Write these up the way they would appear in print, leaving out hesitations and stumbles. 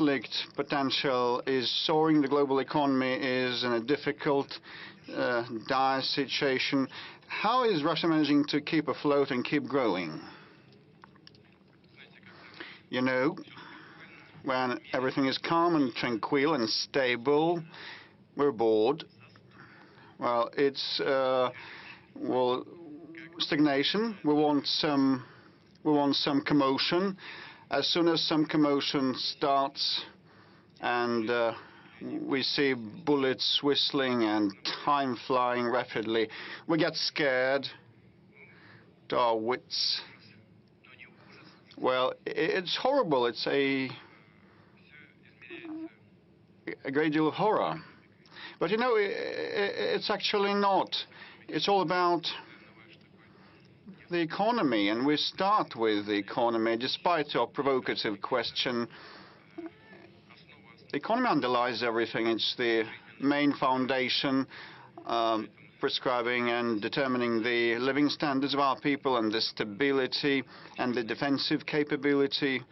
conflict potential is soaring. The global economy is in a difficult, dire situation. How is Russia managing to keep afloat and keep growing? You know, when everything is calm and tranquil and stable, we're bored. Well, it's stagnation. We want some commotion. As soon as some commotion starts and we see bullets whistling and time flying rapidly, we get scared to our wits. Well, it's horrible. It's a great deal of horror. But you know, it's actually not. It's all about the economy, and we start with the economy. Despite your provocative question, the economy underlies everything. It's the main foundation prescribing and determining the living standards of our people and the stability and the defensive capability.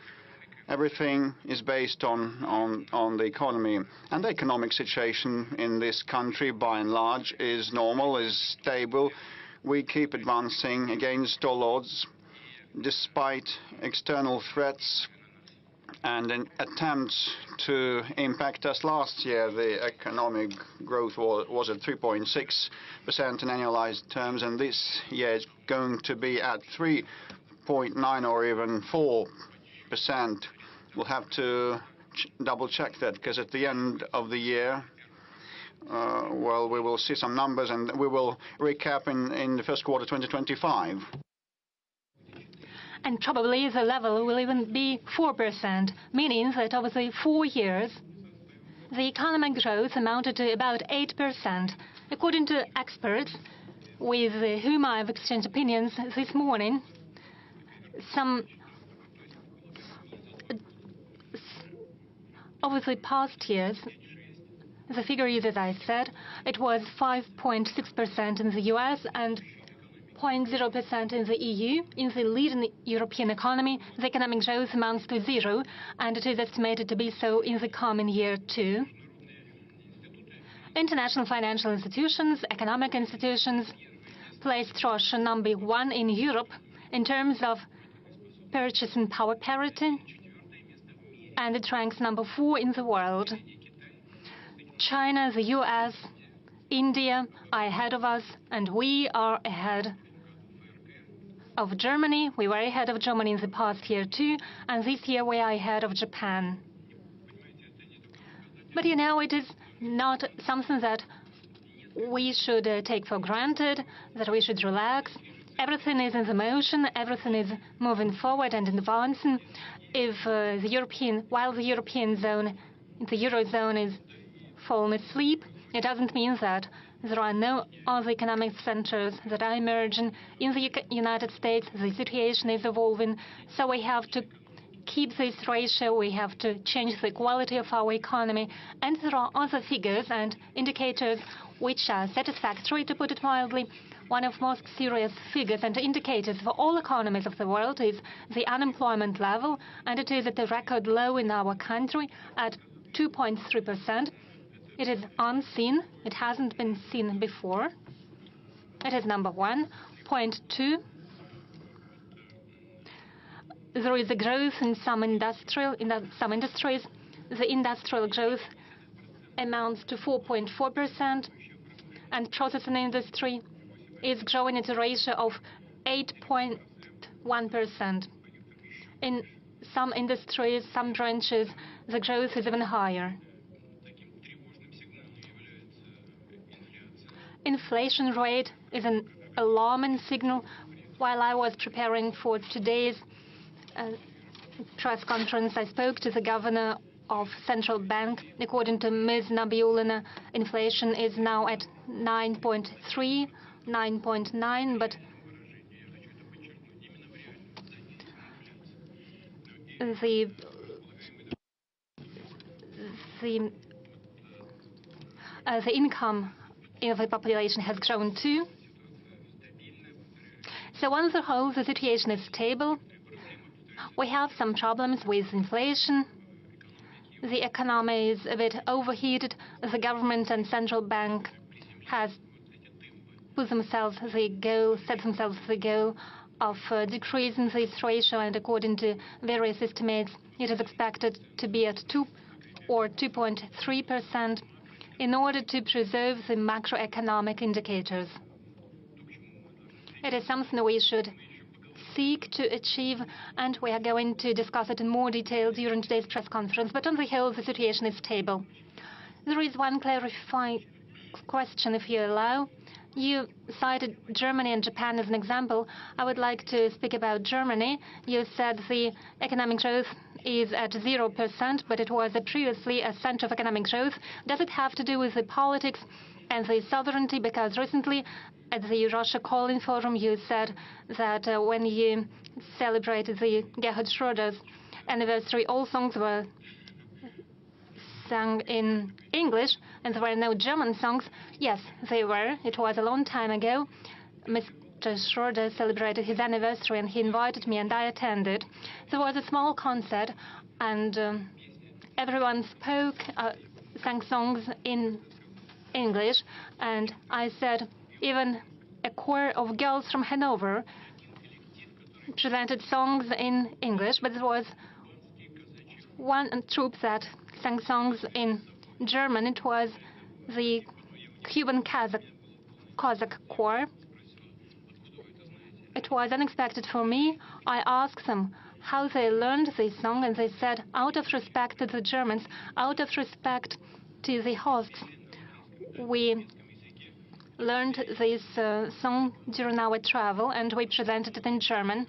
Everything is based on the economy. And the economic situation in this country, by and large, is normal, is stable. We keep advancing against all odds, despite external threats and attempts to impact us. Last year, the economic growth was at 3.6% in annualized terms, and this year it's going to be at 3.9 or even 4%. We'll have to double-check that, because at the end of the year, well, we will see some numbers, and we will recap in the first quarter 2025. And probably the level will even be 4%, meaning that over the 4 years, the economic growth amounted to about 8%. According to experts with whom I've exchanged opinions this morning, over the past years, the figure is, as I said, it was 5.6% in the US and 0.0% in the EU. In the leading European economy, the economic growth amounts to 0, and it is estimated to be so in the coming year too. International financial institutions, economic institutions, placed Russia number 1 in Europe in terms of purchasing power parity, and it ranks number 4 in the world. China, the US, India are ahead of us, and we are ahead of Germany. We were ahead of Germany in the past year too, and this year we are ahead of Japan. But you know, it is not something that we should take for granted, that we should relax. Everything is in the motion, everything is moving forward and advancing. If while the Eurozone is falling asleep, it doesn't mean that there are no other economic centers that are emerging. In the United States, the situation is evolving, so we have to keep this ratio, we have to change the quality of our economy, and there are other figures and indicators which are satisfactory, to put it mildly. One of the most serious figures and indicators for all economies of the world is the unemployment level, and it is at a record low in our country at 2.3%. It is unseen. It hasn't been seen before. It is number 1. Point 2. There is a growth in some industries. The industrial growth amounts to 4.4%, and processing industry is growing at a ratio of 8.1%. In some industries, some branches, the growth is even higher. Inflation rate is an alarming signal. While I was preparing for today's press conference, I spoke to the governor of central bank. According to Ms. Nabiulina, inflation is now at 9.3, 9.9, but the income of the population has grown too. So on the whole, the situation is stable. We have some problems with inflation, the economy is a bit overheated. The government and central bank has set themselves the goal of decreasing this ratio, and according to various estimates, it is expected to be at 2 or 2.3% in order to preserve the macroeconomic indicators. It is something we should seek to achieve, and we are going to discuss it in more detail during today's press conference. But on the whole, the situation is stable. There is one clarifying question, if you allow. You cited Germany and Japan as an example. I would like to speak about Germany. You said the economic growth is at 0%, but it was previously a center of economic growth. Does it have to do with the politics and the sovereignty? Because recently, at the Russia Calling Forum, you said that when you celebrated the Gerhard Schröder's anniversary, all songs were sung in English, and there were no German songs. Yes, they were. It was a long time ago. Mr. Schröder celebrated his anniversary, and he invited me, and I attended. There was a small concert, and everyone sang songs in English, and I said even a choir of girls from Hanover presented songs in English, but there was one troupe that sang songs in German. It was the Cuban Cossack choir. It was unexpected for me. I asked them how they learned this song, and they said, out of respect to the Germans, out of respect to the hosts, we learned this song during our travel, and we presented it in German.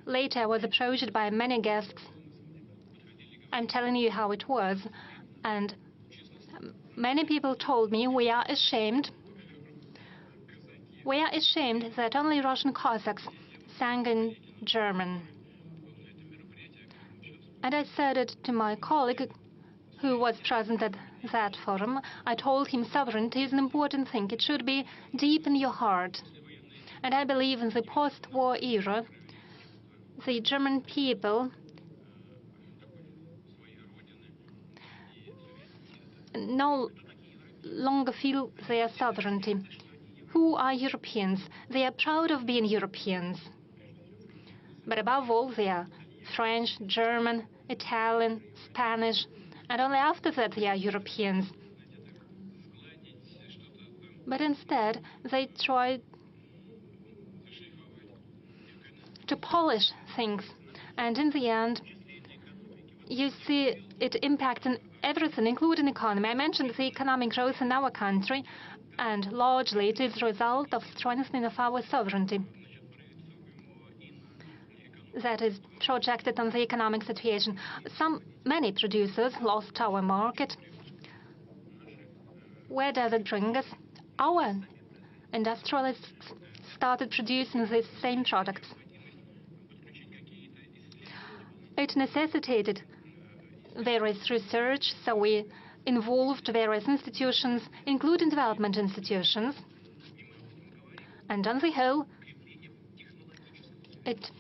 Later, I was approached by many guests. I'm telling you how it was. And many people told me, we are ashamed. We are ashamed that only Russian Cossacks sang in German. And I said it to my colleague who was present at that forum. I told him sovereignty is an important thing. It should be deep in your heart. And I believe in the post-war era, the German people no longer feel their sovereignty. Who are Europeans? They are proud of being Europeans. But above all, they are French, German, Italian, Spanish, and only after that they are Europeans. But instead, they try to polish things, and in the end, you see it impacting everything, including economy. I mentioned the economic growth in our country, and largely it is the result of strengthening of our sovereignty that is projected on the economic situation. Many producers lost our market. Where does it bring us? Our industrialists started producing these same products. It necessitated various research, so we involved various institutions, including development institutions. And on the whole, it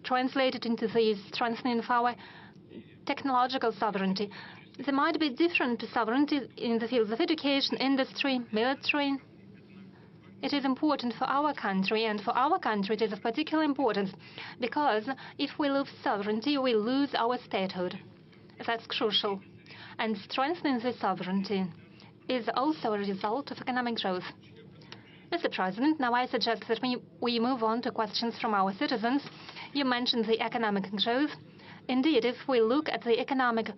translated into the strengthening of our technological sovereignty. There might be different sovereignty in the fields of education, industry, military. It is important for our country, and for our country it is of particular importance, because if we lose sovereignty, we lose our statehood. That's crucial. And strengthening the sovereignty is also a result of economic growth. Mr. President, now I suggest that we move on to questions from our citizens. You mentioned the economic growth. Indeed, if we look at the economic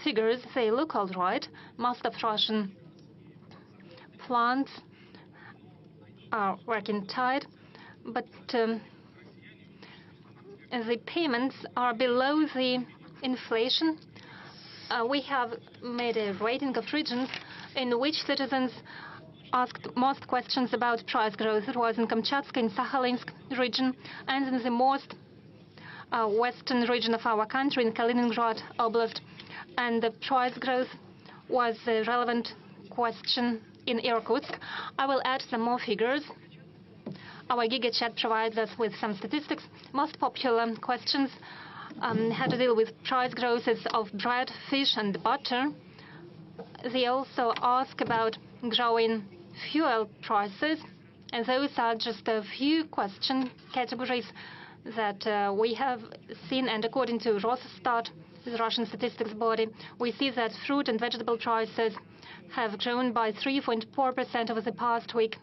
figures, they look all right. Most of Russian plants are working tight, but the payments are below the inflation. We have made a rating of regions in which citizens asked most questions about price growth. It was in Kamchatka, in Sakhalinsk region, and in the most western region of our country, in Kaliningrad Oblast. And the price growth was a relevant question in Irkutsk. I will add some more figures. Our GigaChat provides us with some statistics. Most popular questions had to deal with price growths of bread, fish, and butter. They also ask about growing fuel prices, and those are just a few question categories that we have seen. And according to Rosstat, the Russian statistics body, we see that fruit and vegetable prices have grown by 3.4% over the past week.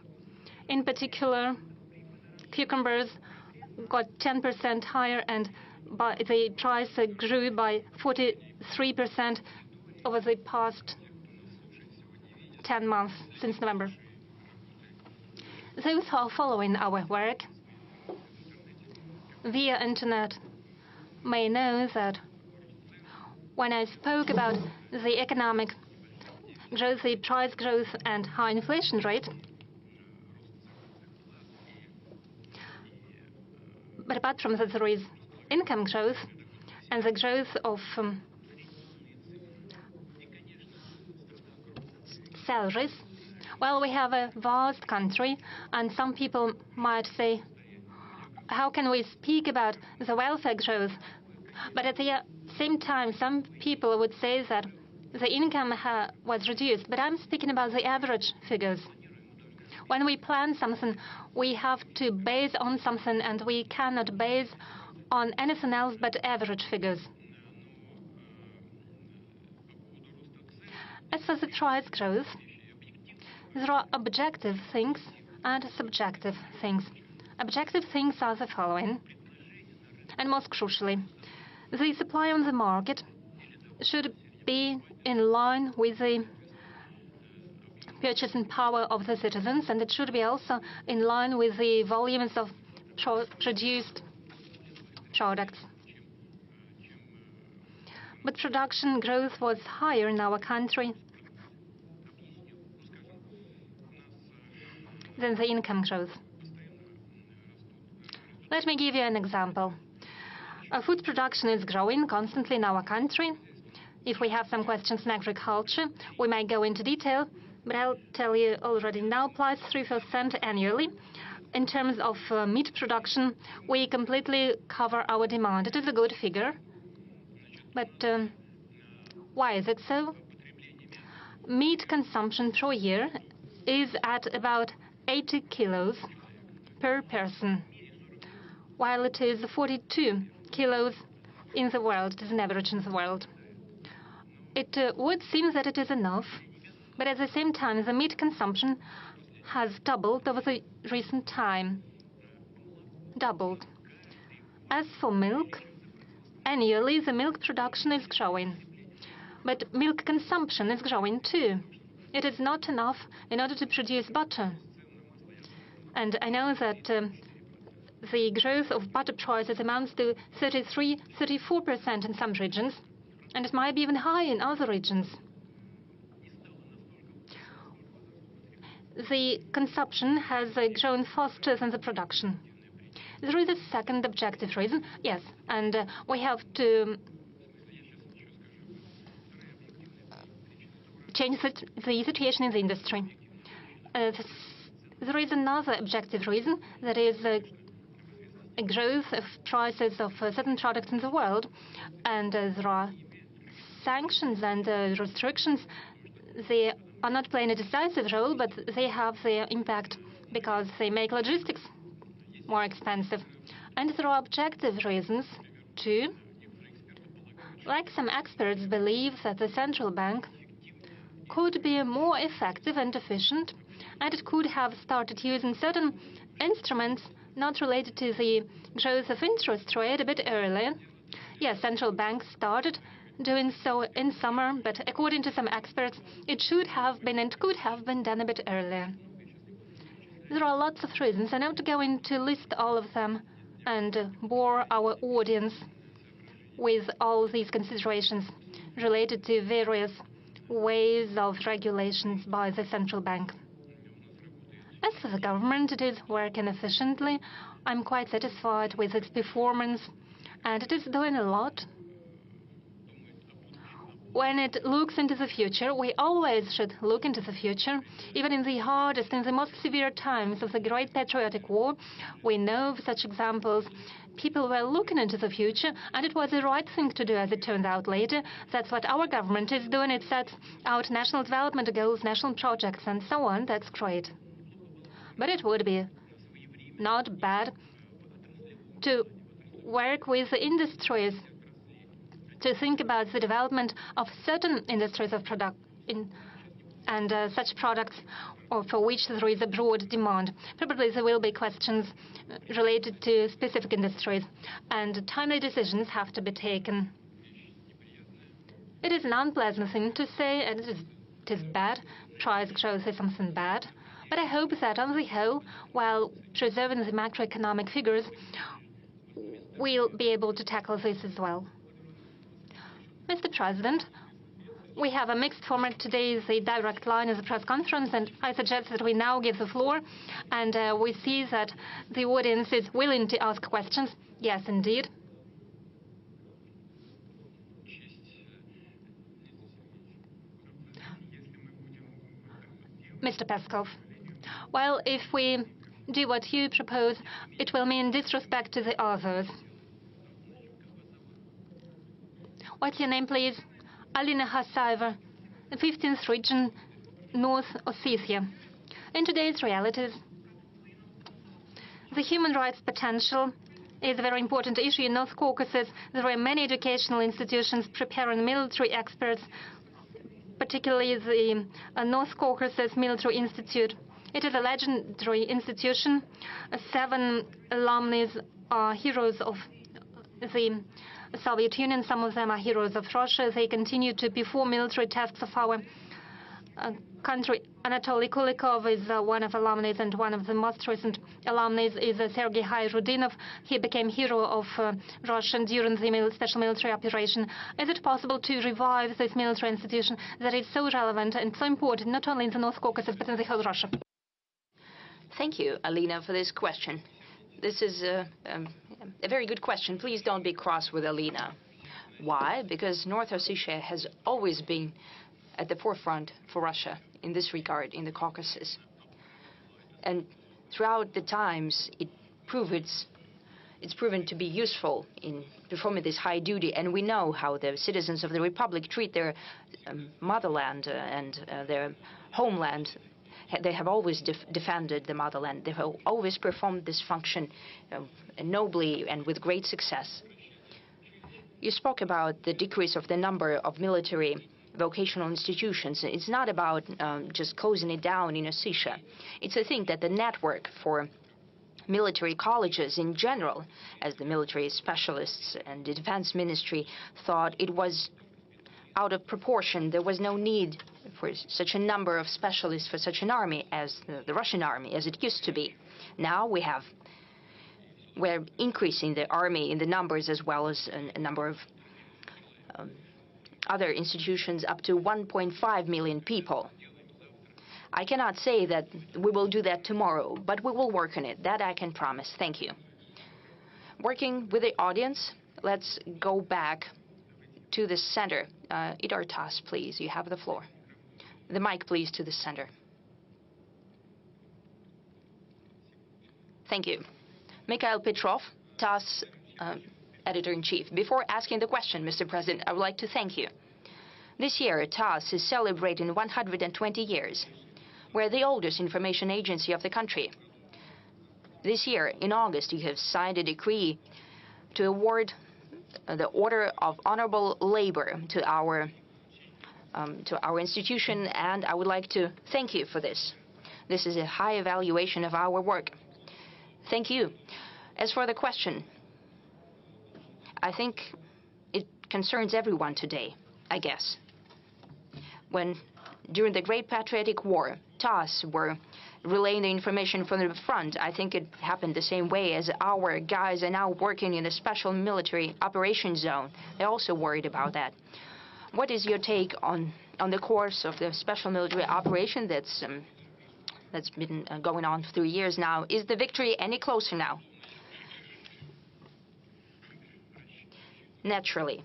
In particular, cucumbers got 10% higher, and the price grew by 43% over the past 10 months since November. Those who are following our work via internet may know that when I spoke about the economic growth, the price growth, and high inflation rate, but apart from that, there is income growth and the growth of salaries. Well, we have a vast country, and some people might say, how can we speak about the welfare growth? But at the same time, some people would say that the income was reduced. But I'm speaking about the average figures. When we plan something, we have to base on something, and we cannot base on anything else but average figures. As for the price growth, there are objective things and subjective things. Objective things are the following, and most crucially, the supply on the market should be in line with the purchasing power of the citizens, and it should be also in line with the volumes of produced products. But production growth was higher in our country than the income growth. Let me give you an example. Food production is growing constantly in our country. If we have some questions in agriculture, we might go into detail, but I'll tell you already now, plus 3% annually. In terms of meat production, we completely cover our demand. It is a good figure. But why is it so? Meat consumption per year is at about 80 kilos per person, while it is 42 kilos in the world. It is an average in the world. It would seem that it is enough, but at the same time, the meat consumption has doubled over the recent time. Doubled. As for milk, annually the milk production is growing, but milk consumption is growing too. It is not enough in order to produce butter. And I know that the growth of butter prices amounts to 33–34% in some regions, and it might be even higher in other regions. The consumption has grown faster than the production. There is a second objective reason, yes, and we have to change the situation in the industry. There is another objective reason, that is a growth of prices of certain products in the world, and there are sanctions and restrictions. They are not playing a decisive role, but they have their impact because they make logistics more expensive. And there are objective reasons too. Like some experts believe that the central bank could be more effective and efficient, and it could have started using certain instruments not related to the growth of interest rate a bit earlier. Yes, central banks started doing so in summer, but according to some experts, it should have been and could have been done a bit earlier. There are lots of reasons, and I'm not going to list all of them and bore our audience with all these considerations related to various ways of regulations by the central bank. As for the government, it is working efficiently. I'm quite satisfied with its performance, and it is doing a lot. When it looks into the future, we always should look into the future. Even in the hardest and the most severe times of the Great Patriotic War, we know of such examples. people were looking into the future, and it was the right thing to do, as it turned out later. That's what our government is doing. It sets out national development goals, national projects, and so on. That's great. But it would be not bad to work with the industries, to think about the development of certain industries of product and such products or for which there is a broad demand. Probably there will be questions related to specific industries, and timely decisions have to be taken. It is an unpleasant thing to say, and it is bad. Price growth is something bad. But I hope that on the whole, while preserving the macroeconomic figures, we'll be able to tackle this as well. Mr. President, we have a mixed format today. The direct line is a press conference, and I suggest that we now give the floor, and we see that the audience is willing to ask questions. Yes, indeed. Mr. Peskov, well, if we do what you propose, it will mean disrespect to the others. What's your name, please? Alina Hasaeva, 15th region, North Ossetia. In today's realities, the human rights potential is a very important issue in North Caucasus. There are many educational institutions preparing military experts, particularly the North Caucasus Military Institute. It is a legendary institution. 7 alumni are heroes of the Soviet Union. Some of them are heroes of Russia. They continue to perform military tasks of our country. Anatoly Kulikov is one of alumni, and one of the most recent alumni is Sergei Hayrudinov. He became hero of Russia during the special military operation. Is it possible to revive this military institution that is so relevant and so important, not only in the North Caucasus, but in the whole Russia? Thank you, Alina, for this question. This is a very good question. Please don't be cross with Alina. Why? Because North Ossetia has always been at the forefront for Russia in this regard in the Caucasus. And throughout the times, it's proven to be useful in performing this high duty. And we know how the citizens of the Republic treat their motherland and their homeland. They have always defended the motherland. They have always performed this function nobly and with great success. You spoke about the decrease of the number of military vocational institutions. It's not about just closing it down in Ossetia. It's a thing that the network for military colleges in general, as the military specialists and the defense ministry thought it was out of proportion. There was no need for such a number of specialists for such an army as the Russian army, as it used to be. Now we're increasing the army in the numbers as well as a number of other institutions up to 1.5 million people. I cannot say that we will do that tomorrow, but we will work on it. That I can promise. Thank you. Working with the audience, let's go back to the center. Idar Tas, please, you have the floor. The mic, please, to the center. Thank you. Mikhail Petrov, TASS Editor-in-Chief. Before asking the question, Mr. President, I would like to thank you. This year, TASS is celebrating 120 years. We're the oldest information agency of the country. This year, in August, you have signed a decree to award the Order of Honorable Labor to our institution, and I would like to thank you for this. This is a high evaluation of our work. Thank you. As for the question, I think it concerns everyone today, I guess. When, during the Great Patriotic War, TASS were relaying the information from the front, I think it happened the same way as our guys are now working in a special military operation zone. They're also worried about that. What is your take on the course of the special military operation that's been going on for 3 years now? Is the victory any closer now? Naturally,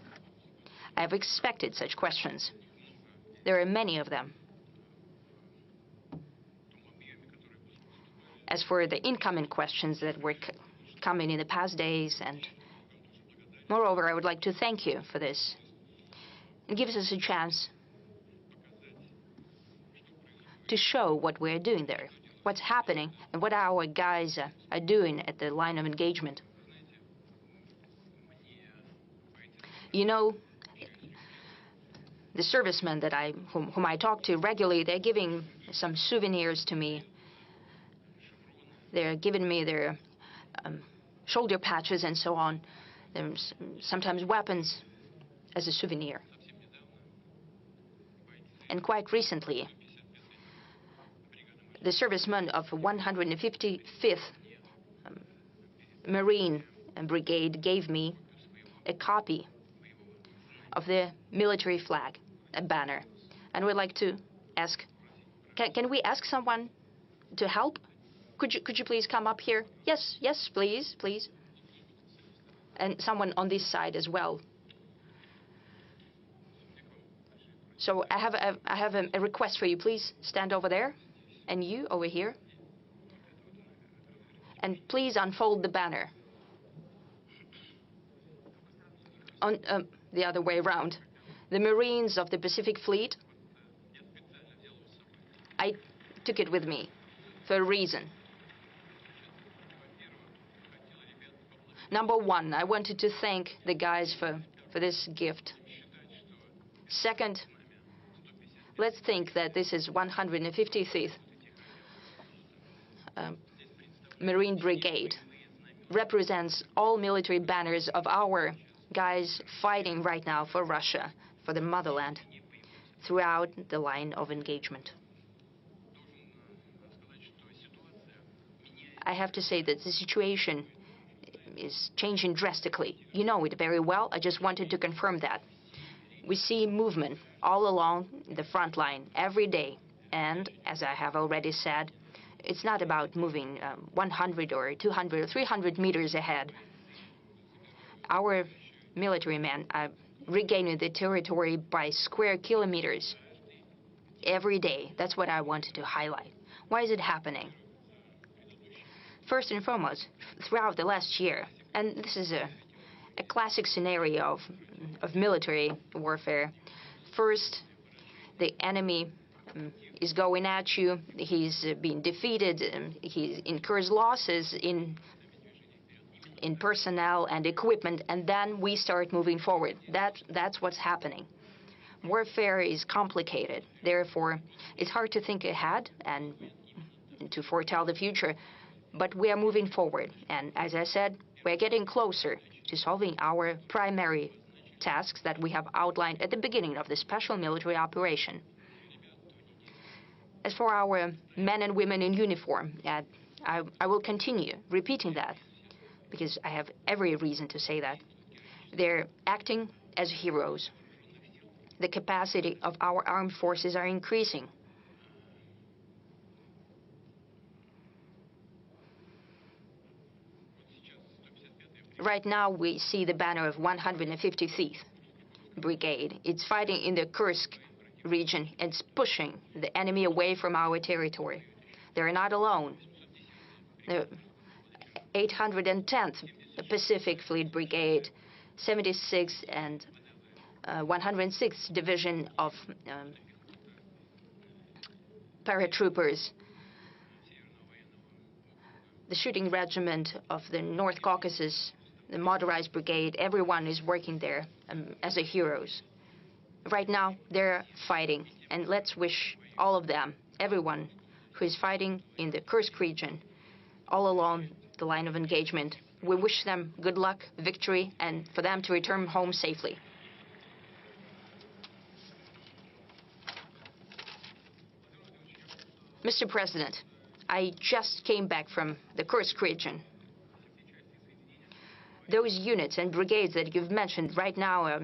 I've expected such questions. There are many of them. As for the incoming questions that were coming in the past days. And moreover, I would like to thank you for this. It gives us a chance to show what we're doing there, what's happening, and what our guys are doing at the line of engagement. You know, the servicemen that whom I talk to regularly, they're giving some souvenirs to me. They're giving me their shoulder patches and so on. There's sometimes weapons as a souvenir. And quite recently, the servicemen of 155th Marine Brigade gave me a copy of the military flag, a banner. And we'd like to ask, can we ask someone to help? Could you please come up here? Yes, please. And someone on this side as well. So I have a request for you. Please stand over there, and you over here. And please unfold the banner. On the other way around. The Marines of the Pacific Fleet, I took it with me for a reason. Number one, I wanted to thank the guys for this gift. Second, let's think that this is 155th Marine Brigade. Represents all military banners of our guys fighting right now for Russia, for the motherland, throughout the line of engagement. I have to say that the situation is changing drastically. You know it very well. I just wanted to confirm that. We see movement all along the front line every day. And as I have already said, it's not about moving 100 or 200 or 300 meters ahead. Our military men are regaining the territory by square kilometers every day. That's what I wanted to highlight. Why is it happening? First and foremost, throughout the last year, and this is a classic scenario of military warfare. First, the enemy is going at you, he's being defeated, he incurs losses in personnel and equipment, and then we start moving forward. That's what's happening. Warfare is complicated. Therefore, it's hard to think ahead and to foretell the future. But we are moving forward. And as I said, we're getting closer to solving our primary tasks that we have outlined at the beginning of the special military operation. As for our men and women in uniform, I will continue repeating that, because I have every reason to say that. They're acting as heroes. The capacity of our armed forces are increasing. Right now, we see the banner of 155th Brigade. It's fighting in the Kursk region. It's pushing the enemy away from our territory. They're not alone. The 810th Pacific Fleet Brigade, 76th and 106th Division of paratroopers, the shooting regiment of the North Caucasus, the motorized brigade, everyone is working there as a heroes. Right now, they're fighting, and let's wish all of them, everyone who is fighting in the Kursk region, all along the line of engagement, we wish them good luck, victory, and for them to return home safely. Mr. President, I just came back from the Kursk region. Those units and brigades that you've mentioned right now are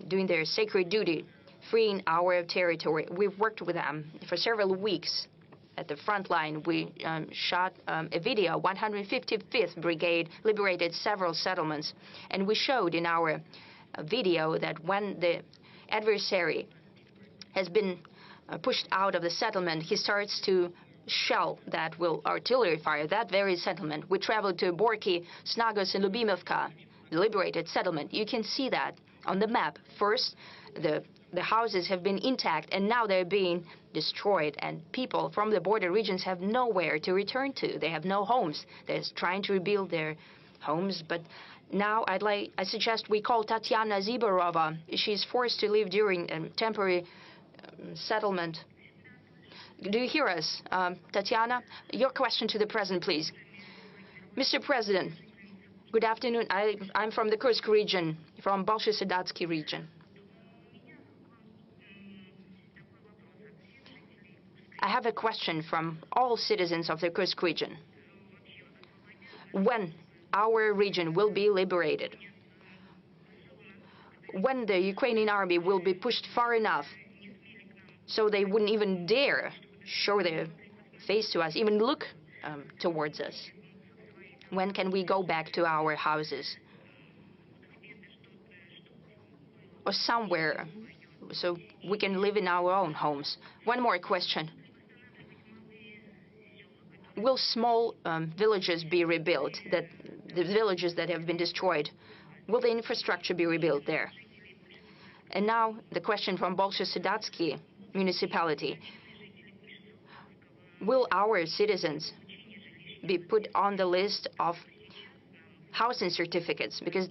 doing their sacred duty, freeing our territory. We've worked with them for several weeks at the front line. We shot a video. 155th Brigade liberated several settlements, and we showed in our video that when the adversary has been pushed out of the settlement, he starts to shell that will artillery fire that very settlement. We traveled to Borki, Snagos, and Lubimovka, the liberated settlement. You can see that on the map. First, the houses have been intact, and now they're being destroyed, and people from the border regions have nowhere to return to. They have no homes. They're trying to rebuild their homes, but now I suggest we call Tatiana Ziborova. She's forced to live during a temporary settlement. Do you hear us, Tatiana? Your question to the President, please. Mr. President, good afternoon. I'm from the Kursk region, from Bolshiye-Sedatsky region. I have a question from all citizens of the Kursk region. When our region will be liberated? When the Ukrainian army will be pushed far enough so they wouldn't even dare show their face to us, even look towards us? When can we go back to our houses? Or somewhere so we can live in our own homes? One more question. Will small villages be rebuilt, the villages that have been destroyed? Will the infrastructure be rebuilt there? And now the question from Bolshiye-Sedatsky municipality. Will our citizens be put on the list of housing certificates? Because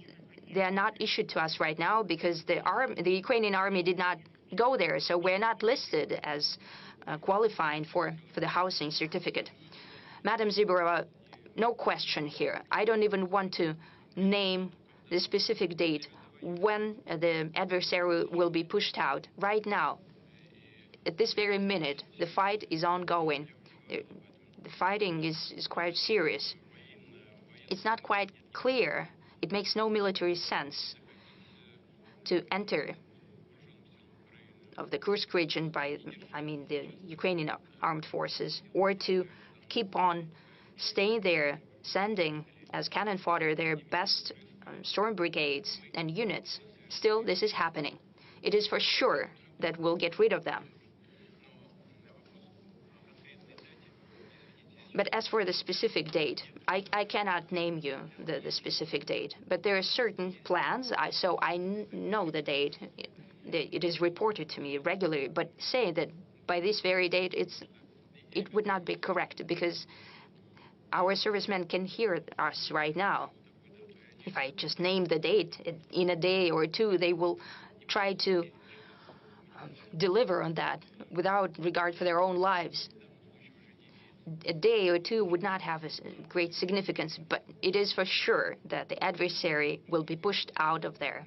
they are not issued to us right now because the Ukrainian army did not go there, so we're not listed as qualifying for the housing certificate. Madam Ziborova, no question here. I don't even want to name the specific date when the adversary will be pushed out. Right now, at this very minute, the fight is ongoing. The fighting is quite serious. It's not quite clear. It makes no military sense to enter of the Kursk region by, the Ukrainian armed forces, or to keep on staying there, sending as cannon fodder their best storm brigades and units. Still, this is happening. It is for sure that we'll get rid of them. But as for the specific date, I cannot name you the specific date, but there are certain plans, so I know the date. It is reported to me regularly, but say that by this very date, it would not be correct, because our servicemen can hear us right now. If I just name the date, in a day or two, they will try to deliver on that without regard for their own lives. A day or two would not have a great significance, but it is for sure that the adversary will be pushed out of there.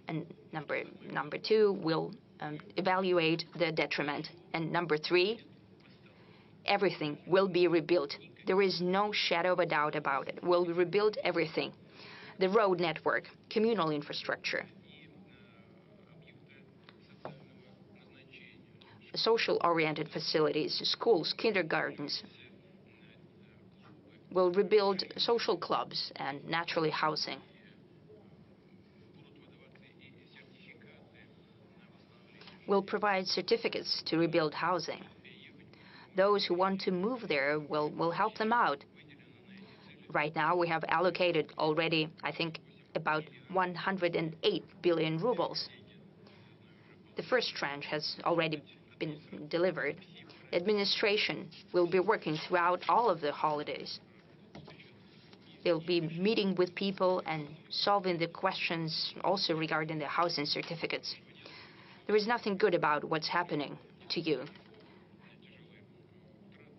And number two, will evaluate the detriment. And number three, everything will be rebuilt. There is no shadow of a doubt about it. We'll rebuild everything. The road network, communal infrastructure, social-oriented facilities, schools, kindergartens. We'll rebuild social clubs and, naturally, housing. We'll provide certificates to rebuild housing. Those who want to move there, will help them out. Right now, we have allocated already, I think, about 108 billion rubles. The first tranche has already been delivered. The administration will be working throughout all of the holidays. They'll be meeting with people and solving the questions also regarding the housing certificates. There is nothing good about what's happening to you.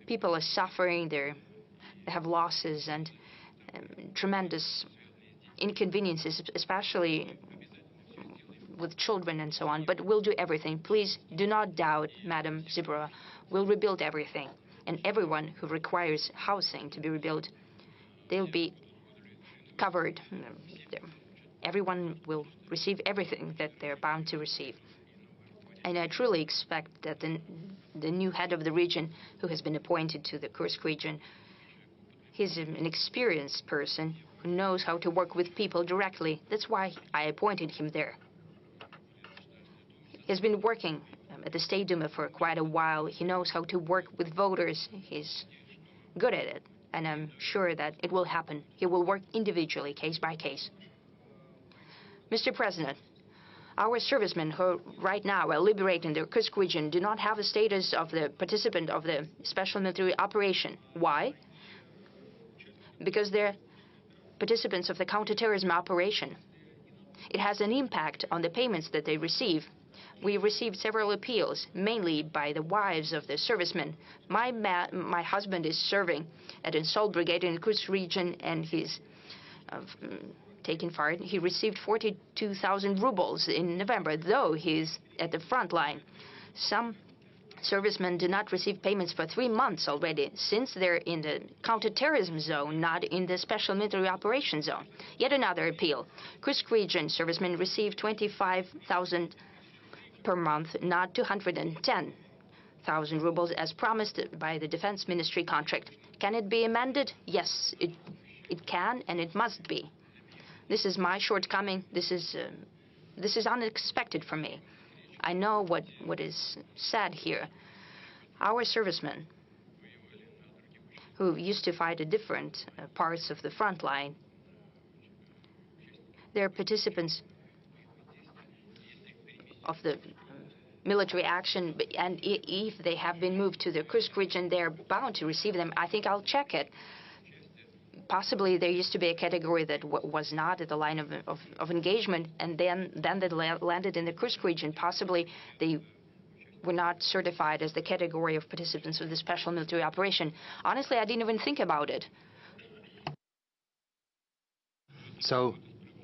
People are suffering, they have losses and tremendous inconveniences, especially with children and so on. But we'll do everything. Please do not doubt, Madam Ziborova. We'll rebuild everything. And everyone who requires housing to be rebuilt, they'll be covered. Everyone will receive everything that they're bound to receive. And I truly expect that the new head of the region, who has been appointed to the Kursk region, he's an experienced person who knows how to work with people directly. That's why I appointed him there. He has been working at the State Duma for quite a while. He knows how to work with voters. He's good at it, and I'm sure that it will happen. He will work individually, case by case. Mr. President, our servicemen who right now are liberating the Kursk region do not have the status of the participant of the special military operation. Why? Because they're participants of the counterterrorism operation. It has an impact on the payments that they receive. We received several appeals, mainly by the wives of the servicemen. My husband is serving at an assault brigade in the Kursk region, and he's taking part. He received 42,000 rubles in November, though he's at the front line. Some servicemen do not receive payments for 3 months already, since they're in the counterterrorism zone, not in the special military operations zone. Yet another appeal. Kursk region servicemen receive 25,000 per month, not 210,000 rubles as promised by the Defense Ministry contract. Can it be amended? Yes, it can and it must be. This is my shortcoming. This is unexpected for me. I know what is said here. Our servicemen who used to fight at different parts of the front line, they're participants of the military action, and if they have been moved to the Kursk region, they're bound to receive them. I think I'll check it. Possibly there used to be a category that was not at the line of engagement, and then they landed in the Kursk region. Possibly they were not certified as the category of participants of the special military operation. Honestly, I didn't even think about it. So,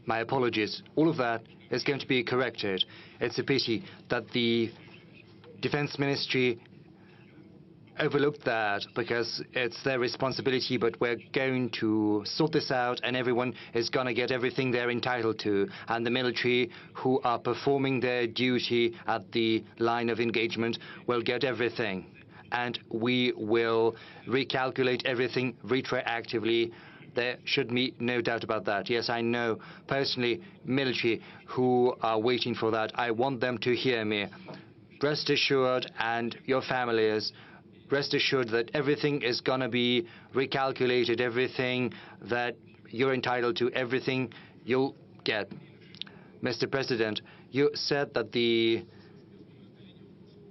my apologies. All of that is going to be corrected. It's a pity that the Defense Ministry overlooked that, because it's their responsibility, but we're going to sort this out, and everyone is going to get everything they're entitled to. And the military who are performing their duty at the line of engagement will get everything. And we will recalculate everything retroactively. There should be no doubt about that. Yes, I know personally military who are waiting for that. I want them to hear me. Rest assured, and your families, rest assured that everything is going to be recalculated, everything that you're entitled to, everything you'll get. Mr. President, you said that the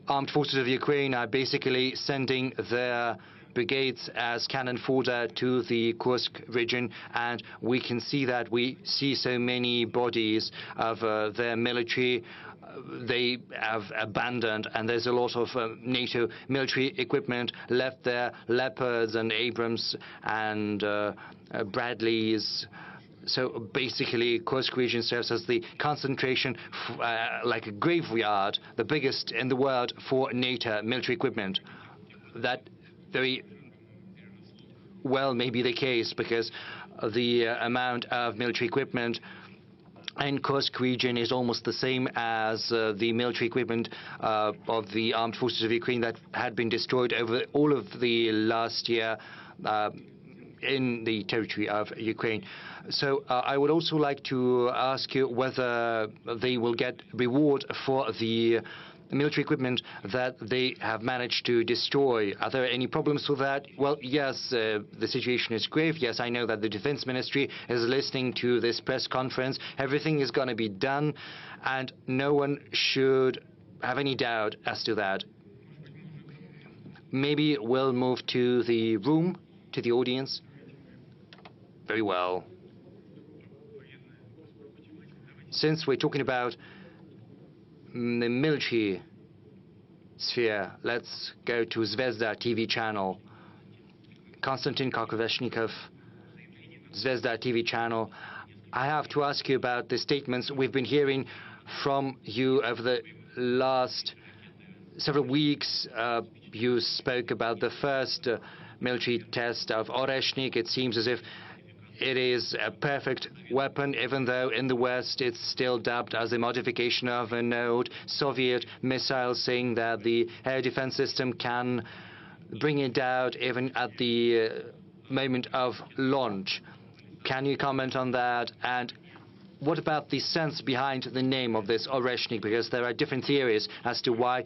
armed forces of Ukraine are basically sending their brigades as cannon fodder to the Kursk region, and we can see that. We see so many bodies of their military. They have abandoned, and there's a lot of NATO military equipment left there, Leopards and Abrams and Bradleys. So basically, Kursk region serves as the concentration, like a graveyard, the biggest in the world for NATO military equipment. That very well may be the case, because the amount of military equipment in Kursk region is almost the same as the military equipment of the armed forces of Ukraine that had been destroyed over all of the last year in the territory of Ukraine. So I would also like to ask you whether they will get reward for the military equipment that they have managed to destroy. Are there any problems with that? Well, yes, the situation is grave. Yes, I know that the Defense Ministry is listening to this press conference. Everything is going to be done, and no one should have any doubt as to that. Maybe we'll move to the room, to the audience. Very well. Since we're talking about the military sphere, let's go to Zvezda TV channel. Konstantin Karkoveshnikov, Zvezda TV channel. I have to ask you about the statements we've been hearing from you over the last several weeks. You spoke about the first military test of Oreshnik. It seems as if it is a perfect weapon, even though in the West it's still dubbed as a modification of an old Soviet missile, saying that the air defense system can bring it down even at the moment of launch. Can you comment on that? And what about the sense behind the name of this Oreshnik? Because there are different theories as to why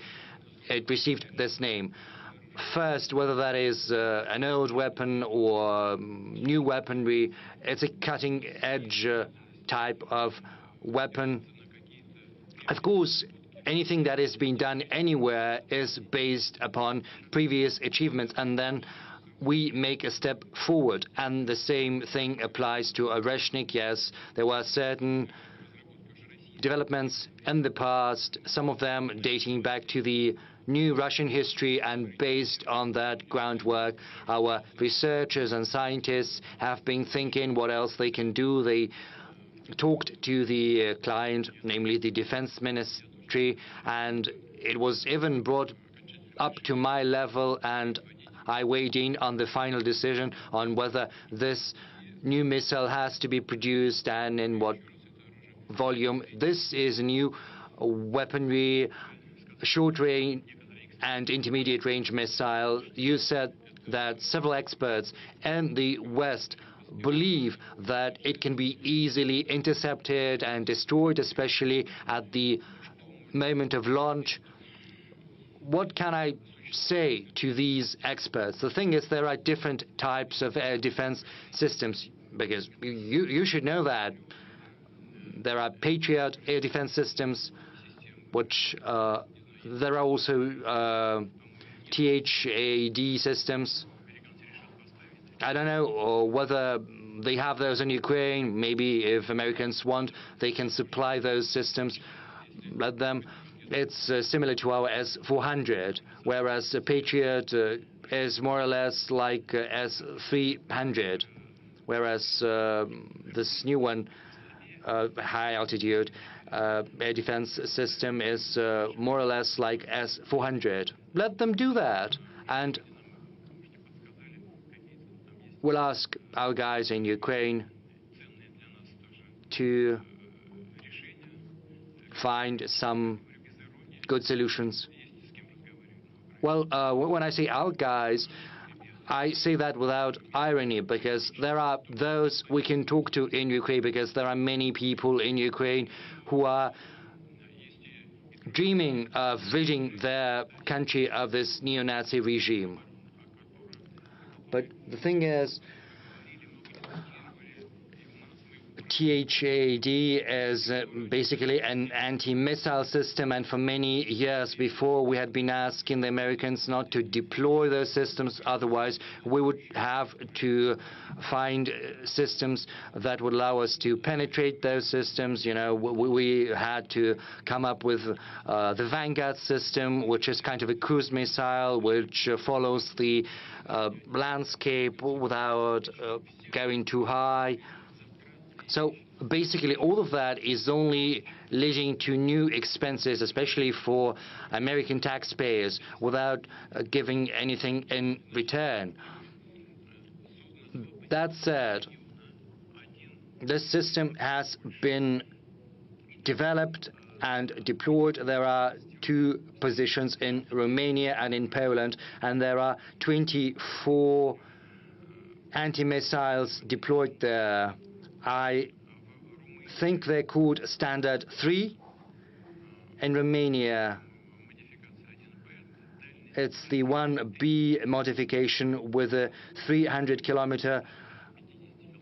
it received this name. First, whether that is an old weapon or new weaponry, it's a cutting-edge type of weapon. Of course, anything that is being done anywhere is based upon previous achievements, and then we make a step forward. And the same thing applies to Oreshnik. Yes, there were certain developments in the past, some of them dating back to the new Russian history, and based on that groundwork, our researchers and scientists have been thinking what else they can do. They talked to the client, namely the defense ministry, and it was even brought up to my level, and I weighed in on the final decision on whether this new missile has to be produced and in what volume. This is a new weaponry, short-range and intermediate-range missile. You said that several experts in the West believe that it can be easily intercepted and destroyed, especially at the moment of launch. What can I say to these experts? The thing is, there are different types of air defense systems, because you should know that there are Patriot air defense systems, which there are also THAAD systems. I don't know whether they have those in Ukraine. Maybe if Americans want, they can supply those systems. Let them. It's similar to our S-400, whereas the Patriot is more or less like S-300, whereas this new one, high altitude air defense system, is more or less like S-400. Let them do that, and we'll ask our guys in Ukraine to find some good solutions. Well, when I say our guys, I say that without irony, because there are those we can talk to in Ukraine, because there are many people in Ukraine who are dreaming of ridding their country of this neo-Nazi regime. But the thing is, THAAD is basically an anti-missile system, and for many years before we had been asking the Americans not to deploy those systems, otherwise we would have to find systems that would allow us to penetrate those systems. You know, we had to come up with the Vanguard system, which is kind of a cruise missile which follows the landscape without going too high. So basically all of that is only leading to new expenses, especially for American taxpayers, without giving anything in return. That said, this system has been developed and deployed. There are 2 positions in Romania and in Poland, and there are 24 anti-missiles deployed there. I think they're called Standard 3. In Romania, it's the 1B modification with a 300-kilometer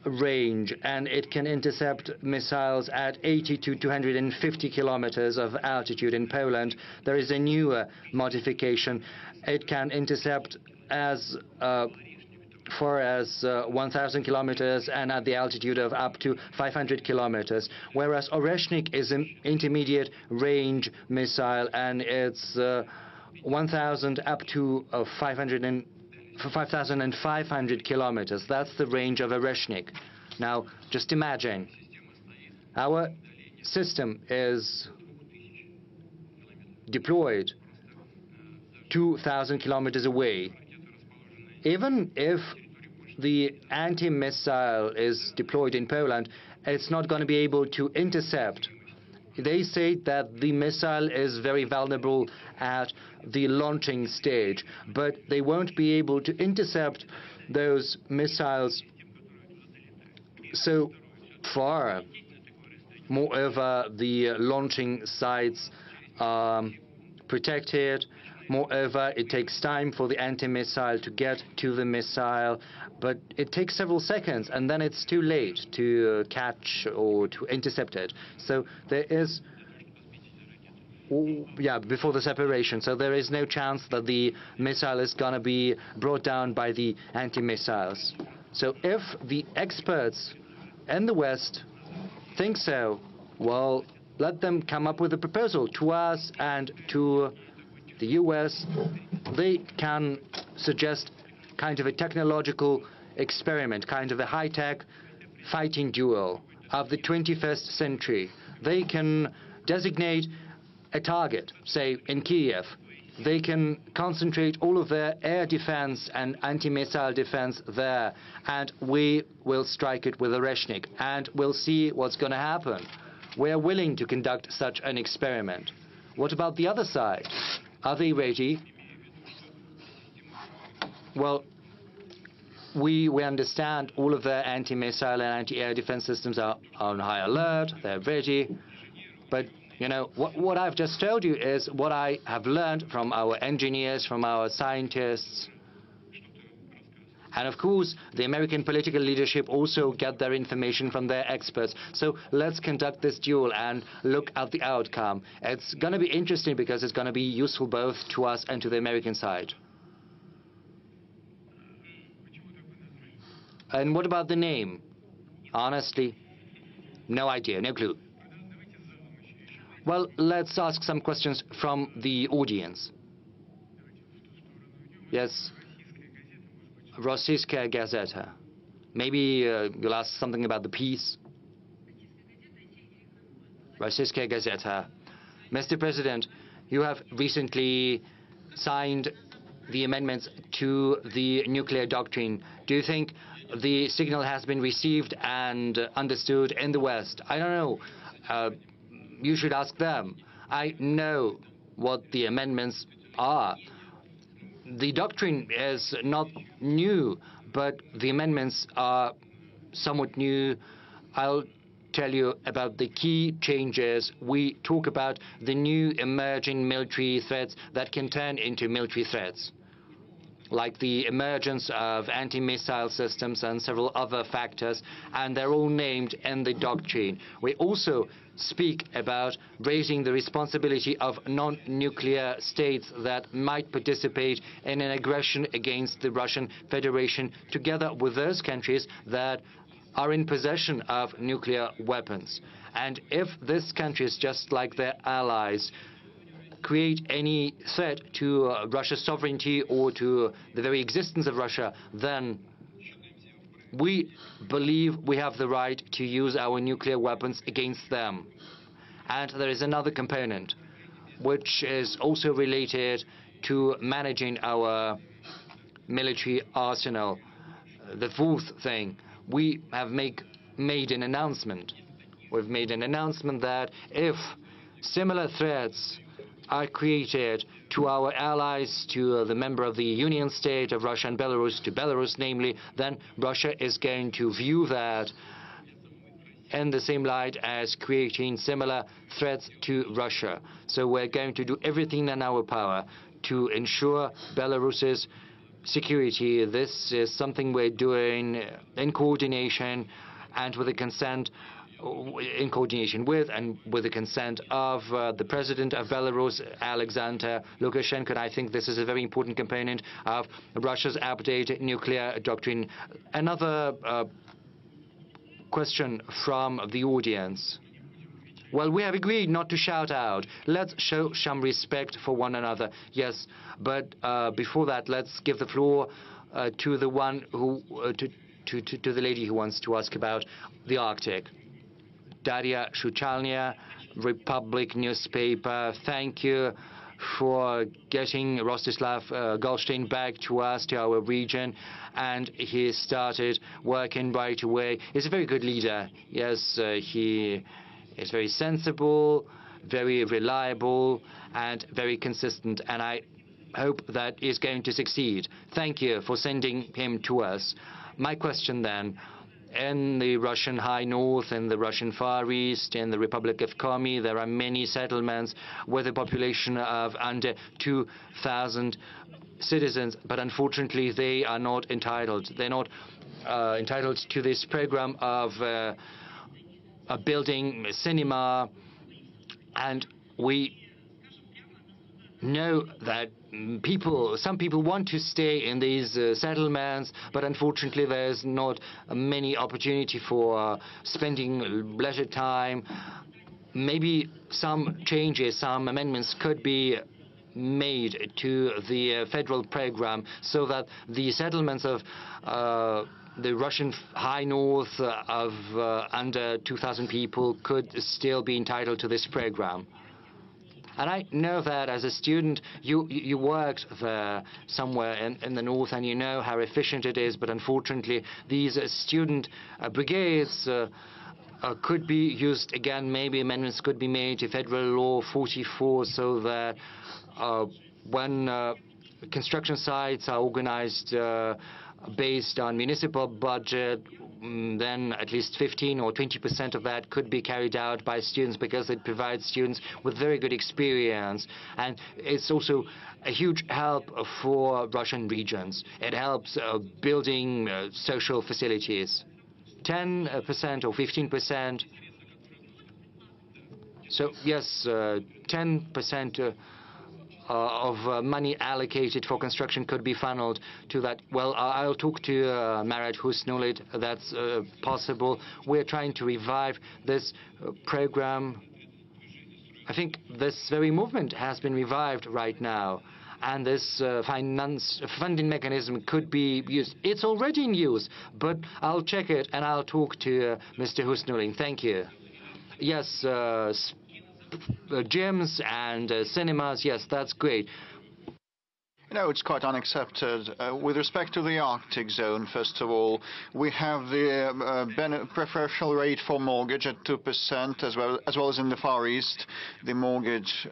range, and it can intercept missiles at 80 to 250 kilometers of altitude. In Poland, there is a newer modification. It can intercept as far as 1,000 kilometers and at the altitude of up to 500 kilometers, whereas Oreshnik is an intermediate range missile, and it's 1,000 up to 5,500 kilometers. That's the range of Oreshnik. Now, just imagine, our system is deployed 2,000 kilometers away. Even if the anti-missile is deployed in Poland, it's not going to be able to intercept. They say that the missile is very vulnerable at the launching stage, but they won't be able to intercept those missiles so far. Moreover, the launching sites are protected. Moreover, it takes time for the anti-missile to get to the missile, but it takes several seconds, and then it's too late to catch or to intercept it. So there is, before the separation, so there is no chance that the missile is going to be brought down by the anti-missiles. So if the experts in the West think so, well, let them come up with a proposal to us and to the US. They can suggest kind of a technological experiment, kind of a high-tech fighting duel of the 21st century. They can designate a target, say in Kiev. They can concentrate all of their air defense and anti-missile defense there, and we will strike it with a Oreshnik, and we'll see what's going to happen. We are willing to conduct such an experiment. What about the other side? Are they ready? Well, we understand all of their anti-missile and anti-air defense systems are on high alert. They're ready. But, you know, what I've just told you is what I have learned from our engineers, from our scientists. And of course, the American political leadership also get their information from their experts. So let's conduct this duel and look at the outcome. It's going to be interesting because it's going to be useful both to us and to the American side. And what about the name? Honestly, no idea, no clue. Well, let's ask some questions from the audience. Yes. Rossiyskaya Gazeta. Maybe you'll ask something about the peace. Rossiyskaya Gazeta. Mr. President, you have recently signed the amendments to the nuclear doctrine. Do you think the signal has been received and understood in the West? I don't know. You should ask them. I know what the amendments are. The doctrine is not new, but the amendments are somewhat new. I'll tell you about the key changes. We talk about the new emerging military threats that can turn into military threats, like the emergence of anti-missile systems and several other factors, and they're all named in the doctrine. We also speak about raising the responsibility of non-nuclear states that might participate in an aggression against the Russian Federation, together with those countries that are in possession of nuclear weapons. And if these countries, just like their allies, create any threat to Russia's sovereignty or to the very existence of Russia, then we believe we have the right to use our nuclear weapons against them. And there is another component, which is also related to managing our military arsenal. The fourth thing, we have made an announcement. We've made an announcement that if similar threats are created to our allies, to the member of the Union State of Russia and Belarus, to Belarus namely, then Russia is going to view that in the same light as creating similar threats to Russia. So we're going to do everything in our power to ensure Belarus's security. This is something we're doing in coordination and with the consent in coordination with and with the consent of the President of Belarus, Alexander Lukashenko. And I think this is a very important component of Russia's updated nuclear doctrine. Another question from the audience. Well, we have agreed not to shout out. Let's show some respect for one another. Yes, but before that, let's give the floor to the one who to the lady who wants to ask about the Arctic. Daria Shuchalnya, Republic newspaper. Thank you for getting Rostislav Golstein back to us, to our region, and he started working right away. He's a very good leader. Yes, he is very sensible, very reliable, and very consistent, and I hope that he's going to succeed. Thank you for sending him to us. My question then in the Russian High North, in the Russian Far East, in the Republic of Komi, there are many settlements with a population of under 2,000 citizens, but unfortunately they are not entitled. They're not entitled to this program of building a cinema, and we know that some people want to stay in these settlements, but unfortunately there's not many opportunity for spending leisure time. Maybe some changes, some amendments could be made to the federal program so that the settlements of the Russian High North of under 2,000 people could still be entitled to this program. And I know that as a student, you worked there somewhere in the north, and you know how efficient it is. But unfortunately, these student brigades could be used again. Maybe amendments could be made to Federal Law 44 so that when construction sites are organized based on municipal budget, then at least 15 or 20% of that could be carried out by students, because it provides students with very good experience, and it's also a huge help for Russian regions. It helps building social facilities. 10% or 15%. So yes, 10% of money allocated for construction could be funneled to that. Well, I'll talk to Marat Husnulit. That's possible. We're trying to revive this program. I think this very movement has been revived right now, and this funding mechanism could be used. It's already in use, but I'll check it and I'll talk to Mr. Husnulit. Thank you. Yes, gyms and cinemas, yes, that's great. You know, it's quite unaccepted. With respect to the Arctic zone, first of all, we have the preferential rate for mortgage at 2%, as well as in the Far East. The mortgage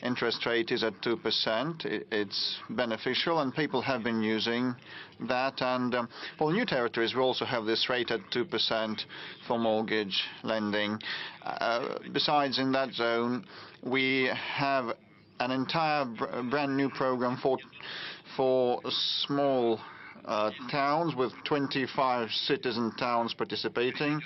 interest rate is at 2%. It's beneficial, and people have been using that. And for new territories, we also have this rate at 2% for mortgage lending. Besides, in that zone, we have an entire brand new program for small towns with 25 citizen towns participating.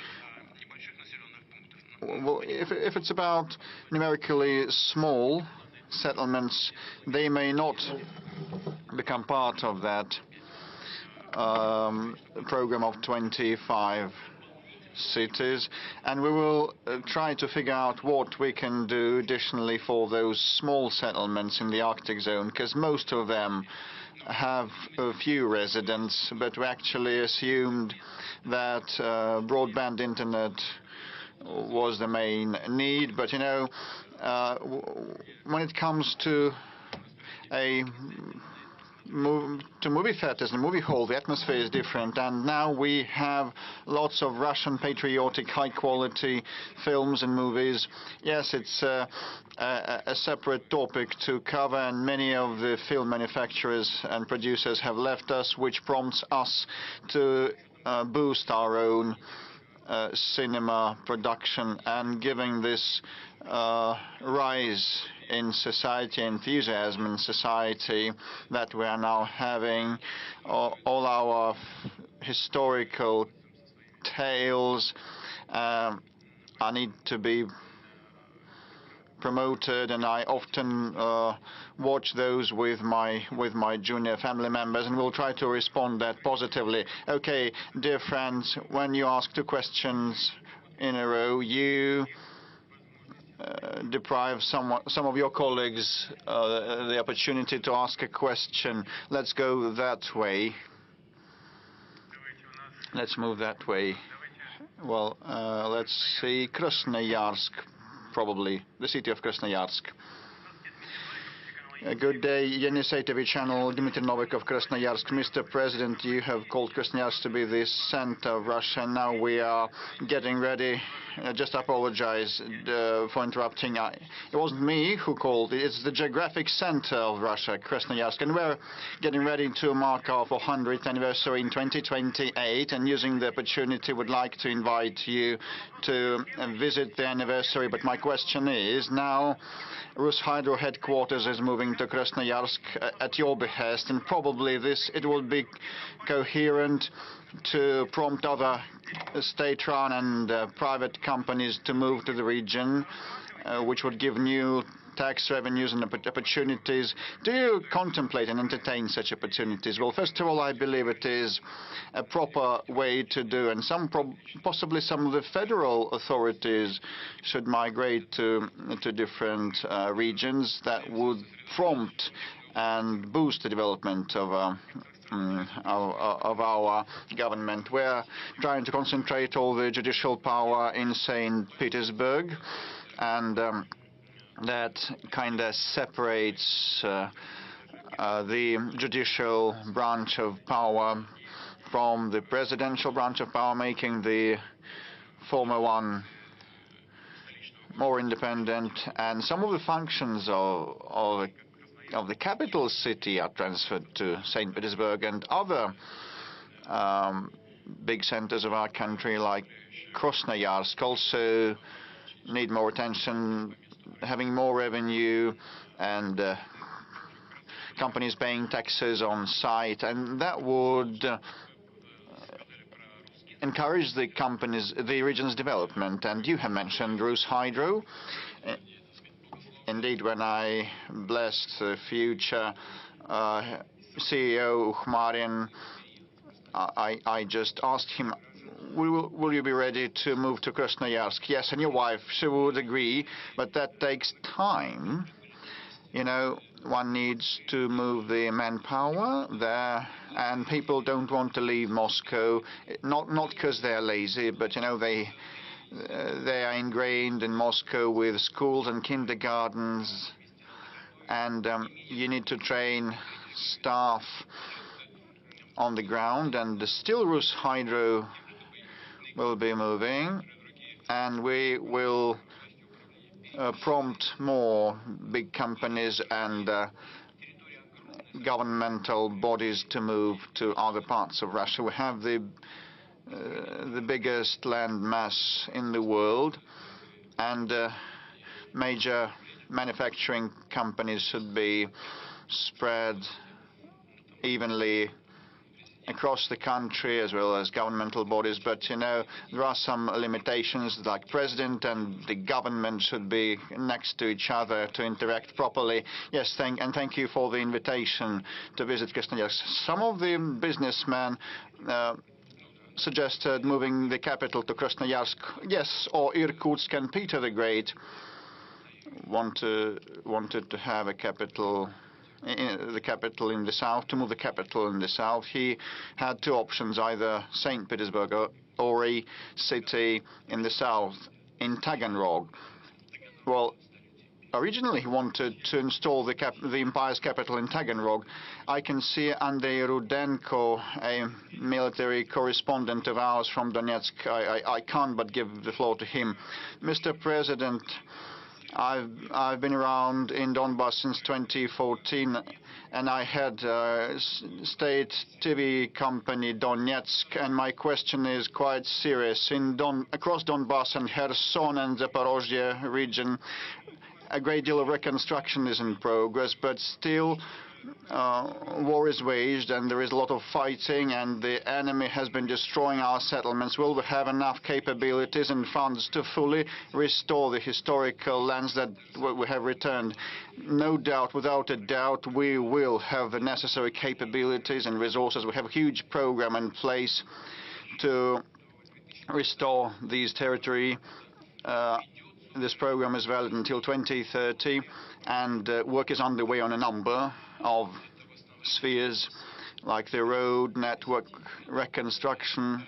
Well, if it's about numerically small settlements, they may not become part of that program of 25 cities, and we will try to figure out what we can do additionally for those small settlements in the Arctic zone, because most of them have a few residents, but we actually assumed that broadband internet was the main need. But you know, when it comes to movie theaters and movie hall, the atmosphere is different, and now we have lots of Russian patriotic high-quality films and movies. Yes, it's a separate topic to cover, and many of the film manufacturers and producers have left us, which prompts us to boost our own cinema production, and giving this rise in society, enthusiasm in society that we are now having. All our historical tales need to be promoted, and I often watch those with my junior family members, and we'll try to respond that positively. Okay, dear friends, when you ask 2 questions in a row, you deprive some of your colleagues the opportunity to ask a question. Let's go that way. Let's move that way. Well, let's see, Krasnoyarsk, probably, the city of Krasnoyarsk. Good day, Yenisei channel, Dmitry Novikov, Krasnoyarsk. Mr. President, you have called Krasnoyarsk to be the center of Russia. Now we are getting ready. Just apologize for interrupting. It wasn't me who called. It's the geographic center of Russia, Krasnoyarsk. And we're getting ready to mark our 400th anniversary in 2028. And using the opportunity, would like to invite you to visit the anniversary. But my question is, now Rus Hydro headquarters is moving to Krasnoyarsk at your behest, and probably it will be coherent to prompt other state-run and private companies to move to the region, which would give new tax revenues and opportunities. Do you contemplate and entertain such opportunities? Well, first of all, I believe it is a proper way to do, and possibly some of the federal authorities should migrate to different regions. That would prompt and boost the development of our government. We're trying to concentrate all the judicial power in St. Petersburg, and that kind of separates the judicial branch of power from the presidential branch of power, making the former one more independent. And some of the functions of the capital city are transferred to St. Petersburg, and other big centers of our country like Krasnoyarsk also need more attention, having more revenue and companies paying taxes on site, and that would encourage the region's development. And you have mentioned Rus Hydro. Indeed, when I blessed the future CEO Ukhmarin, I just asked him, will you be ready to move to Krasnoyarsk? Yes, and your wife, she would agree, but that takes time. You know, one needs to move the manpower there, and people don't want to leave Moscow, not because they're lazy, but, you know, they are ingrained in Moscow with schools and kindergartens, and you need to train staff on the ground, and still Rus Hydro will be moving, and we will prompt more big companies and governmental bodies to move to other parts of Russia. We have the biggest land mass in the world, and major manufacturing companies should be spread evenly across the country, as well as governmental bodies. But, you know, there are some limitations, like president and the government should be next to each other to interact properly. Yes, thank you for the invitation to visit Krasnoyarsk. Some of the businessmen suggested moving the capital to Krasnoyarsk. Yes, or Irkutsk, and Peter the Great wanted to have a capital, the capital in the south, to move the capital in the south. He had two options, either St. Petersburg or a city in the south, in Taganrog. Well, originally he wanted to install the empire's capital in Taganrog. I can see Andrei Rudenko, a military correspondent of ours from Donetsk. I can't but give the floor to him. Mr. President, I've been around in Donbass since 2014, and I had a state TV company, Donetsk, and my question is quite serious. Across Donbass and Kherson and Zaporozhye region, a great deal of reconstruction is in progress, but still war is waged and there is a lot of fighting, and the enemy has been destroying our settlements. Will we have enough capabilities and funds to fully restore the historical lands that we have returned? No doubt, without a doubt, we will have the necessary capabilities and resources. We have a huge program in place to restore these territory. This program is valid until 2030, and work is underway on a number of spheres, like the road network reconstruction,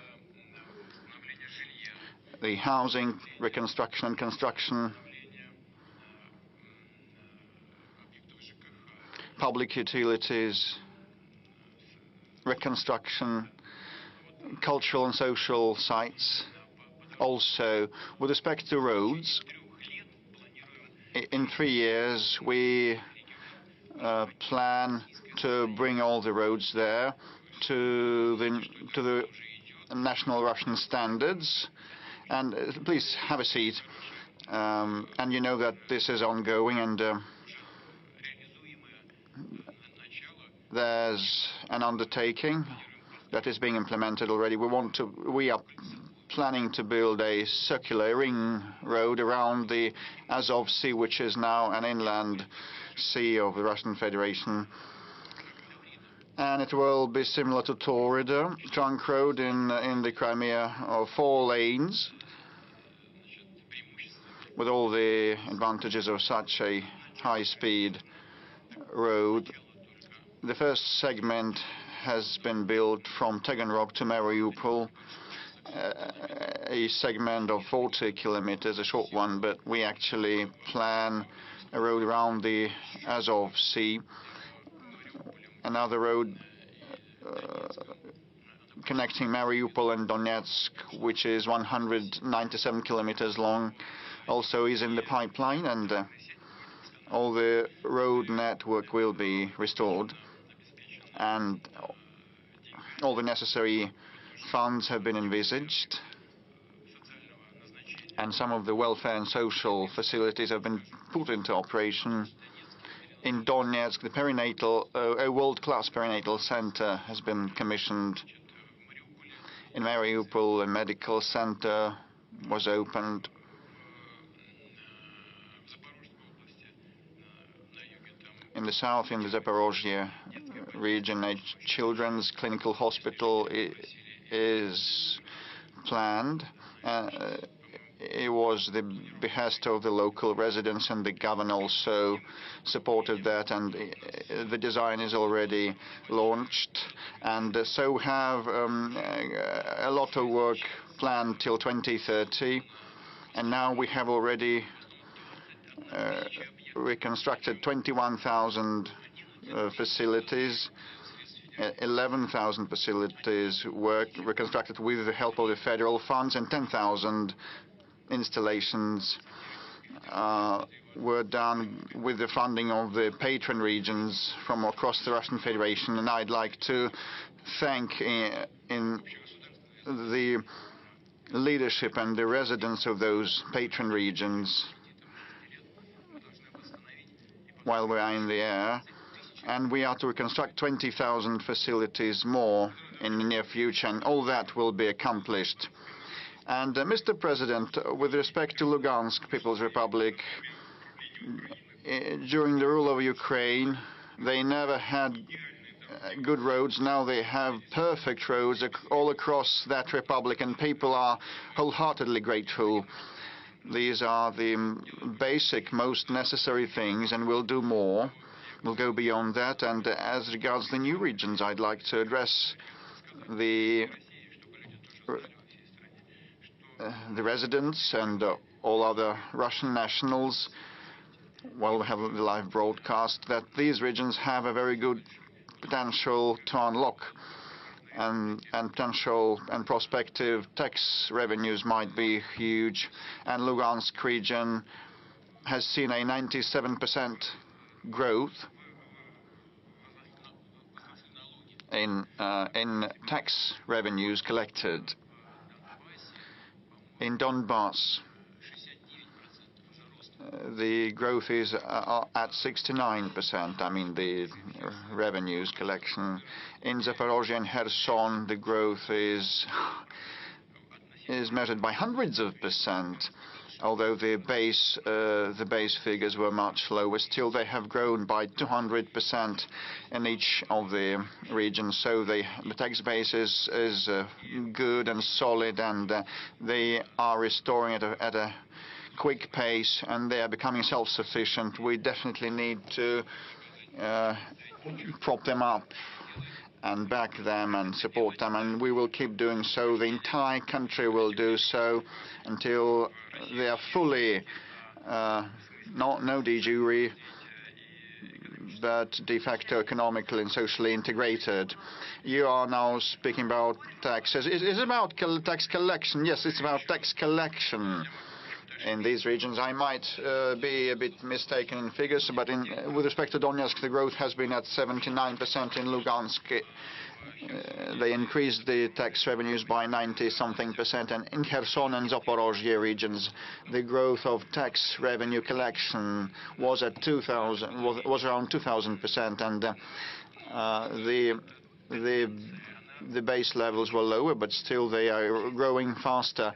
the housing reconstruction and construction, public utilities, reconstruction, cultural and social sites. Also, with respect to roads, in 3 years we plan to bring all the roads there to the national Russian standards. And please have a seat. And you know that this is ongoing, and there's an undertaking that is being implemented already. We are planning to build a circular ring road around the Azov Sea, which is now an inland sea of the Russian Federation. And it will be similar to Taurida trunk road in the Crimea, of 4 lanes, with all the advantages of such a high-speed road. The first segment has been built from Taganrog to Mariupol, a segment of 40 kilometers, a short one, but we actually plan a road around the Azov Sea, another road connecting Mariupol and Donetsk, which is 197 kilometers long, also is in the pipeline, and all the road network will be restored, and all the necessary funds have been envisaged, and some of the welfare and social facilities have been put into operation. In Donetsk, the perinatal, a world-class perinatal center has been commissioned. In Mariupol, a medical center was opened. In the south, in the Zaporozhye region, a children's clinical hospital is planned. It was the behest of the local residents, and the governor also supported that, and the design is already launched. And so have a lot of work planned till 2030. And now we have already reconstructed 21,000 facilities. 11,000 facilities were reconstructed with the help of the federal funds, and 10,000 installations were done with the funding of the patron regions from across the Russian Federation. And I'd like to thank in the leadership and the residents of those patron regions while we are in the air. And we are to reconstruct 20,000 facilities more in the near future, and all that will be accomplished. And Mr. President, with respect to Lugansk People's Republic, during the rule of Ukraine, they never had good roads. Now they have perfect roads all across that republic, and people are wholeheartedly grateful. These are the basic, most necessary things, and we'll do more. We'll go beyond that. And as regards the new regions, I'd like to address the residents and all other Russian nationals, while we have the live broadcast, that these regions have a very good potential to unlock, and potential and prospective tax revenues might be huge. And Lugansk region has seen a 97% growth in tax revenues collected. In Donbass, the growth is at 69%. I mean, the revenues collection. In Zaporozhye and Kherson, the growth is measured by hundreds of percent. Although the base figures were much lower, still they have grown by 200% in each of the regions. So the tax base is good and solid, and they are restoring at a quick pace, and they are becoming self-sufficient. We definitely need to prop them up and back them and support them, and we will keep doing so. The entire country will do so until they are fully, no de jure, but de facto economically and socially integrated. You are now speaking about taxes. It's about tax collection. Yes, it's about tax collection. In these regions, I might be a bit mistaken in figures, but with respect to Donetsk, the growth has been at 79%. In Lugansk, they increased the tax revenues by 90-something%, and in Kherson and Zaporozhye regions, the growth of tax revenue collection was at around 2,000%, and the base levels were lower, but still they are growing faster.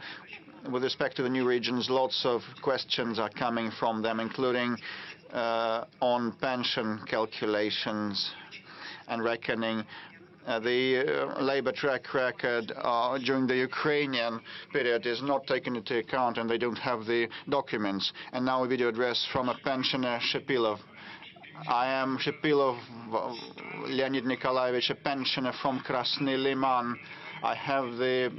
With respect to the new regions, lots of questions are coming from them, including on pension calculations and reckoning. The labor track record during the Ukrainian period is not taken into account, and they don't have the documents. And now a video address from a pensioner, Shepilov. I am Shepilov Leonid Nikolaevich, a pensioner from Krasny Liman. I have the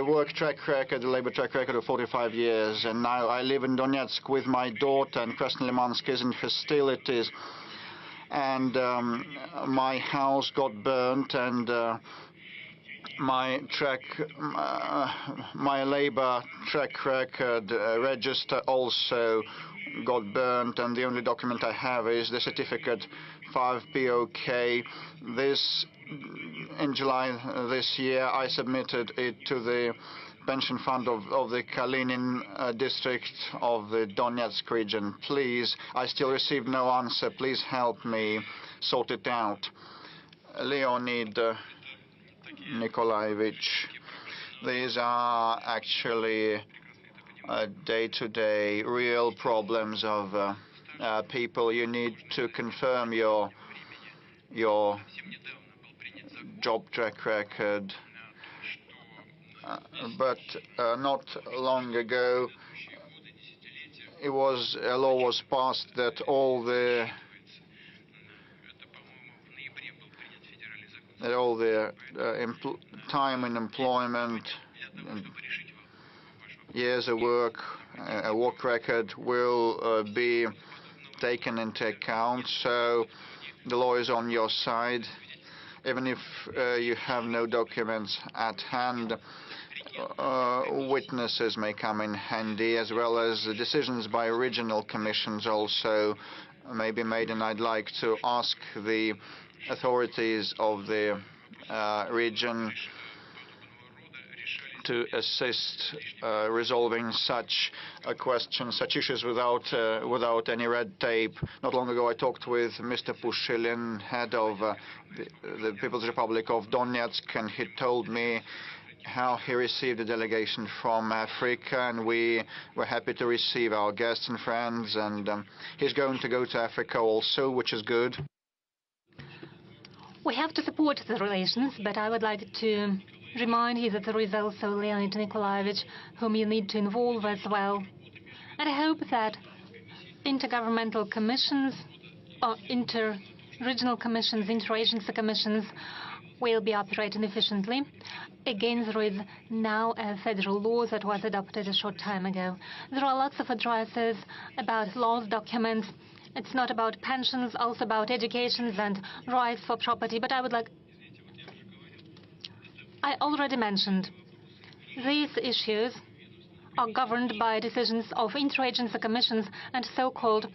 work track record, the labor track record of 45 years, and now I live in Donetsk with my daughter, and Krasnolimansk is in hostilities, and my house got burnt, and my labor track record register also got burnt, and the only document I have is the certificate 5 POK. In July this year, I submitted it to the pension fund of the Kalinin district of the Donetsk region. Please, I still received no answer. Please help me sort it out. Leonid Nikolaevich, these are actually day-to-day real problems of people. You need to confirm your job track record. But not long ago, a law was passed that all the time in employment, years of work, a work record will be taken into account. So the law is on your side. Even if you have no documents at hand, witnesses may come in handy, as well as the decisions by regional commissions also may be made, and I'd like to ask the authorities of the region to assist resolving such questions, such issues without any red tape. Not long ago, I talked with Mr. Pushilin, head of the People's Republic of Donetsk, and he told me how he received a delegation from Africa, and we were happy to receive our guests and friends, and he's going to go to Africa also, which is good. We have to support the relations, but I would like to remind you that there is also Leonid Nikolaevich, whom you need to involve as well. And I hope that intergovernmental commissions, or inter-regional commissions, inter-agency commissions will be operating efficiently. Again, there is now a federal law that was adopted a short time ago. There are lots of addresses about laws, documents. It's not about pensions, also about education and rights for property. But I already mentioned these issues are governed by decisions of interagency commissions and so-called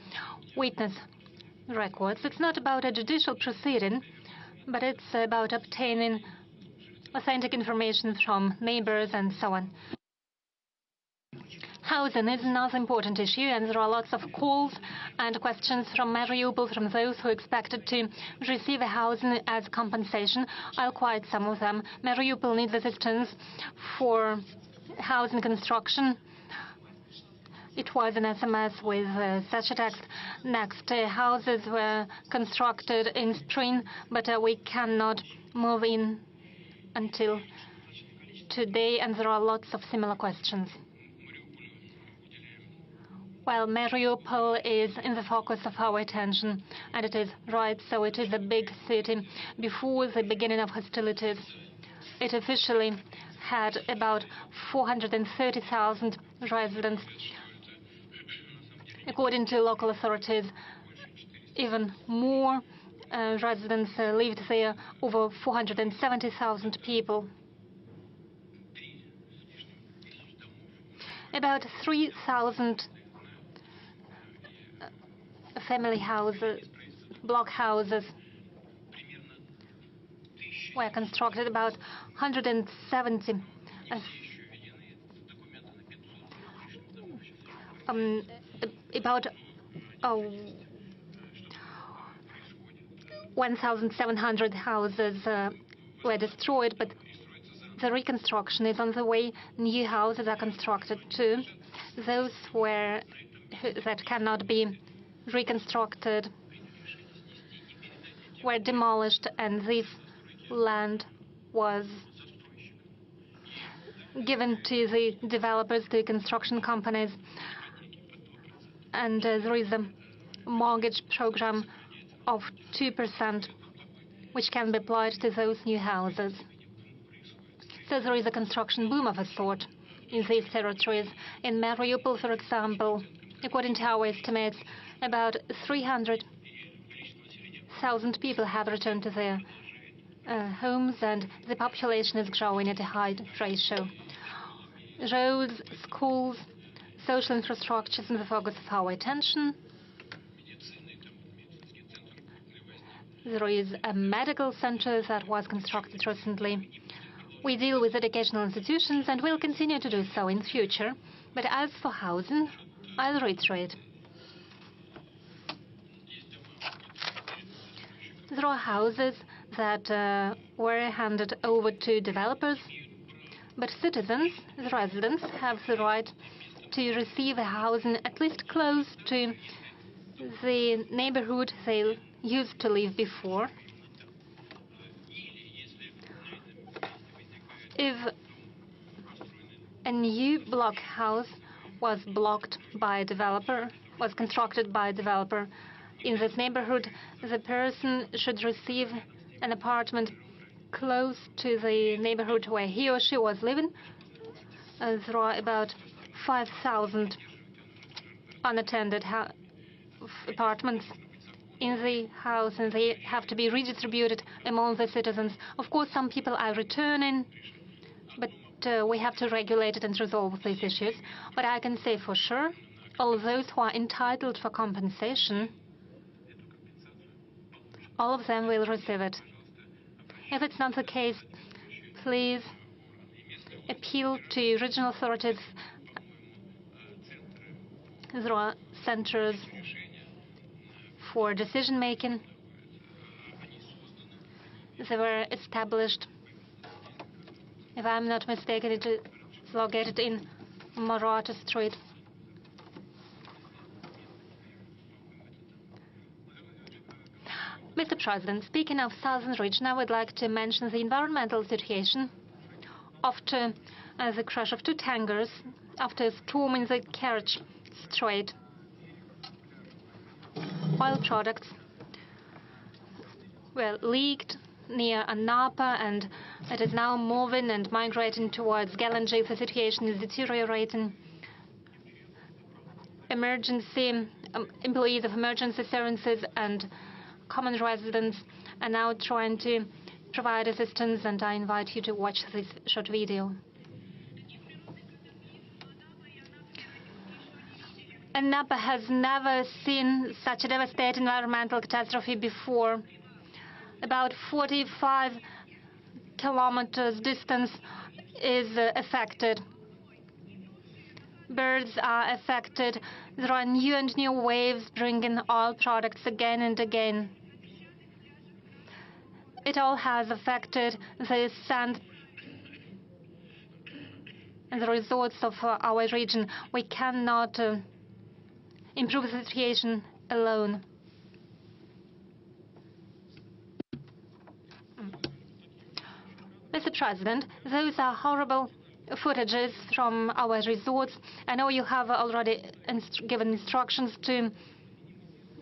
witness records. It's not about a judicial proceeding, but it's about obtaining authentic information from neighbors and so on. Housing is another important issue, and there are lots of calls and questions from Mariupol, from those who expected to receive a housing as compensation. I'll quote some of them. Mariupol needs assistance for housing construction. It was an SMS with such a text. Next, houses were constructed in spring, but we cannot move in until today, and there are lots of similar questions. Well, Mariupol is in the focus of our attention, and it is right, so it is a big city. Before the beginning of hostilities, it officially had about 430,000 residents. According to local authorities, even more residents lived there, over 470,000 people. About 3,000 family houses, block houses, were constructed. About 170 about 1,700 houses were destroyed, but the reconstruction is on the way. New houses are constructed too. Those that cannot be reconstructed were demolished, and this land was given to the developers, to construction companies, and there is a mortgage program of 2%, which can be applied to those new houses. So there is a construction boom of a sort in these territories. In Mariupol, for example, according to our estimates, about 300,000 people have returned to their homes, and the population is growing at a high ratio. Roads, schools, social infrastructure is in the focus of our attention. There is a medical center that was constructed recently. We deal with educational institutions and will continue to do so in future. But as for housing, I'll reiterate. There are houses that were handed over to developers, but citizens, the residents, have the right to receive a housing at least close to the neighborhood they used to live before. If a new block house was constructed by a developer in this neighborhood, the person should receive an apartment close to the neighborhood where he or she was living. There are about 5,000 unattended apartments in the house, and they have to be redistributed among the citizens. Of course, some people are returning, but we have to regulate it and resolve these issues. But I can say for sure, all those who are entitled for compensation, all of them will receive it. If it's not the case, please appeal to regional authorities. There are centers for decision-making. They were established, if I'm not mistaken, it is located in Marata Street. Mr. President, speaking of southern region, I would like to mention the environmental situation after the crash of two tankers after a storm in the Kerch Strait. Oil products were leaked near Anapa, and it is now moving and migrating towards Galanji. The situation is deteriorating. Employees of emergency services and common residents are now trying to provide assistance, and I invite you to watch this short video. Anapa has never seen such a devastating environmental catastrophe before. About 45 kilometers distance is affected. Birds are affected. There are new and new waves bringing oil products again and again. It all has affected the sand and the resorts of our region. We cannot improve the situation alone. Mr. President, those are horrible footages from our resorts. I know you have already given instructions to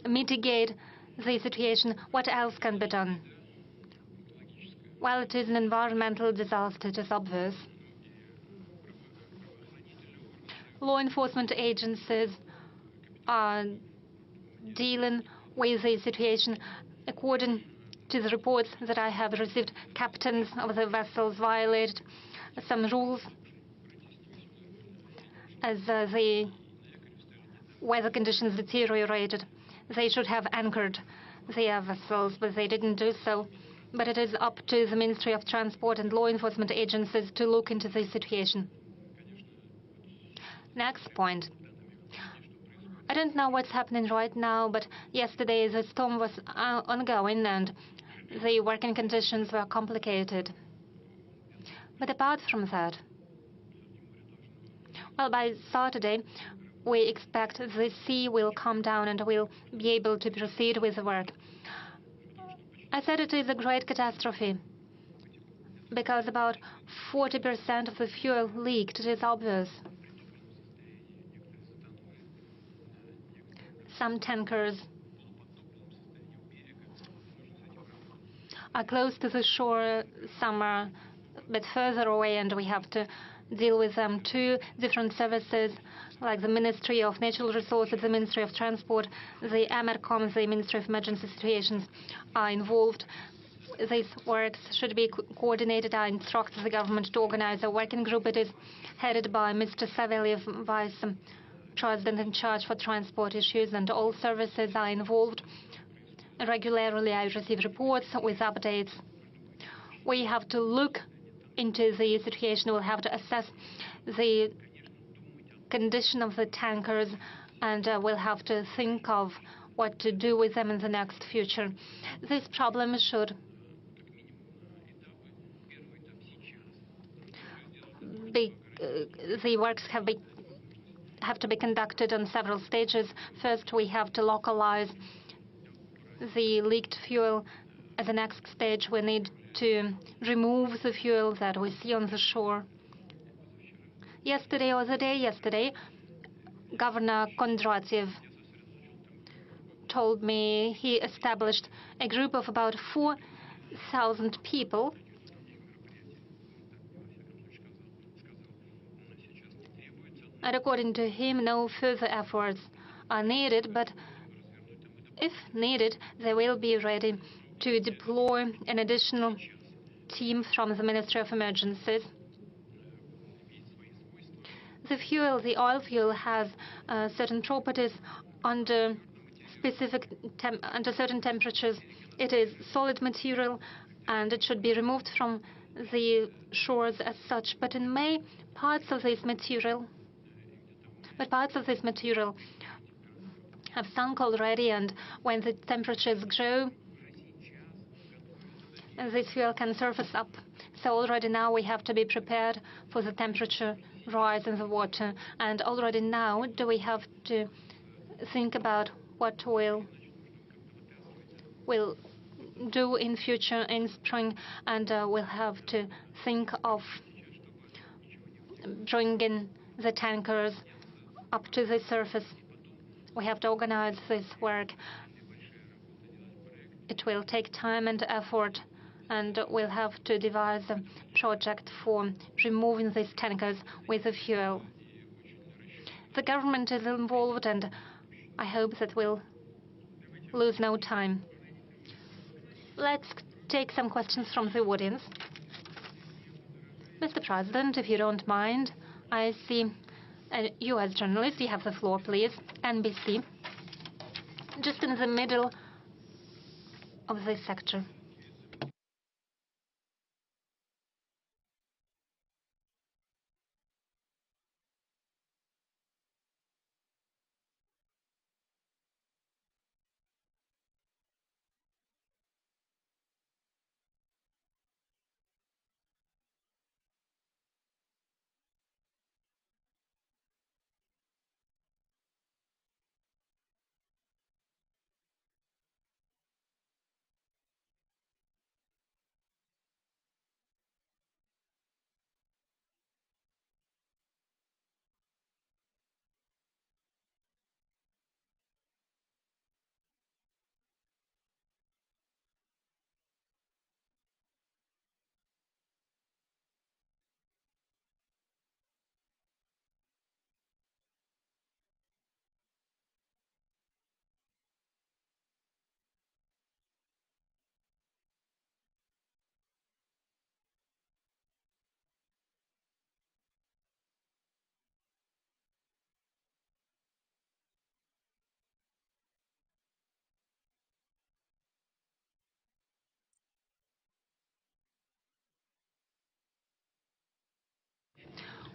mitigate the situation. What else can be done? Well, it is an environmental disaster, it is obvious. Law enforcement agencies are dealing with the situation. According to the reports that I have received, captains of the vessels violated some rules as the weather conditions deteriorated. They should have anchored their vessels, but they didn't do so. But it is up to the Ministry of Transport and law enforcement agencies to look into this situation. Next point. I don't know what's happening right now, but yesterday the storm was ongoing and the working conditions were complicated. But apart from that, well, by Saturday, we expect the sea will calm down and we'll be able to proceed with the work. I said it is a great catastrophe because about 40% of the fuel leaked. It is obvious. Some tankers are close to the shore, some are a bit further away, and we have to deal with them. Two different services, like the Ministry of Natural Resources, the Ministry of Transport, the Amercom, the Ministry of Emergency Situations, are involved. These works should be coordinated. I instruct the government to organize a working group. It is headed by Mr. Savelyev, Vice President in charge for transport issues, and all services are involved. Regularly, I receive reports with updates. We have to look into the situation. We'll have to assess the condition of the tankers, and we'll have to think of what to do with them in the next future. This problem should be, the works have to be conducted on several stages. First, we have to localize the leaked fuel. At the next stage, we need to remove the fuel that we see on the shore. Yesterday, or the day yesterday, Governor Kondratiev told me he established a group of about 4,000 people and according to him, no further efforts are needed, but if needed, they will be ready to deploy an additional team from the Ministry of Emergencies. The fuel, the oil fuel, has certain properties under certain temperatures. It is solid material, and it should be removed from the shores as such. But in May, parts of this material have sunk already, and when the temperatures grow, this fuel can surface up. So already now we have to be prepared for the temperature rise in the water. And already now we have to think about what we'll do in future in spring, and we'll have to think of bringing the tankers up to the surface. We have to organize this work. It will take time and effort, and we'll have to devise a project for removing these tankers with the fuel. The government is involved, and I hope that we'll lose no time. Let's take some questions from the audience. Mr. President, if you don't mind, I see a U.S. journalist. You have the floor, please. NBC. Just in the middle of this sector.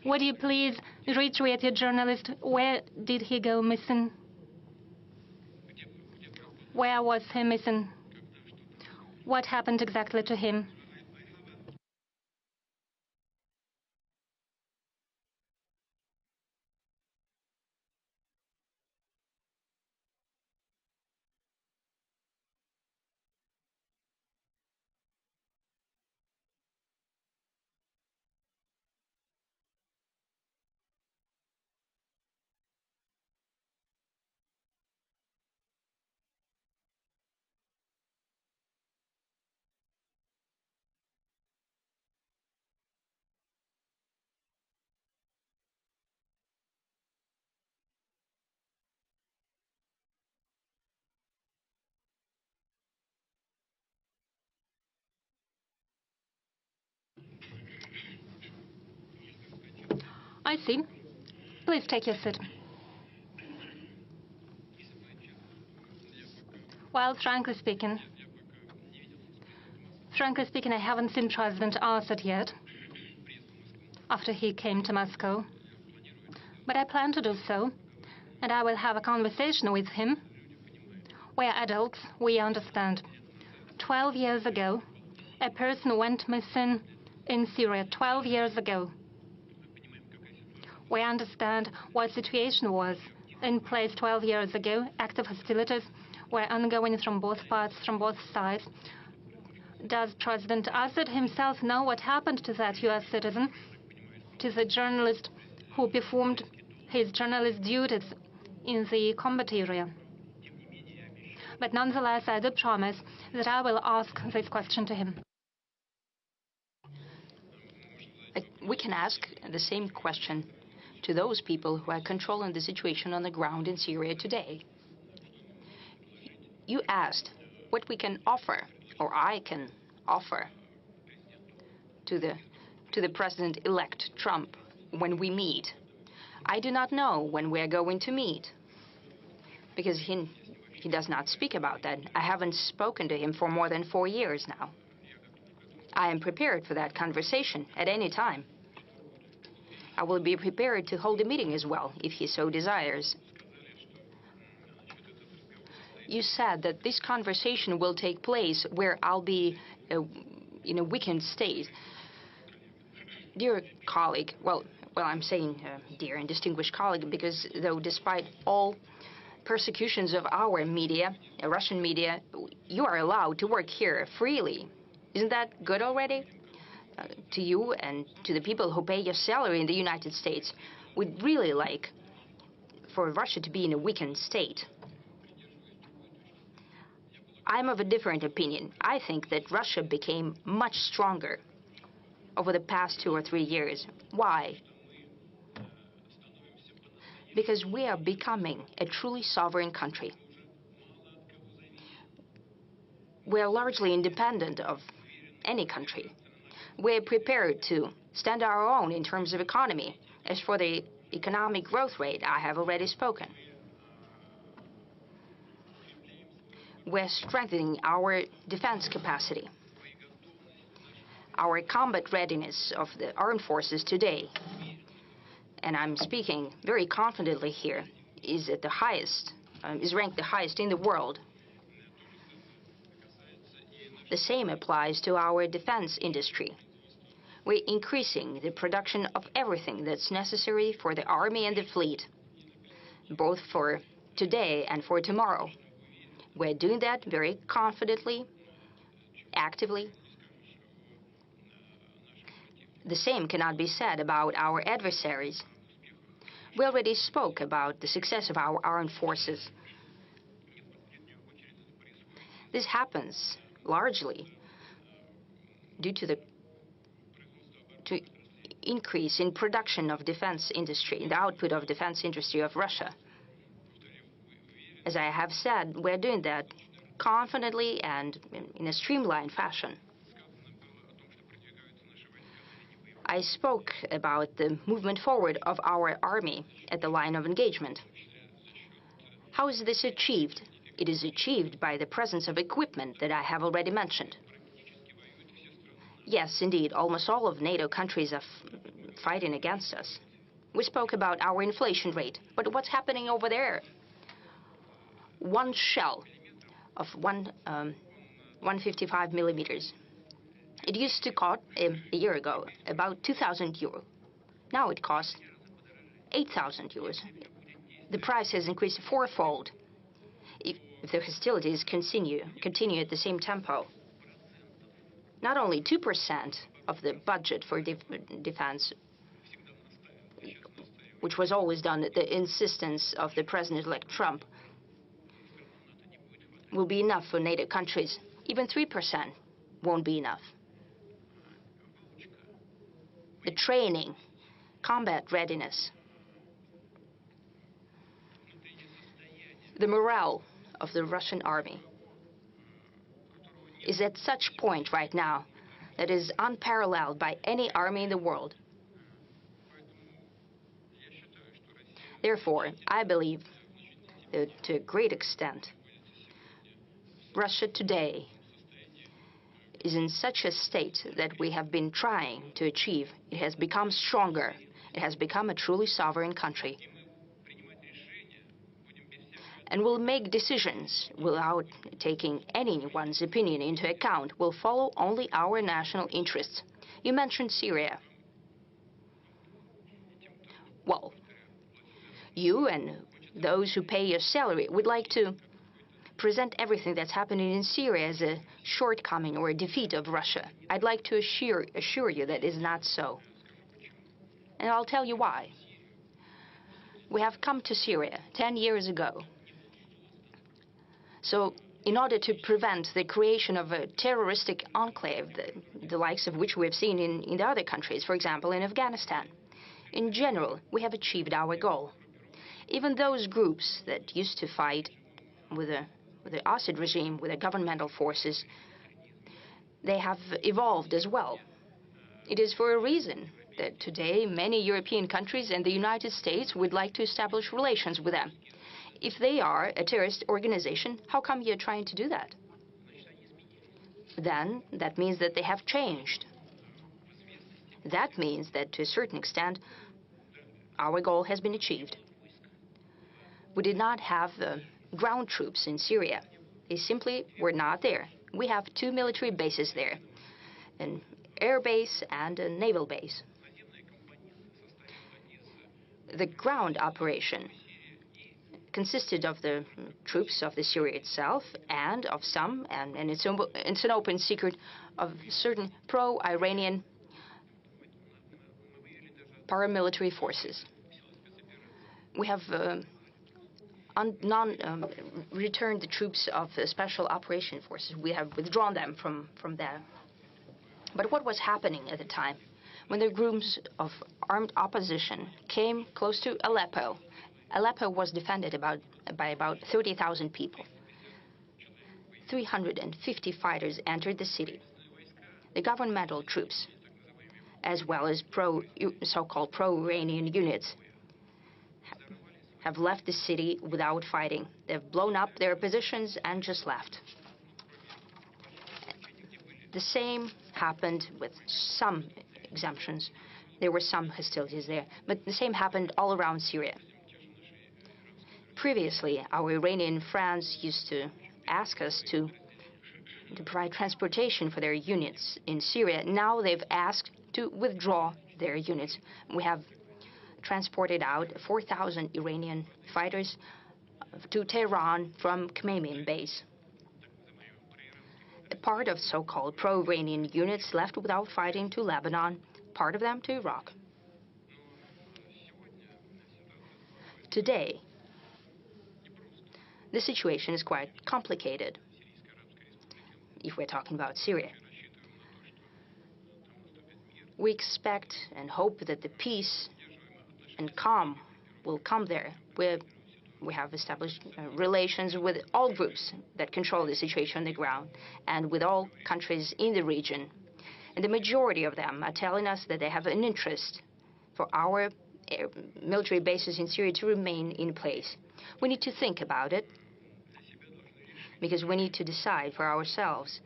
Would you please reiterate your journalist, where did he go missing? Where was he missing? What happened exactly to him? I see. Please take your seat. Well, frankly speaking, I haven't seen President Assad yet, after he came to Moscow. But I plan to do so, and I will have a conversation with him. We are adults, we understand. 12 years ago, a person went missing in Syria 12 years ago. We understand what situation was in place 12 years ago. Active hostilities were ongoing from both parts, from both sides. Does President Assad himself know what happened to that U.S. citizen, to the journalist who performed his journalist duties in the combat area? But nonetheless, I do promise that I will ask this question to him. We can ask the same question to those people who are controlling the situation on the ground in Syria today. You asked what we can offer, or I can offer, to the President-elect Trump when we meet. I do not know when we are going to meet, because he does not speak about that. I haven't spoken to him for more than 4 years now. I am prepared for that conversation at any time. I will be prepared to hold a meeting as well, if he so desires. You said that this conversation will take place where I'll be in a weakened state. Dear colleague, well, I'm saying dear and distinguished colleague, because though despite all persecutions of our media, Russian media, you are allowed to work here freely. Isn't that good already? To you and to the people who pay your salary in the United States, we'd really like for Russia to be in a weakened state. I'm of a different opinion. I think that Russia became much stronger over the past 2 or 3 years. Why? Because we are becoming a truly sovereign country. We are largely independent of any country. We're prepared to stand our own in terms of economy. As for the economic growth rate, I have already spoken. We're strengthening our defense capacity. Our combat readiness of the armed forces today, and I'm speaking very confidently here, is at the highest, is ranked the highest in the world. The same applies to our defense industry. We're increasing the production of everything that's necessary for the army and the fleet, both for today and for tomorrow. We're doing that very confidently, actively. The same cannot be said about our adversaries. We already spoke about the success of our armed forces. This happens largely due to the increase in production of defense industry, in the output of defense industry of Russia. As I have said, we're doing that confidently and in a streamlined fashion. I spoke about the movement forward of our army at the line of engagement. How is this achieved? It is achieved by the presence of equipment that I have already mentioned. Yes, indeed, almost all of NATO countries are fighting against us. We spoke about our inflation rate, but what's happening over there? One shell of 155 millimeters. It used to cost, a year ago, about 2,000 euro. Now it costs 8,000 euros. The price has increased fourfold. If the hostilities continue at the same tempo, not only 2% of the budget for defense, which was always done at the insistence of the President-elect Trump, will be enough for NATO countries. Even 3% won't be enough. The training, combat readiness, the morale of the Russian army is at such point right now that is unparalleled by any army in the world. Therefore, I believe that to a great extent, Russia today is in such a state that we have been trying to achieve. It has become stronger. It has become a truly sovereign country. And will make decisions without taking anyone's opinion into account, will follow only our national interests. You mentioned Syria. Well, you and those who pay your salary would like to present everything that's happening in Syria as a shortcoming or a defeat of Russia. I'd like to assure you that is not so. And I'll tell you why. We have come to Syria 10 years ago. So in order to prevent the creation of a terroristic enclave, the likes of which we have seen in the other countries, for example, in Afghanistan, in general, we have achieved our goal. Even those groups that used to fight with the Assad regime, with the governmental forces, they have evolved as well. It is for a reason that today many European countries and the United States would like to establish relations with them. If they are a terrorist organization, how come you're trying to do that? Then that means that they have changed. That means that to a certain extent, our goal has been achieved. We did not have ground troops in Syria. They simply were not there. We have 2 military bases there, an air base and a naval base. The ground operation consisted of the troops of the Syria itself and of some, and it's an open secret, of certain pro-Iranian paramilitary forces. We have returned the troops of the Special Operation Forces. We have withdrawn them from there. But what was happening at the time? When the groups of armed opposition came close to Aleppo, Aleppo was defended by about 30,000 people. 350 fighters entered the city. The governmental troops, as well as so-called pro-Iranian units, have left the city without fighting. They've blown up their positions and just left. The same happened with some exemptions. There were some hostilities there, but the same happened all around Syria. Previously, our Iranian friends used to ask us to provide transportation for their units in Syria. Now they've asked to withdraw their units. We have transported out 4,000 Iranian fighters to Tehran from Khmeimim base. A part of so-called pro-Iranian units left without fighting to Lebanon, part of them to Iraq. Today, the situation is quite complicated if we're talking about Syria. We expect and hope that the peace and calm will come there. We have established relations with all groups that control the situation on the ground and with all countries in the region. And the majority of them are telling us that they have an interest for our military bases in Syria to remain in place. We need to think about it because we need to decide for ourselves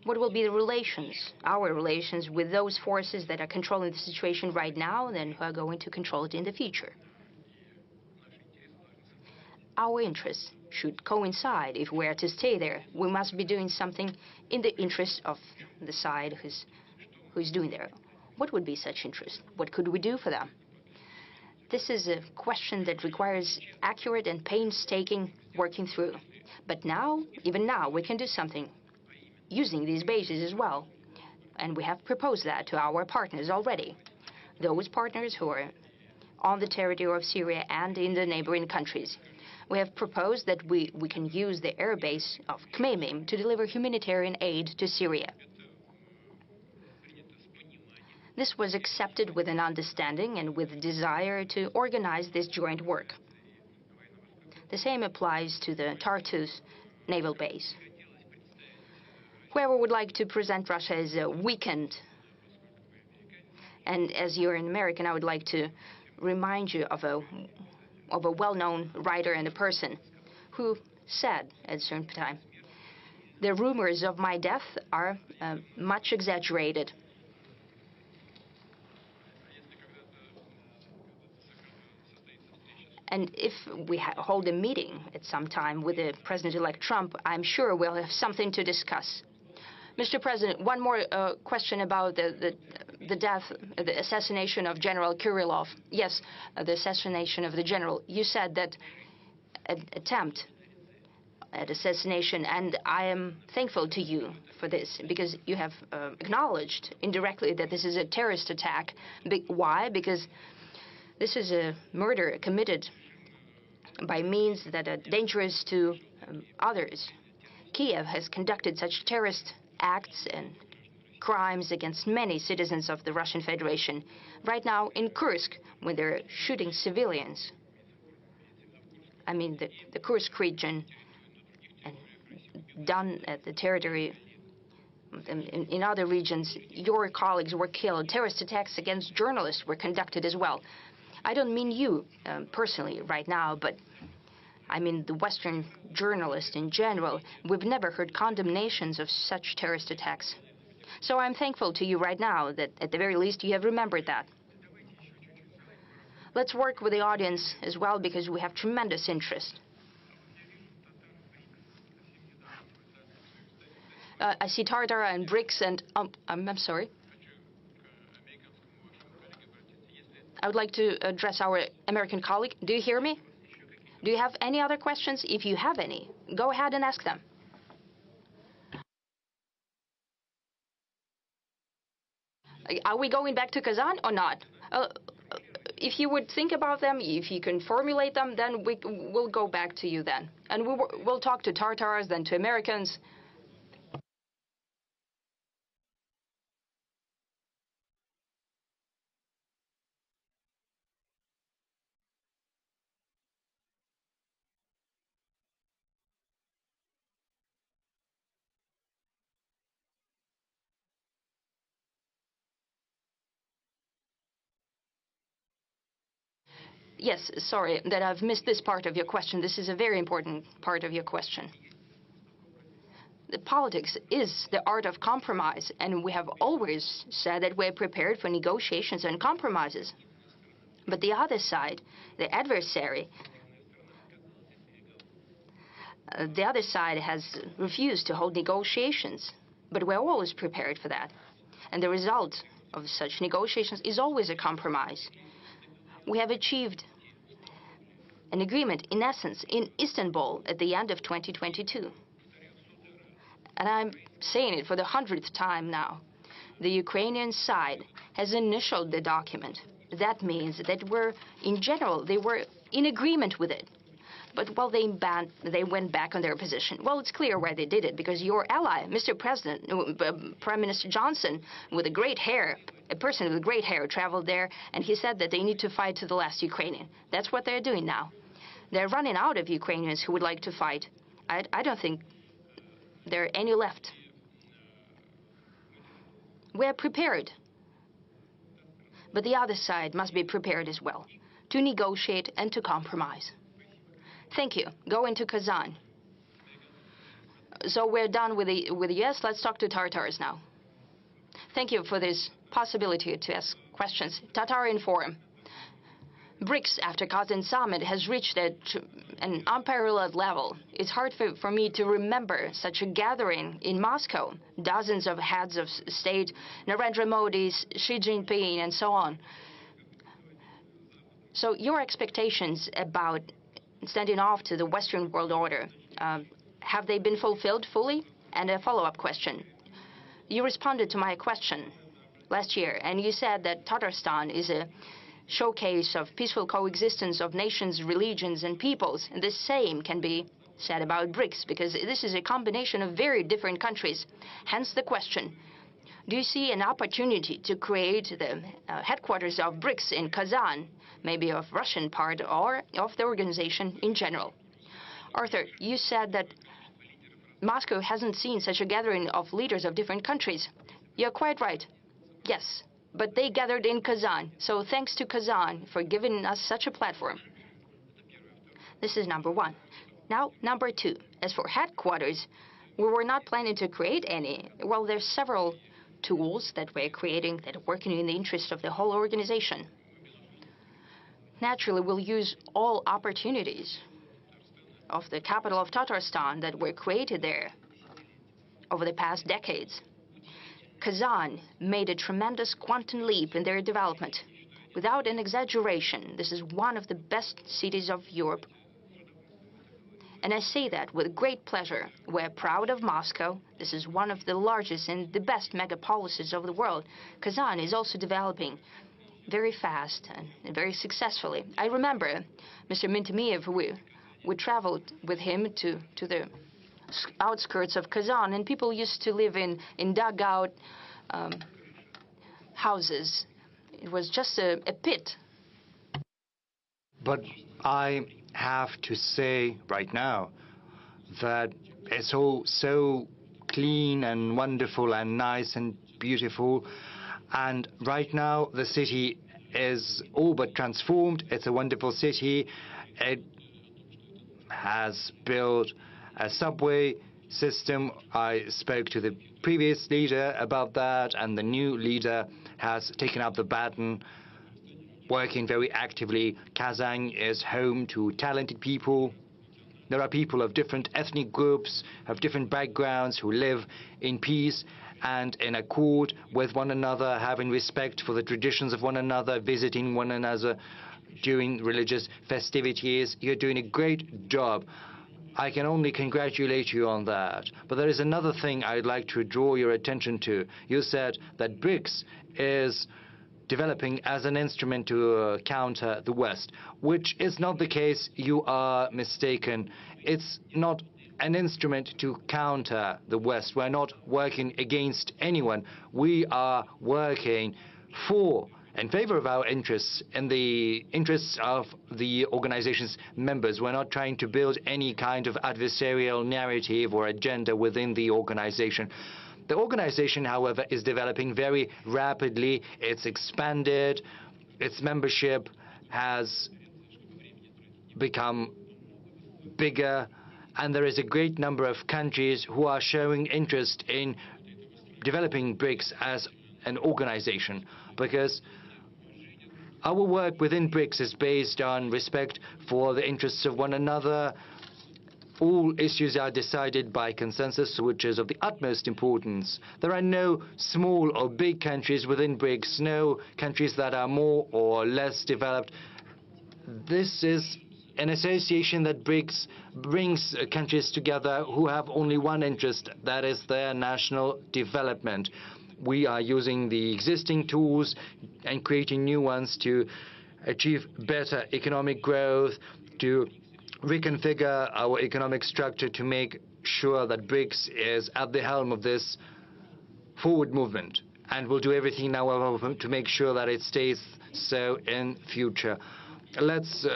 What will be the relations, our relations, with those forces that are controlling the situation right now and who are going to control it in the future? Our interests should coincide. If we are to stay there, we must be doing something in the interest of the side who's doing there. What would be such interest? What could we do for them? This is a question that requires accurate and painstaking working through. But now, even now, we can do something using these bases as well. And we have proposed that to our partners already. Those partners who are on the territory of Syria and in the neighboring countries. We have proposed that we can use the air base of Khmeimim to deliver humanitarian aid to Syria. This was accepted with an understanding and with a desire to organize this joint work. The same applies to the Tartus naval base. Whoever would like to present Russia as a weakened, and as you're an American, I would like to remind you of a well-known writer and a person who said at a certain time, "The rumors of my death are much exaggerated." And if we hold a meeting at some time with the President-elect Trump, I'm sure we'll have something to discuss. Mr. President, one more question about the death, the assassination of General Kirillov. Yes, the assassination of the general. You said that an attempt at assassination, and I am thankful to you for this, because you have acknowledged indirectly that this is a terrorist attack. Why? Because this is a murder committed by means that are dangerous to others. Kiev has conducted such terrorist acts and crimes against many citizens of the Russian Federation. Right now in Kursk, when they're shooting civilians, I mean the Kursk region, and done at the territory in other regions, your colleagues were killed. Terrorist attacks against journalists were conducted as well. I don't mean you personally right now, but I mean the Western journalists in general. We've never heard condemnations of such terrorist attacks. So I'm thankful to you right now that at the very least you have remembered that. Let's work with the audience as well, because we have tremendous interest. I see Tartar and BRICS and I'm sorry. I would like to address our American colleague. Do you hear me? Do you have any other questions? If you have any, go ahead and ask them. Are we going back to Kazan or not? If you would think about them, if you can formulate them, then we'll go back to you then. And we'll talk to Tartars, then to Americans. Yes, sorry that I've missed this part of your question. This is a very important part of your question. The politics is the art of compromise, and we have always said that we're prepared for negotiations and compromises. But the other side, the adversary, has refused to hold negotiations. But we're always prepared for that. And the result of such negotiations is always a compromise. We have achieved an agreement, in essence, in Istanbul at the end of 2022. And I'm saying it for the 100th time now. The Ukrainian side has initialed the document. That means that in general, they were in agreement with it. But while they went back on their position. Well, it's clear why they did it, because your ally, Mr. President, Prime Minister Johnson, with great hair, a person with great hair, traveled there, and he said that they need to fight to the last Ukrainian. That's what they're doing now. They're running out of Ukrainians who would like to fight. I don't think there are any left. We're prepared. But the other side must be prepared as well, to negotiate and to compromise. Thank you. Go into Kazan. So we're done with the US. Let's talk to Tatars now. Thank you for this possibility to ask questions. Tatar Inform. BRICS after Kazan summit has reached an unparalleled level. It's hard for me to remember such a gathering in Moscow. Dozens of heads of state, Narendra Modi, Xi Jinping, and so on. So your expectations about standing off to the Western world order, have they been fulfilled fully? And a follow-up question. You responded to my question last year, and you said that Tatarstan is a showcase of peaceful coexistence of nations, religions, and peoples. And the same can be said about BRICS, because this is a combination of very different countries. Hence the question, do you see an opportunity to create the headquarters of BRICS in Kazan, maybe of Russian part or of the organization in general? Arthur, you said that Moscow hasn't seen such a gathering of leaders of different countries. You're quite right. Yes. But they gathered in Kazan, so thanks to Kazan for giving us such a platform. This is number one. Now, number two. As for headquarters, we were not planning to create any. Well, there's several tools that we're creating that are working in the interest of the whole organization. Naturally, we'll use all opportunities of the capital of Tatarstan that were created there over the past decades. Kazan made a tremendous quantum leap in their development. Without an exaggeration, this is one of the best cities of Europe. And I say that with great pleasure. We're proud of Moscow. This is one of the largest and the best megapolises of the world. Kazan is also developing very fast and very successfully. I remember Mr. Mintemiev, we traveled with him to the outskirts of Kazan, and people used to live in dugout houses. It was just a pit. But I have to say right now that it's all so clean and wonderful and nice and beautiful. And right now the city is all but transformed. It's a wonderful city. It has built a subway system. I spoke to the previous leader about that, and the new leader has taken up the baton, working very actively. Kazan is home to talented people. There are people of different ethnic groups, of different backgrounds, who live in peace and in accord with one another, having respect for the traditions of one another, visiting one another during religious festivities. You're doing a great job. I can only congratulate you on that. But there is another thing I'd like to draw your attention to. You said that BRICS is developing as an instrument to counter the West, which is not the case. You are mistaken. It's not an instrument to counter the West. We're not working against anyone. We are working in favor of our interests and the interests of the organization's members. We're not trying to build any kind of adversarial narrative or agenda within the organization. The organization, however, is developing very rapidly. It's expanded. Its membership has become bigger, and there is a great number of countries who are showing interest in developing BRICS as an organization, because our work within BRICS is based on respect for the interests of one another. All issues are decided by consensus, which is of the utmost importance. There are no small or big countries within BRICS, no countries that are more or less developed. This is an association that BRICS brings countries together who have only one interest, that is their national development. We are using the existing tools and creating new ones to achieve better economic growth, to reconfigure our economic structure to make sure that BRICS is at the helm of this forward movement. And we'll do everything now to make sure that it stays so in future. Let's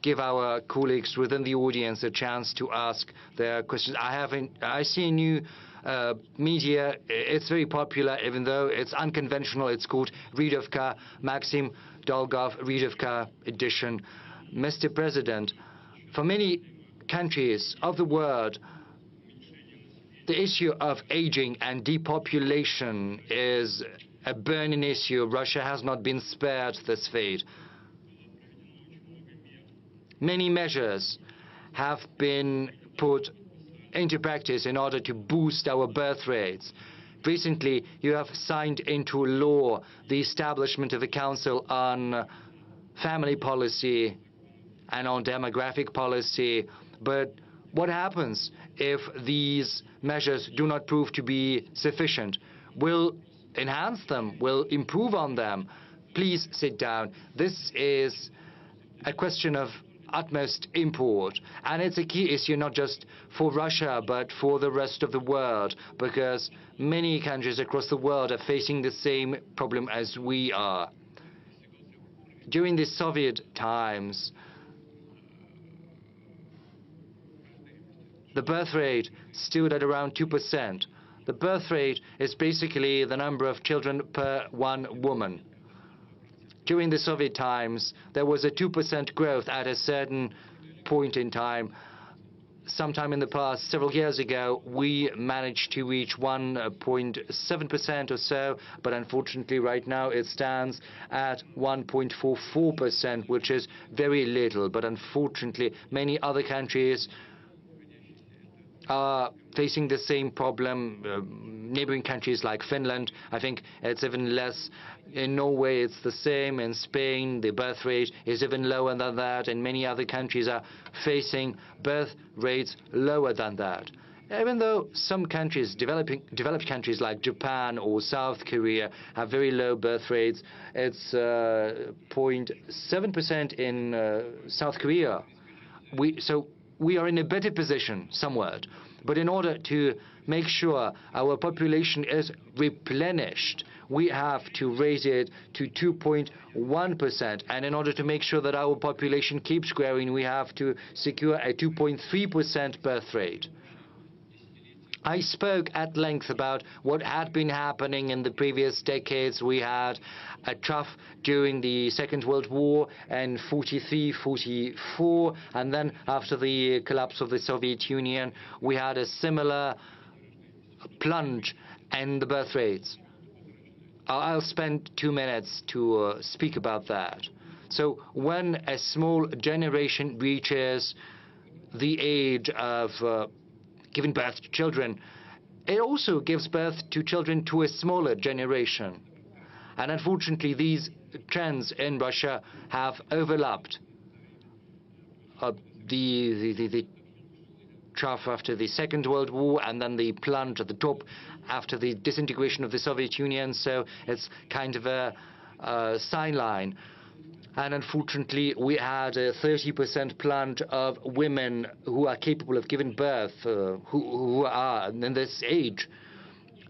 give our colleagues within the audience a chance to ask their questions. I see a new media. It's very popular, even though it's unconventional. It's called Readovka, Maxim Dolgov Readovka edition. Mr. President, for many countries of the world, The issue of aging and depopulation is a burning issue. Russia has not been spared this fate. Many measures have been put into practice in order to boost our birth rates. Recently, you have signed into law the establishment of a Council on Family Policy and on Demographic Policy. But what happens if these measures do not prove to be sufficient? We'll enhance them, we'll improve on them. Please sit down. This is a question of utmost import, and it's a key issue not just for Russia but for the rest of the world, because many countries across the world are facing the same problem as we are. During the Soviet times, the birth rate stood at around 2%. The birth rate is basically the number of children per one woman. During the Soviet times, there was a 2% growth at a certain point in time. Sometime in the past, several years ago, we managed to reach 1.7% or so, but unfortunately right now it stands at 1.44%, which is very little. But unfortunately, many other countries are facing the same problem. Neighboring countries like Finland, I think it's even less. In Norway, it's the same. In Spain, the birth rate is even lower than that, and many other countries are facing birth rates lower than that. Even though some countries, developed countries like Japan or South Korea, have very low birth rates, it's 0.7% in South Korea. So we are in a better position somewhat. But in order to make sure our population is replenished, we have to raise it to 2.1%. And in order to make sure that our population keeps growing, we have to secure a 2.3% birth rate. I spoke at length about what had been happening in the previous decades. We had a trough during the Second World War in 43-44, and then after the collapse of the Soviet Union, we had a similar plunge in the birth rates. I'll spend 2 minutes to speak about that. So when a small generation reaches the age of giving birth to children, it also gives birth to children to a smaller generation. And unfortunately, these trends in Russia have overlapped. The trough after the Second World War, and then the plunge at the top after the disintegration of the Soviet Union. So it's kind of a sign line. And unfortunately, we had a 30% plunge of women who are capable of giving birth, who are in this age.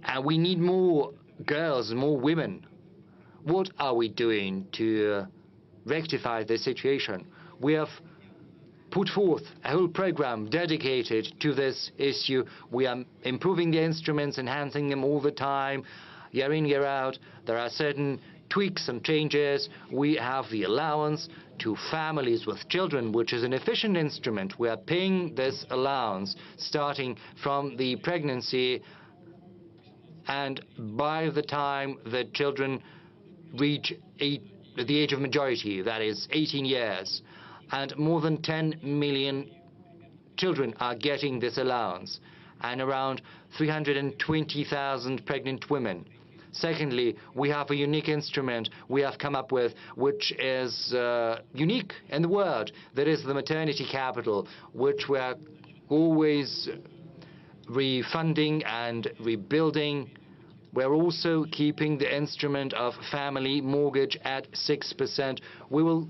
And we need more girls, more women. What are we doing to rectify this situation? We have put forth a whole program dedicated to this issue. We are improving the instruments, enhancing them all the time, year in, year out. There are certain tweaks and changes. We have the allowance to families with children, which is an efficient instrument. We are paying this allowance starting from the pregnancy, and by the time the children reach the age of majority, that is 18 years, and more than 10 million children are getting this allowance, and around 320,000 pregnant women. Secondly, we have a unique instrument we have come up with, which is unique in the world. That is the maternity capital, which we are always refunding and rebuilding. We're also keeping the instrument of family mortgage at 6%. We will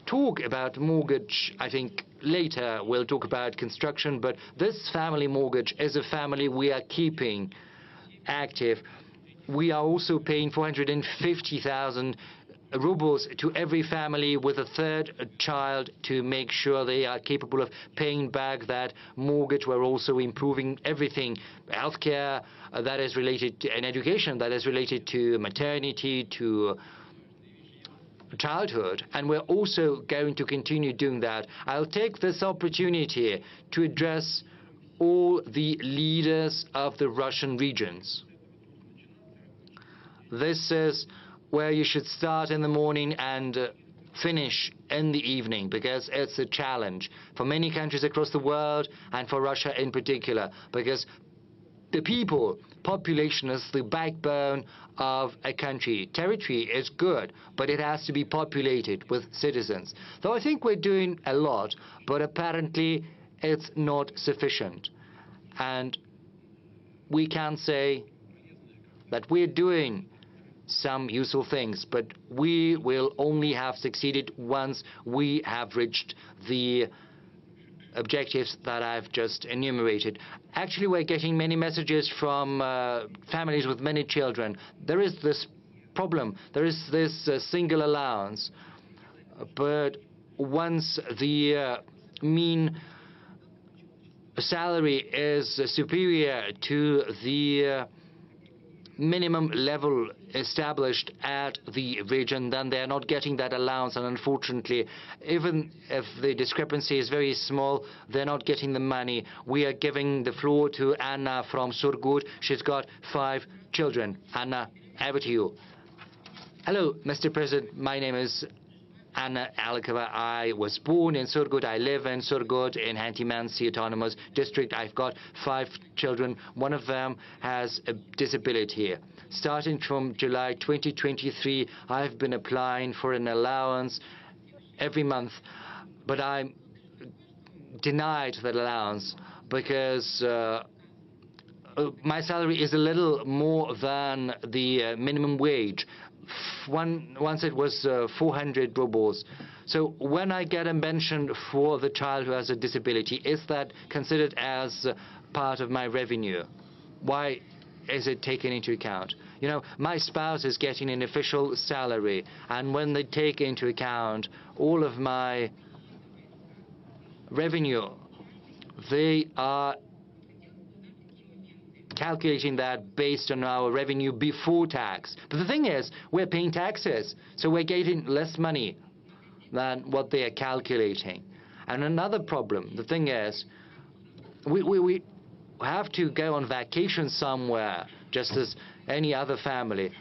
talk about mortgage, I think, later. We'll talk about construction, but this family mortgage is a family we are keeping active. We are also paying 450,000 rubles to every family with a third child to make sure they are capable of paying back that mortgage. We're also improving everything, healthcare that is related to, and education that is related to maternity, to childhood, and we're also going to continue doing that. I'll take this opportunity to address all the leaders of the Russian regions. This is where you should start in the morning and finish in the evening, because it's a challenge for many countries across the world and for Russia in particular, because the people, population is the backbone of a country. Territory is good, but it has to be populated with citizens. So I think we're doing a lot, but apparently it's not sufficient. And we can say that we're doing some useful things, but we will only have succeeded once we have reached the objectives that I've just enumerated. Actually, we're getting many messages from families with many children. There is this problem. There is this single allowance. But once the mean salary is superior to the minimum level established at the region, then they are not getting that allowance, and unfortunately, even if the discrepancy is very small, they're not getting the money. We are giving the floor to Anna from Surgut. She's got 5 children. Anna, over to you. Hello, Mr. President. My name is Anna Alikova. I was born in Surgut. I live in Surgut in Khanty-Mansi Autonomous District. I've got 5 children. One of them has a disability. Starting from July 2023, I've been applying for an allowance every month, but I'm denied that allowance because my salary is a little more than the minimum wage. Once it was 400 rubles. So when I get a pension for the child who has a disability, is that considered as part of my revenue? Why is it taken into account? You know, my spouse is getting an official salary, and when they take into account all of my revenue, they are calculating that based on our revenue before tax. But the thing is, we're paying taxes, so we're getting less money than what they are calculating. And another problem, the thing is, we have to go on vacation somewhere, just as any other family.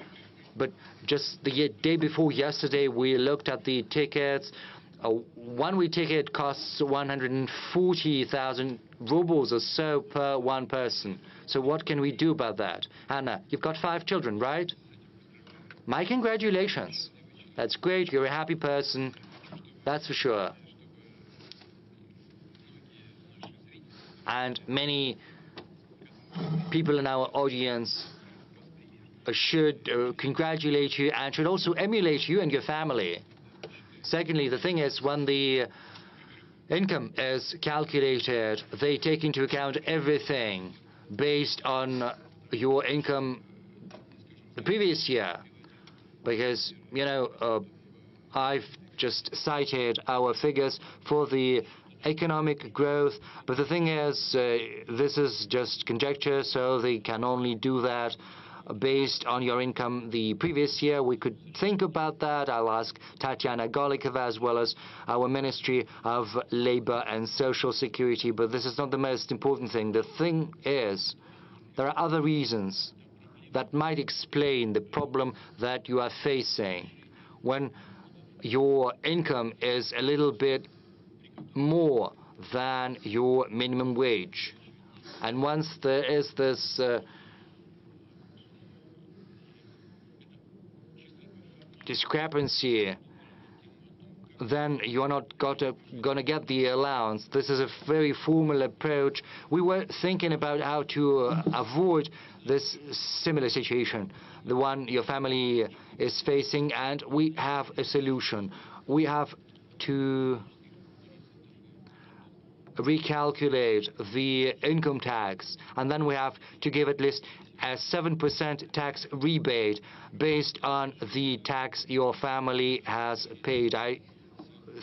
But just the day before yesterday, we looked at the tickets. A one-way ticket costs 140,000 rubles or so per one person. So what can we do about that? Anna, you've got 5 children, right? My congratulations. That's great. You're a happy person. That's for sure. And many people in our audience should congratulate you and should also emulate you and your family. Secondly, the thing is, when the income is calculated, they take into account everything based on your income the previous year. Because, you know, I've just cited our figures for the economic growth, but the thing is, this is just conjecture, so they can only do that based on your income the previous year. We could think about that. I'll ask Tatiana Golikova as well as our Ministry of Labor and Social Security, but this is not the most important thing. The thing is, there are other reasons that might explain the problem that you are facing. When your income is a little bit more than your minimum wage, and once there is this discrepancy, then you're not gonna get the allowance. This is a very formal approach. We were thinking about how to avoid this similar situation, the one your family is facing, and we have a solution. We have to recalculate the income tax, and then we have to give at least a 7% tax rebate based on the tax your family has paid. I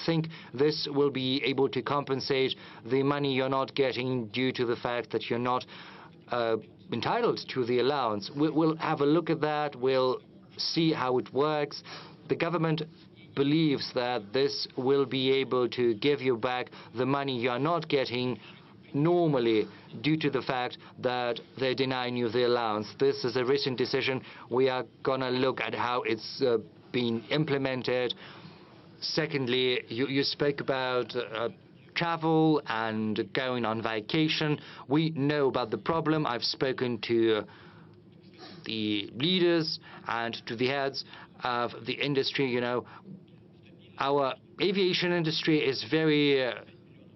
think this will be able to compensate the money you're not getting due to the fact that you're not entitled to the allowance. We'll have a look at that. We'll see how it works. The government believes that this will be able to give you back the money you're not getting normally due to the fact that they deny you the allowance. This is a recent decision. We are going to look at how it's been implemented. Secondly, you spoke about travel and going on vacation. We know about the problem. I've spoken to the leaders and to the heads of the industry. You know, our aviation industry is very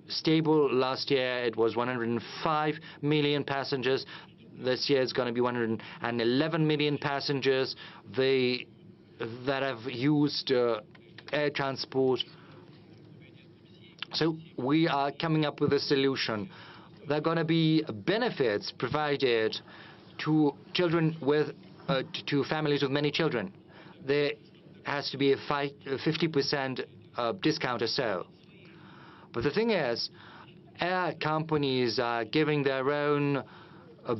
stable. Last year it was 105 million passengers. This year it's going to be 111 million passengers that have used air transport. So we are coming up with a solution. There are going to be benefits provided to children with to families with many children. There has to be a 50% discount or so. But the thing is, air companies are giving their own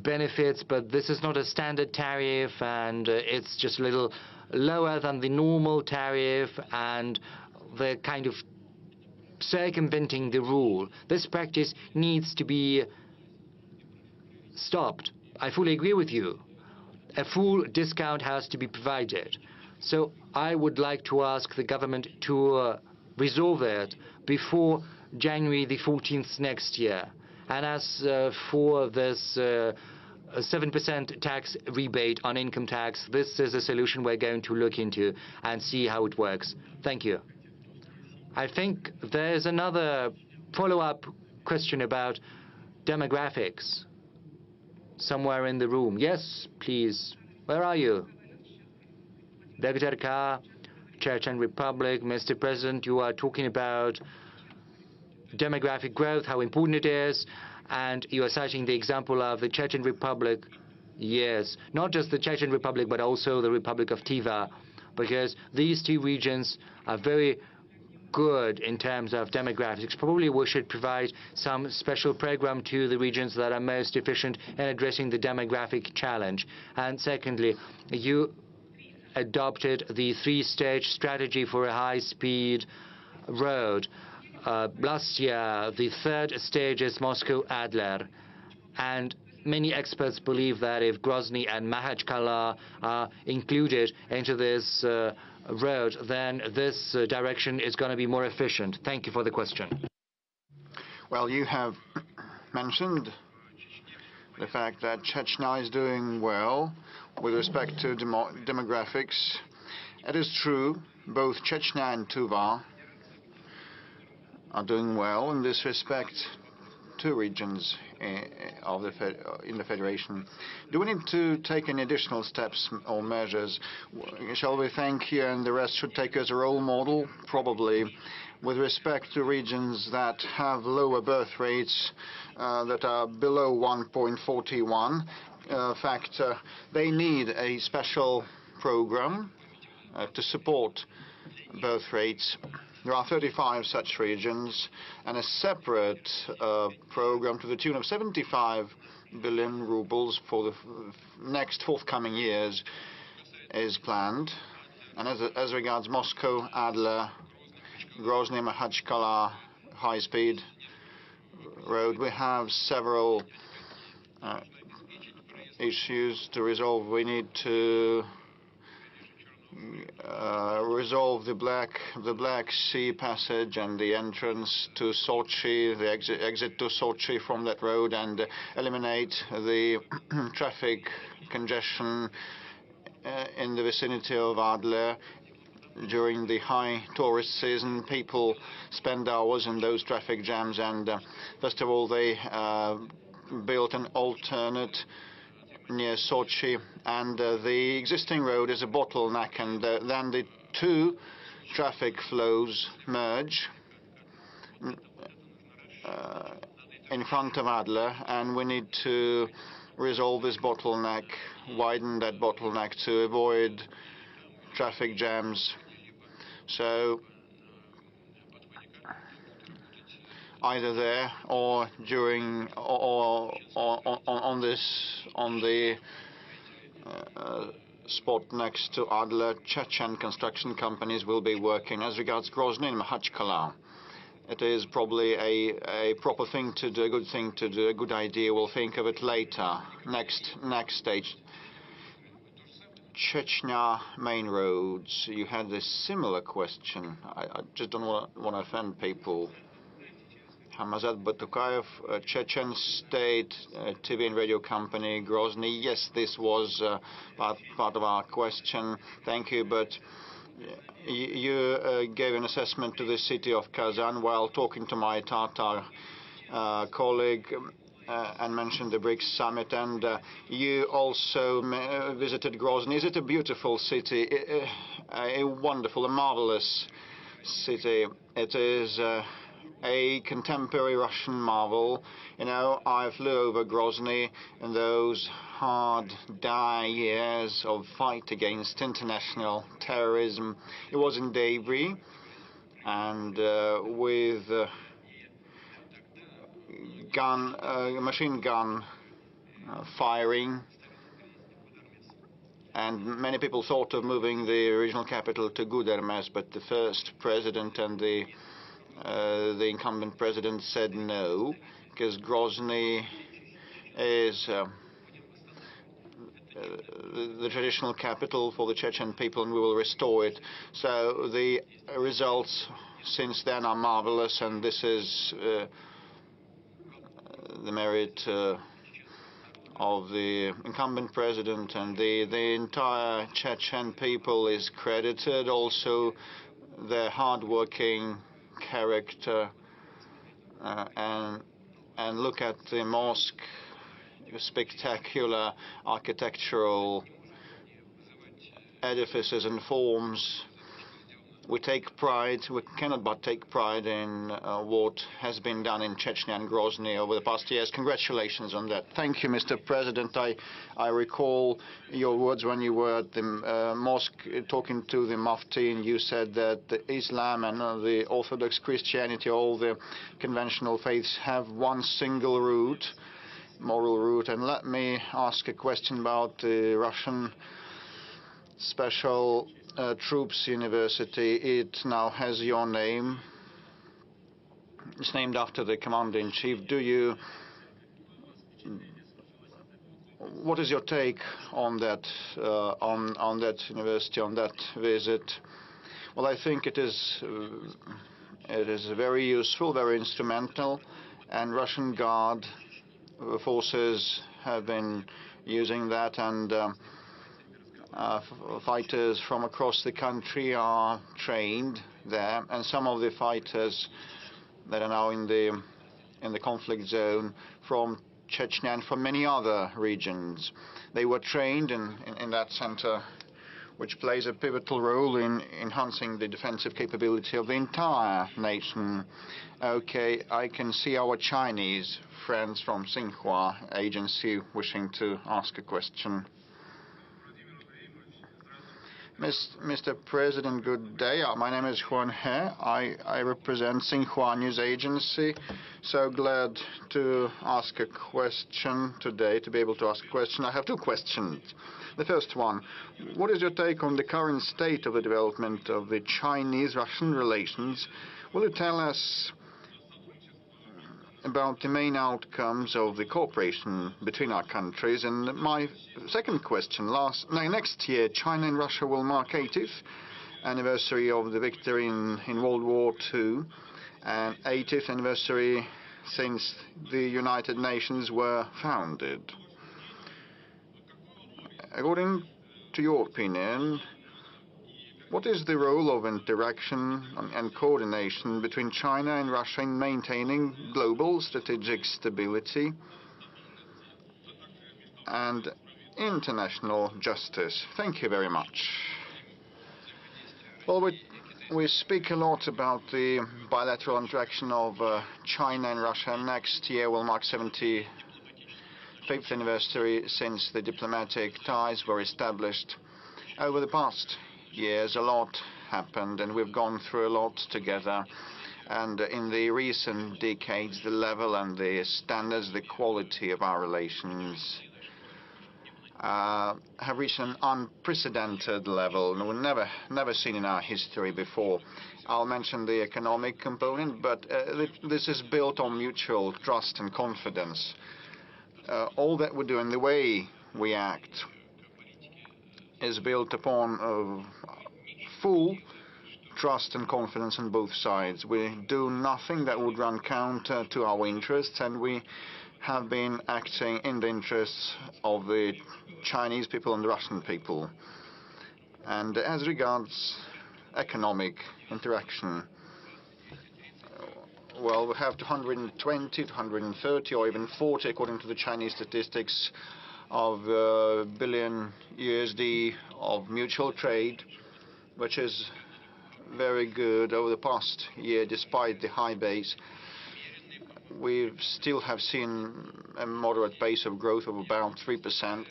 benefits, but this is not a standard tariff, and it's just a little lower than the normal tariff, and they're kind of circumventing the rule. This practice needs to be stopped. I fully agree with you. A full discount has to be provided. So I would like to ask the government to resolve it before January the 14th next year. And as for this 7% tax rebate on income tax, this is a solution we're going to look into and see how it works. Thank you. I think there's another follow-up question about demographics somewhere in the room. Yes, please. Where are you? Dr. K, Czech and Republic. Mr. President, you are talking about demographic growth, how important it is, and you are citing the example of the Czech Republic. Yes, not just the Czech Republic, but also the Republic of Tiva, because these two regions are very good in terms of demographics. Probably we should provide some special program to the regions that are most efficient in addressing the demographic challenge. And secondly, you adopted the three-stage strategy for a high-speed road. Last year, the third stage is Moscow-Adler, and many experts believe that if Grozny and Makhachkala are included into this road, then this direction is going to be more efficient. Thank you for the question. Well, you have mentioned the fact that Chechnya is doing well with respect to demographics. It is true, both Chechnya and Tuva are doing well in this respect. Two regions in the Federation. Do we need to take any additional steps or measures? Shall we think here and the rest should take as a role model? Probably. With respect to regions that have lower birth rates that are below 1.41 factor, they need a special program to support birth rates. There are 35 such regions, and a separate program to the tune of 75 billion rubles for the next forthcoming years is planned. And as regards Moscow, Adler, Grozny, Makhachkala high-speed road, we have several issues to resolve. We need to resolve the Black Sea passage and the entrance to Sochi, the exit to Sochi from that road, and eliminate the traffic congestion in the vicinity of Adler. During the high tourist season, people spend hours in those traffic jams, and first of all, they built an alternate near Sochi, and the existing road is a bottleneck, and then the two traffic flows merge in front of Adler, and we need to resolve this bottleneck, widen that bottleneck to avoid traffic jams. So either there or during or on the spot next to Adler, Chechen construction companies will be working. As regards Grozny and Makhachkala, it is probably a proper thing to do, a good thing to do, a good idea. We'll think of it later. Next stage. Chechnya main roads. You had a similar question. I just don't want to offend people. Hamazat Batukayev, Chechen State TV and radio company, Grozny. Yes, this was part of our question. Thank you, but you gave an assessment to the city of Kazan while talking to my Tatar colleague and mentioned the BRICS summit, and you also visited Grozny. Is it a beautiful city? A wonderful, a marvelous city. It is a contemporary Russian marvel. You know, I flew over Grozny in those hard, dire years of fight against international terrorism. It was in debris, and with machine gun firing, and many people thought of moving the regional capital to Gudermes, but the first president and the incumbent president said no, because Grozny is the traditional capital for the Chechen people, and we will restore it. So the results since then are marvelous, and this is the merit of the incumbent president, and the entire Chechen people is credited. Also, their hard-working character, and look at the mosque, spectacular architectural edifices and forms. We take pride, we cannot but take pride in what has been done in Chechnya and Grozny over the past years. Congratulations on that. Thank you, Mr. President. I recall your words when you were at the mosque talking to the Mufti, and you said that the Islam and the Orthodox Christianity, all the conventional faiths, have one single root, moral root. And let me ask a question about the Russian Special Troops University. It now has your name. It's named after the commander-in-chief. What is your take on that university, on that visit? Well, I think it is very useful, very instrumental, and Russian Guard forces have been using that, and fighters from across the country are trained there, and some of the fighters that are now in the conflict zone from Chechnya and from many other regions, they were trained in that center, which plays a pivotal role in enhancing the defensive capability of the entire nation. Okay, I can see our Chinese friends from Xinhua agency wishing to ask a question. Mr. President, good day. My name is Huan He. I represent Xinhua News Agency. So glad to ask a question today, to be able to ask a question. I have two questions. The first one, what is your take on the current state of the development of the Chinese-Russian relations? Will you tell us about the main outcomes of the cooperation between our countries? And my second question, next year, China and Russia will mark 80th anniversary of the victory in World War II, and 80th anniversary since the United Nations were founded. According to your opinion, what is the role of interaction and coordination between China and Russia in maintaining global strategic stability and international justice? Thank you very much. Well, we speak a lot about the bilateral interaction of China and Russia. Next year will mark 75th anniversary since the diplomatic ties were established. Over the past years, a lot happened, and we've gone through a lot together. And in the recent decades, the level and the standards, the quality of our relations have reached an unprecedented level, never seen in our history before. I'll mention the economic component, but this is built on mutual trust and confidence. All that we do and the way we act is built upon full trust and confidence on both sides. We do nothing that would run counter to our interests, and we have been acting in the interests of the Chinese people and the Russian people. And as regards economic interaction, well, we have 220, 230, or even 40, according to the Chinese statistics, of billion USD of mutual trade, which is very good over the past year, despite the high base. We still have seen a moderate pace of growth of about 3%.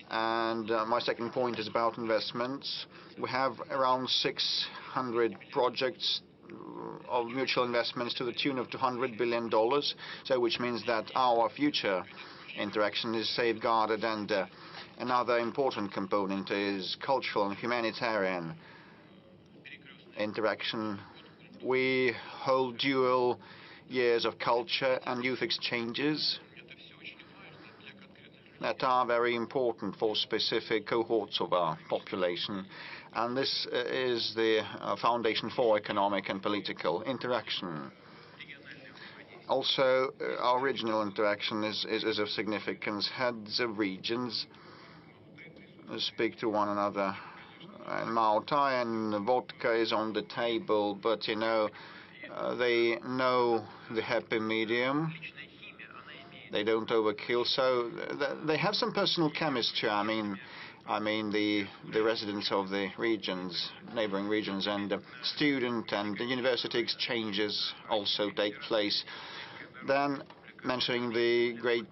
And my second point is about investments. We have around 600 projects of mutual investments to the tune of $200 billion, so which means that our future interaction is safeguarded. And another important component is cultural and humanitarian interaction. We hold dual years of culture and youth exchanges that are very important for specific cohorts of our population. And this is the foundation for economic and political interaction. Also, our regional interaction is of significance. Heads of regions speak to one another. And Malta and vodka is on the table, but you know, they know the happy medium. They don't overkill, so they have some personal chemistry. I mean the residents of the regions, neighboring regions, and student and the university exchanges also take place. Then, mentioning the great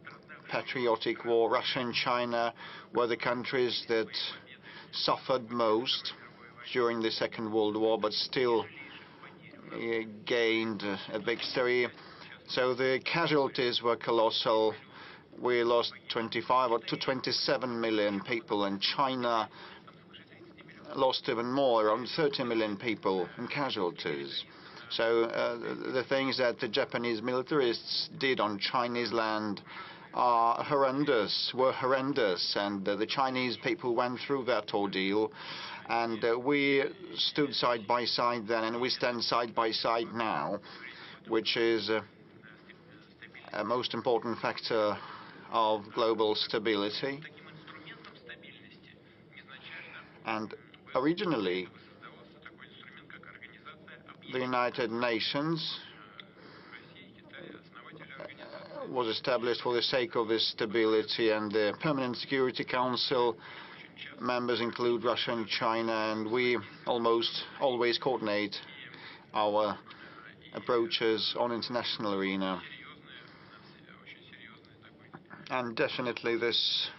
patriotic war, Russia and China were the countries that suffered most during the Second World War, but still gained a victory. So the casualties were colossal. We lost 25 or to 27 million people, and China lost even more, around 30 million people in casualties. So the things that the Japanese militarists did on Chinese land are horrendous, and the Chinese people went through that ordeal. And we stood side by side then, and we stand side by side now, which is a most important factor of global stability. And originally, the United Nations was established for the sake of this stability, and the Permanent Security Council members include Russia and China, and we almost always coordinate our approaches on international arena. And definitely this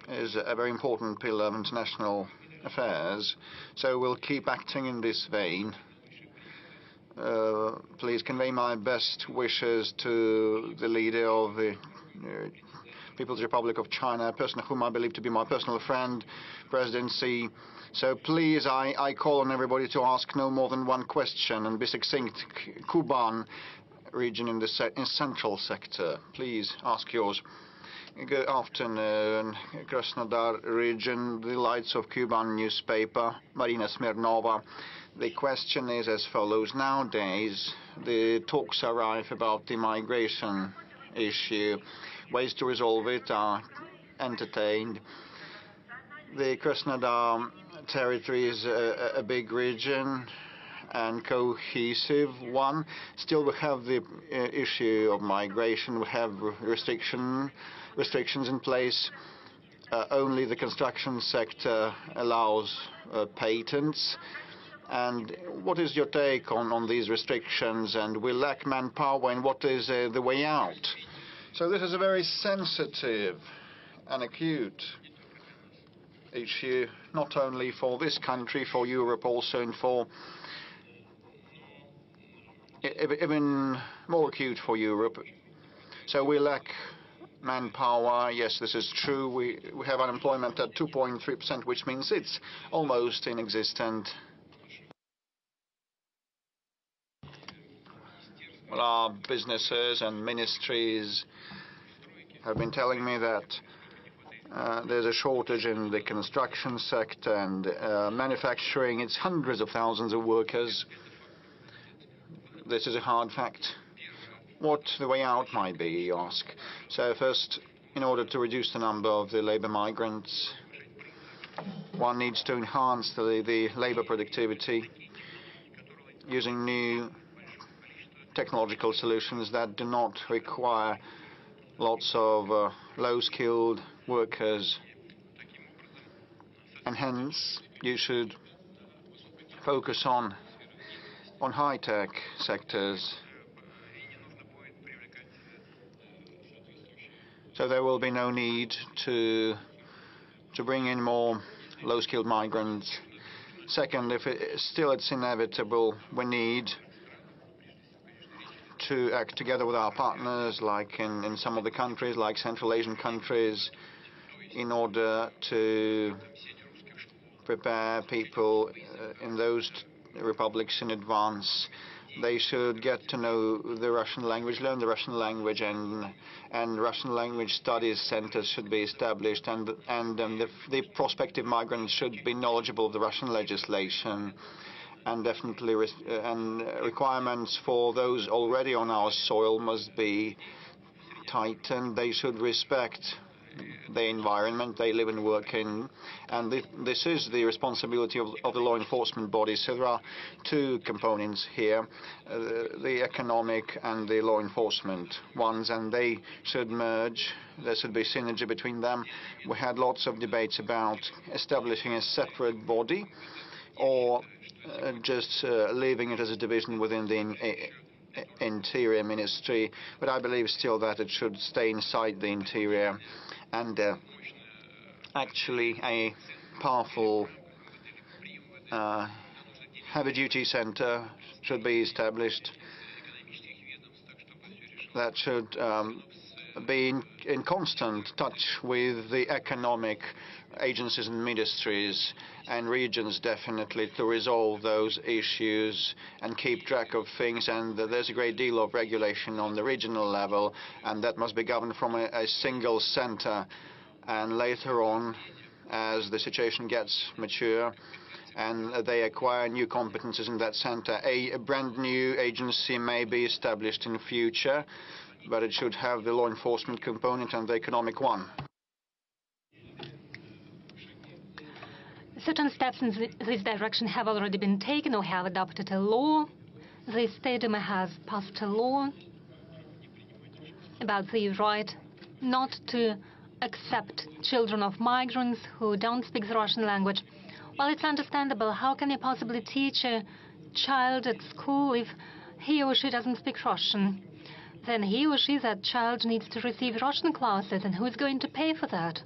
is a very important pillar of international affairs, so we'll keep acting in this vein. Please convey my best wishes to the leader of the People's Republic of China, a person whom I believe to be my personal friend, President Xi. So please, I call on everybody to ask no more than one question and be succinct. Kuban region in the central sector. Please ask yours. Good afternoon. Krasnodar region, the Lights of Kuban newspaper, Marina Smirnova. The question is as follows. Nowadays, the talks are rife about the migration issue. Ways to resolve it are entertained. The Krasnodar territory is a big region and cohesive one. Still, we have the issue of migration. We have restrictions in place. Only the construction sector allows patents. And what is your take on these restrictions? And we lack manpower, and what is the way out? So this is a very sensitive and acute issue, not only for this country, for Europe also, and for even more acute for Europe. So we lack manpower. Yes, this is true. We have unemployment at 2.3%, which means it's almost inexistent. Well, our businesses and ministries have been telling me that there's a shortage in the construction sector and manufacturing. It's hundreds of thousands of workers. This is a hard fact. What the way out might be, you ask. So first, in order to reduce the number of the labor migrants, one needs to enhance the labor productivity using new technological solutions that do not require lots of low-skilled workers. And hence, you should focus on high-tech sectors. So there will be no need to bring in more low-skilled migrants. Second, if it's inevitable, we need to act together with our partners, like in some of the countries, like Central Asian countries, in order to prepare people in those republics in advance. They should get to know the Russian language, learn the Russian language, and Russian language studies centers should be established, and the prospective migrants should be knowledgeable of the Russian legislation, and definitely requirements for those already on our soil must be tightened. They should respect the environment they live and work in, and this is the responsibility of the law enforcement bodies. So there are two components here, the economic and the law enforcement ones, and they should merge. There should be synergy between them. We had lots of debates about establishing a separate body or just leaving it as a division within the Interior Ministry, but I believe still that it should stay inside the Interior, and actually a powerful heavy-duty center should be established that should be in constant touch with the economic agencies and ministries and regions, definitely, to resolve those issues and keep track of things. And there's a great deal of regulation on the regional level, and that must be governed from a single center. And later on, as the situation gets mature and they acquire new competences in that center, a brand new agency may be established in the future, but it should have the law enforcement component and the economic one. Certain steps in this direction have already been taken or have adopted a law. The State Duma has passed a law about the right not to accept children of migrants who don't speak the Russian language. Well, it's understandable. How can you possibly teach a child at school if he or she doesn't speak Russian? Then he or she, that child, needs to receive Russian classes, and who's going to pay for that?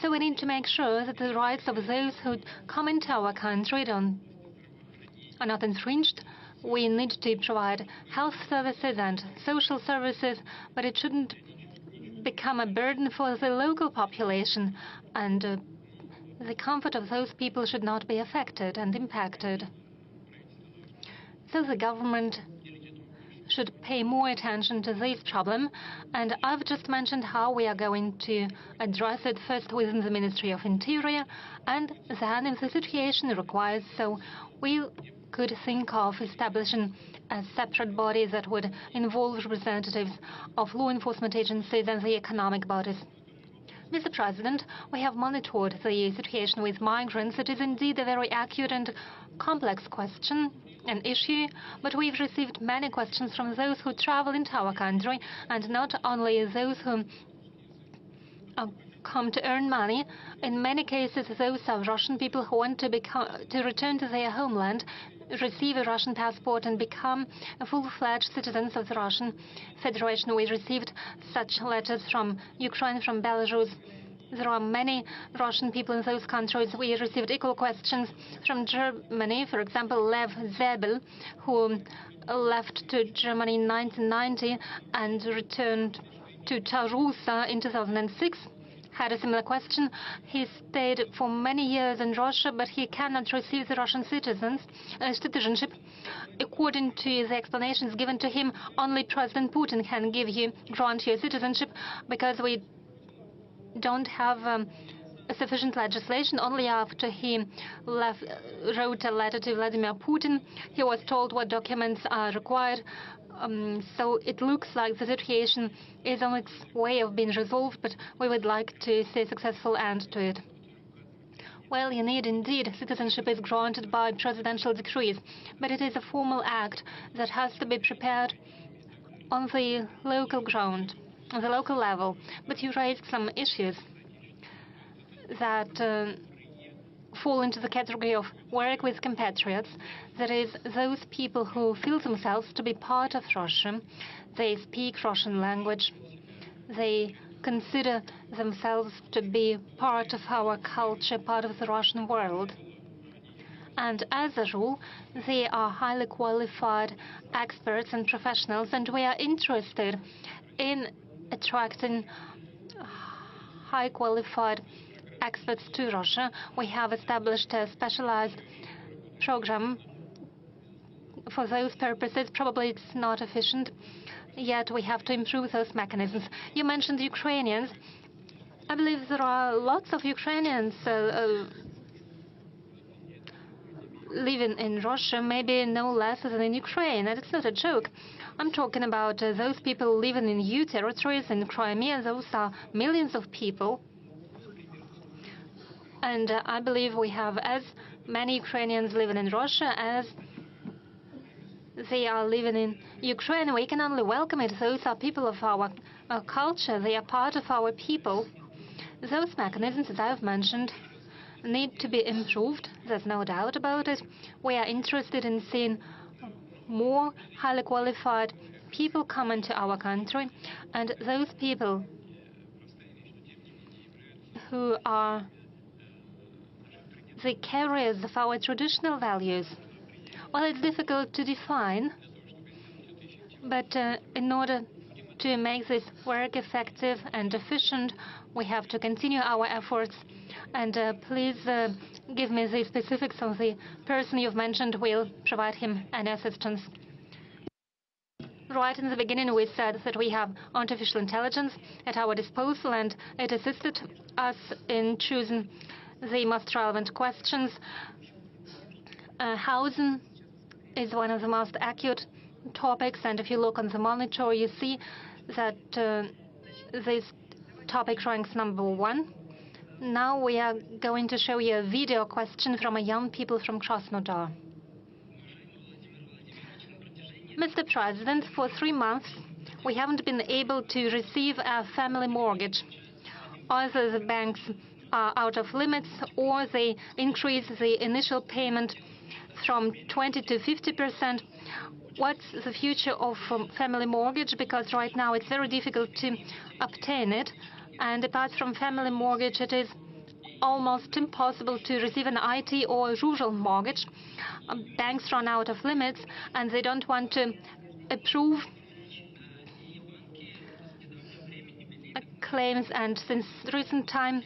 So we need to make sure that the rights of those who come into our country are not infringed. We need to provide health services and social services, but it shouldn't become a burden for the local population, and the comfort of those people should not be affected and impacted. So the government should pay more attention to this problem, and I've just mentioned how we are going to address it, first within the Ministry of Interior, and then if the situation requires so, we could think of establishing a separate body that would involve representatives of law enforcement agencies and the economic bodies. Mr. President, we have monitored the situation with migrants. It is indeed a very acute and complex question, an issue, but we've received many questions from those who travel into our country, and not only those who come to earn money. In many cases, those are Russian people who want to return to their homeland, receive a Russian passport, and become full-fledged citizens of the Russian Federation. We received such letters from Ukraine, from Belarus, There are many Russian people in those countries. We received equal questions from Germany. For example, Lev Zebel, who left to Germany in 1990 and returned to Tarusa in 2006, had a similar question. He stayed for many years in Russia, but he cannot receive the Russian citizenship. According to the explanations given to him, only President Putin can grant you citizenship, because we don't have sufficient legislation. Only after he wrote a letter to Vladimir Putin, he was told what documents are required. So it looks like the situation is on its way of being resolved, but we would like to see a successful end to it. Well, indeed, citizenship is granted by presidential decrees, but it is a formal act that has to be prepared on the local ground, on the local level. But you raised some issues that fall into the category of work with compatriots. That is, those people who feel themselves to be part of Russia. They speak Russian language. They consider themselves to be part of our culture, part of the Russian world. And as a rule, they are highly qualified experts and professionals, and we are interested in attracting high qualified experts to Russia. We have established a specialized program for those purposes. Probably it's not efficient, yet we have to improve those mechanisms. You mentioned Ukrainians. I believe there are lots of Ukrainians living in Russia, maybe no less than in Ukraine, and it's not a joke. I'm talking about those people living in EU territories in Crimea. Those are millions of people. And I believe we have as many Ukrainians living in Russia as they are living in Ukraine. We can only welcome it. Those are people of our culture. They are part of our people. Those mechanisms that I've mentioned need to be improved. There's no doubt about it. We are interested in seeing more highly qualified people come into our country, and those people who are the carriers of our traditional values. Well, it's difficult to define, but in order to make this work effective and efficient, we have to continue our efforts. And please give me the specifics of the person you've mentioned. We'll provide him any assistance. Right in the beginning, we said that we have artificial intelligence at our disposal, and it assisted us in choosing the most relevant questions. Housing is one of the most acute topics, and if you look on the monitor, you see that this topic ranks #1. Now we are going to show you a video question from a young people from Krasnodar. Mr. President, for 3 months, we haven't been able to receive a family mortgage. Either the banks are out of limits, or they increase the initial payment from 20 to 50%. What's the future of family mortgage? Because right now it's very difficult to obtain it. And apart from family mortgage, it is almost impossible to receive an IT or rural mortgage. Banks run out of limits, and they don't want to approve claims. And since recent time,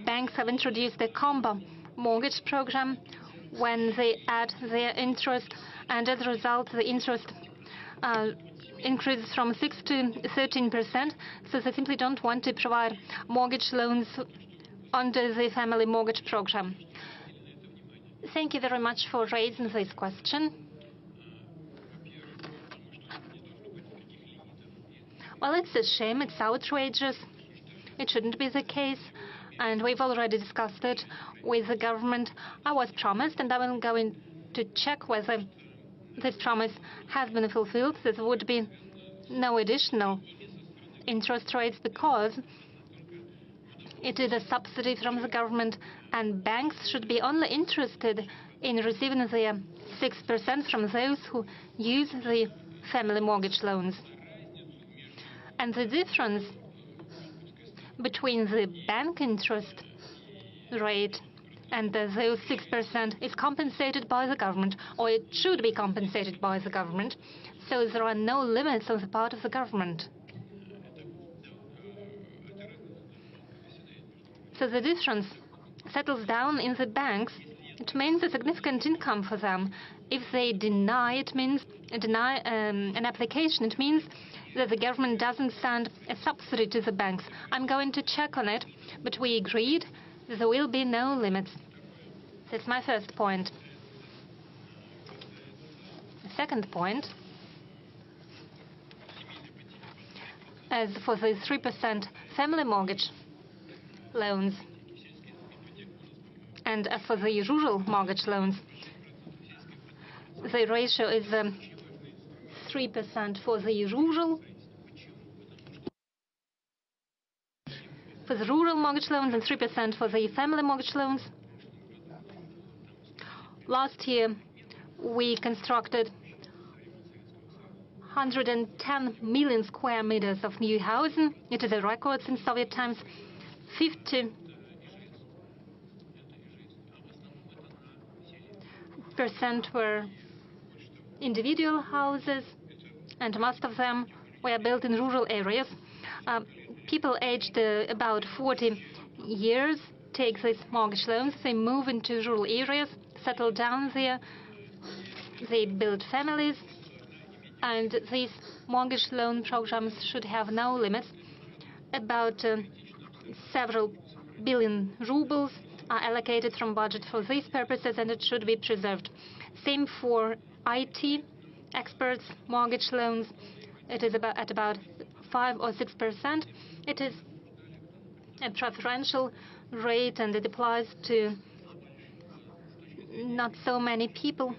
banks have introduced a combo mortgage program when they add their interest, and as a result, the interest increases from 6 to 13%. So they simply don't want to provide mortgage loans under the family mortgage program. Thank you very much for raising this question. Well, it's a shame. It's outrageous. It shouldn't be the case. And we've already discussed it with the government. I was promised, and I'm going to check whether this promise has been fulfilled. There would be no additional interest rates because it is a subsidy from the government, and banks should be only interested in receiving the 6% from those who use the family mortgage loans. And the difference between the bank interest rate and those 6% is compensated by the government, or it should be compensated by the government, so there are no limits on the part of the government. So the difference settles down in the banks. It means a significant income for them. If they deny an application, it means that the government doesn't send a subsidy to the banks. I'm going to check on it, but we agreed that there will be no limits. That's my first point. The second point, as for the 3% family mortgage loans, and as for the rural mortgage loans, the ratio is 3% for the rural mortgage loans and 3% for the family mortgage loans. Last year, we constructed 110 million square meters of new housing. It is a record since Soviet times. 50% were individual houses, and most of them were built in rural areas. People aged about 40 years take these mortgage loans. They move into rural areas, settle down there, they build families, and these mortgage loan programs should have no limits. About several billion rubles are allocated from budget for these purposes, and it should be preserved. Same for IT experts mortgage loans. It is at about 5 or 6%. It is a preferential rate, and it applies to not so many people.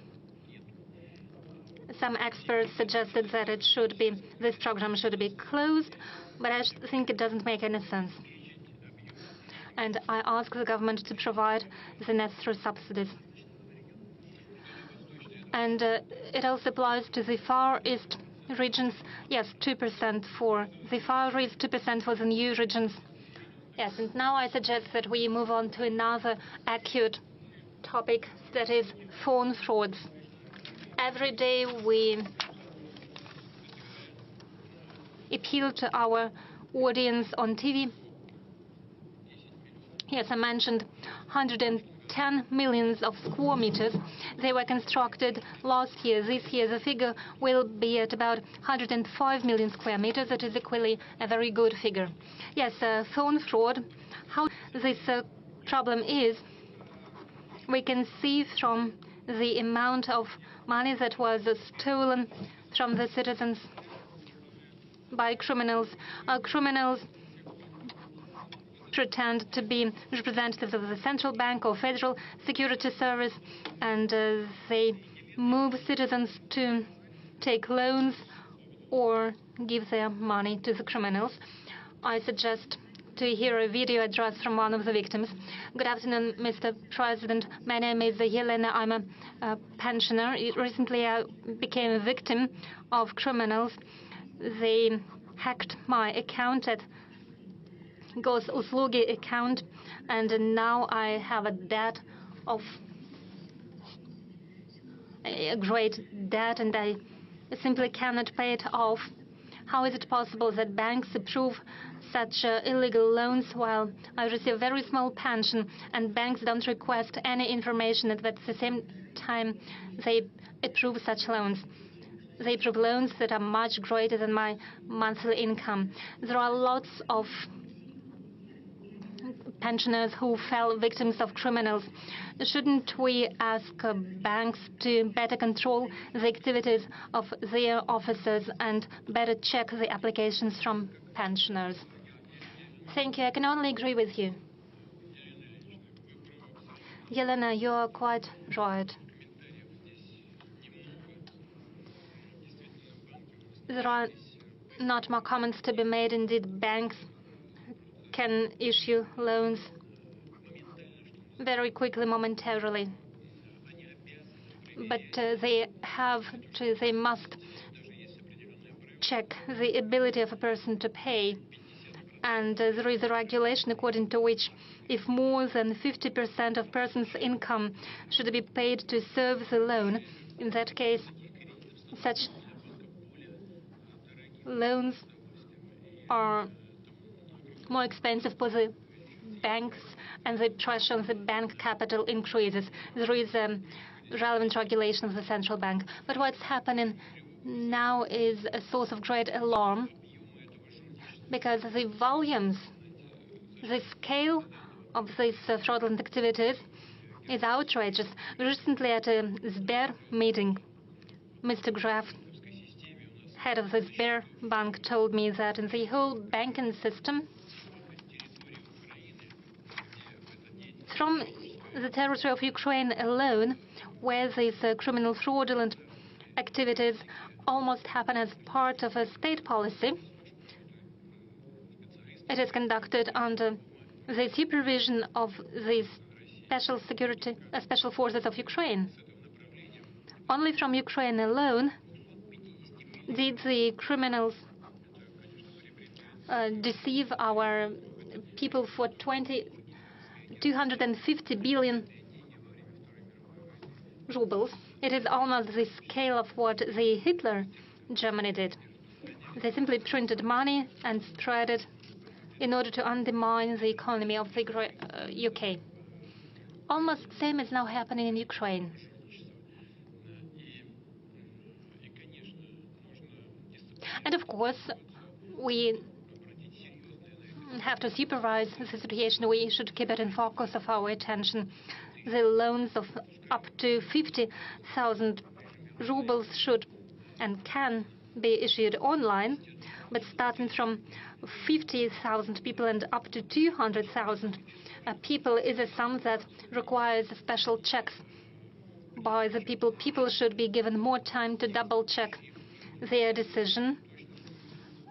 Some experts suggested that this program should be closed, but I think it doesn't make any sense. And I ask the government to provide the necessary subsidies. And it also applies to the Far East regions. Yes, 2% for the Far East, 2% for the new regions. Yes, and now I suggest that we move on to another acute topic, that is phone frauds. Every day we appeal to our audience on TV. Yes, I mentioned 110 million of square meters. They were constructed last year. This year the figure will be at about 105 million square meters. That is equally a very good figure. Yes, phone fraud. How this problem is, we can see from the amount of money that was stolen from the citizens by criminals. Criminals pretend to be representatives of the central bank or federal security service, and they move citizens to take loans or give their money to the criminals. I suggest to hear a video address from one of the victims. Good afternoon, Mr. President. My name is Yelena. I'm a pensioner. Recently, I became a victim of criminals. They hacked my account at Gosuslugi account, and now I have a debt of a great debt, and I simply cannot pay it off. How is it possible that banks approve such illegal loans while I receive a very small pension, and banks don't request any information, and at the same time they approve such loans? They approve loans that are much greater than my monthly income. There are lots of pensioners who fell victims of criminals. Shouldn't we ask banks to better control the activities of their officers and better check the applications from pensioners? Thank you. I can only agree with you. Yelena, you are quite right. There are not more comments to be made. Indeed, banks can issue loans very quickly, momentarily. But they must check the ability of a person to pay. And there is a regulation according to which if more than 50% of person's income should be paid to serve the loan, in that case, such loans are more expensive for the banks, and the pressure on the bank capital increases. There is relevant regulation of the central bank. But what's happening now is a source of great alarm, because the volumes, the scale of these fraudulent activities is outrageous. Recently at a Sber meeting, Mr. Graf, head of the Sber Bank, told me that in the whole banking system, from the territory of Ukraine alone, where these criminal fraudulent activities almost happen as part of a state policy, it is conducted under the supervision of the special forces of Ukraine. Only from Ukraine alone did the criminals deceive our people for 250 billion rubles. It is almost the scale of what the Hitler Germany did. They simply printed money and spread it in order to undermine the economy of the UK. Almost the same is now happening in Ukraine. And of course, we have to supervise the situation. We should keep it in focus of our attention. The loans of up to 50,000 rubles should and can be issued online, but starting from 50,000 people and up to 200,000 people is a sum that requires special checks by the people. People should be given more time to double-check their decision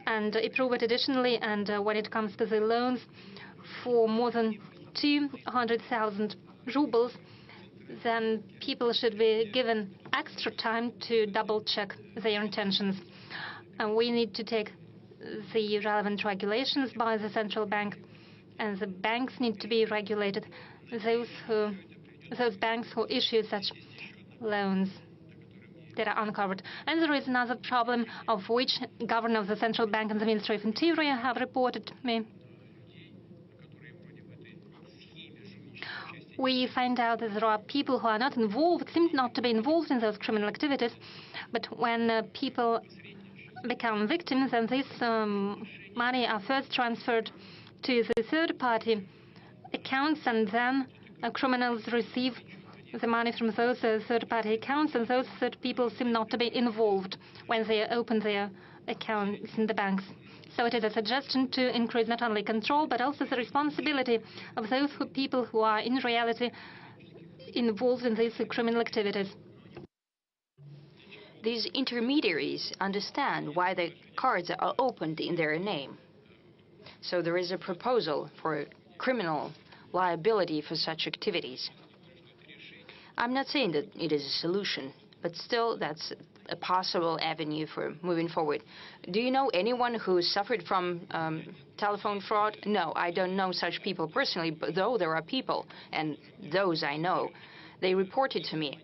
and approve it additionally. And when it comes to the loans for more than 200,000 rubles, then people should be given extra time to double-check their intentions. And we need to take the relevant regulations by the central bank, and the banks need to be regulated. Those banks who issue such loans that are uncovered. And there is another problem of which Governor of the Central Bank and the Ministry of Interior have reported to me. We find out that there are people who are not involved, seem not to be involved in those criminal activities, but when people become victims, and this money are first transferred to the third-party accounts, and then criminals receive the money from those third-party accounts, and those third people seem not to be involved when they open their accounts in the banks. So it is a suggestion to increase not only control, but also the responsibility of those people who are in reality involved in these criminal activities. These intermediaries understand why the cards are opened in their name. So there is a proposal for criminal liability for such activities. I'm not saying that it is a solution, but still that's a possible avenue for moving forward. Do you know anyone who suffered from telephone fraud? No, I don't know such people personally, but though there are people, and those I know, they reported to me.